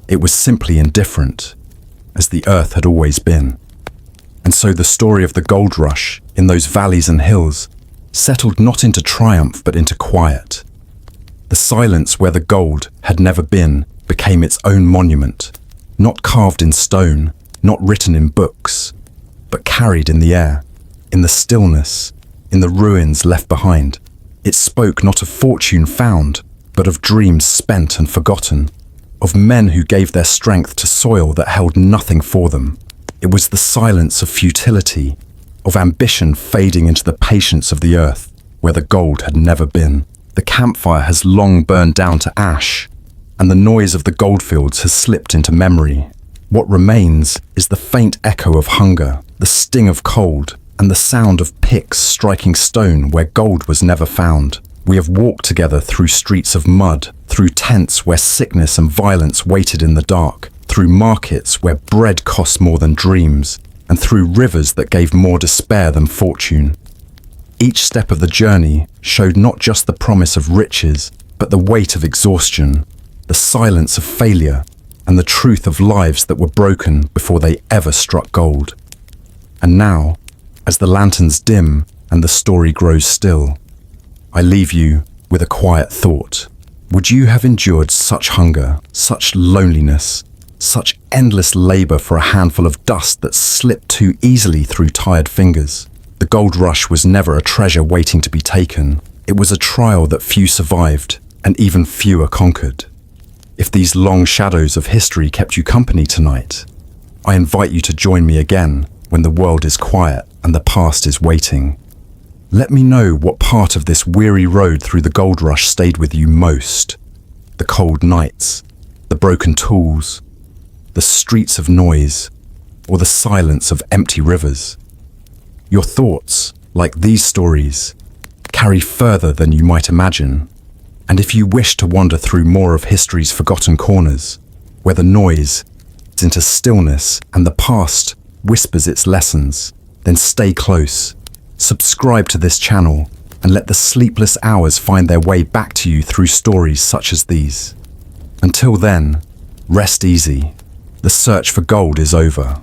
It was simply indifferent, as the earth had always been. And so the story of the gold rush in those valleys and hills settled not into triumph but into quiet. The silence where the gold had never been became its own monument, not carved in stone, not written in books, but carried in the air, in the stillness, in the ruins left behind. It spoke not of fortune found, but of dreams spent and forgotten, of men who gave their strength to soil that held nothing for them. It was the silence of futility, of ambition fading into the patience of the earth, where the gold had never been. The campfire has long burned down to ash, and the noise of the goldfields has slipped into memory. What remains is the faint echo of hunger, the sting of cold, and the sound of picks striking stone where gold was never found. We have walked together through streets of mud, through tents where sickness and violence waited in the dark, through markets where bread cost more than dreams, and through rivers that gave more despair than fortune. Each step of the journey showed not just the promise of riches, but the weight of exhaustion, the silence of failure, and the truth of lives that were broken before they ever struck gold. And now, as the lanterns dim and the story grows still, I leave you with a quiet thought. Would you have endured such hunger, such loneliness, such endless labor for a handful of dust that slipped too easily through tired fingers? The gold rush was never a treasure waiting to be taken. It was a trial that few survived, and even fewer conquered. If these long shadows of history kept you company tonight, I invite you to join me again when the world is quiet and the past is waiting. Let me know what part of this weary road through the gold rush stayed with you most. The cold nights, the broken tools, the streets of noise, or the silence of empty rivers. Your thoughts, like these stories, carry further than you might imagine. And if you wish to wander through more of history's forgotten corners, where the noise is into stillness and the past whispers its lessons, then stay close. Subscribe to this channel and let the sleepless hours find their way back to you through stories such as these. Until then, rest easy. The search for gold is over.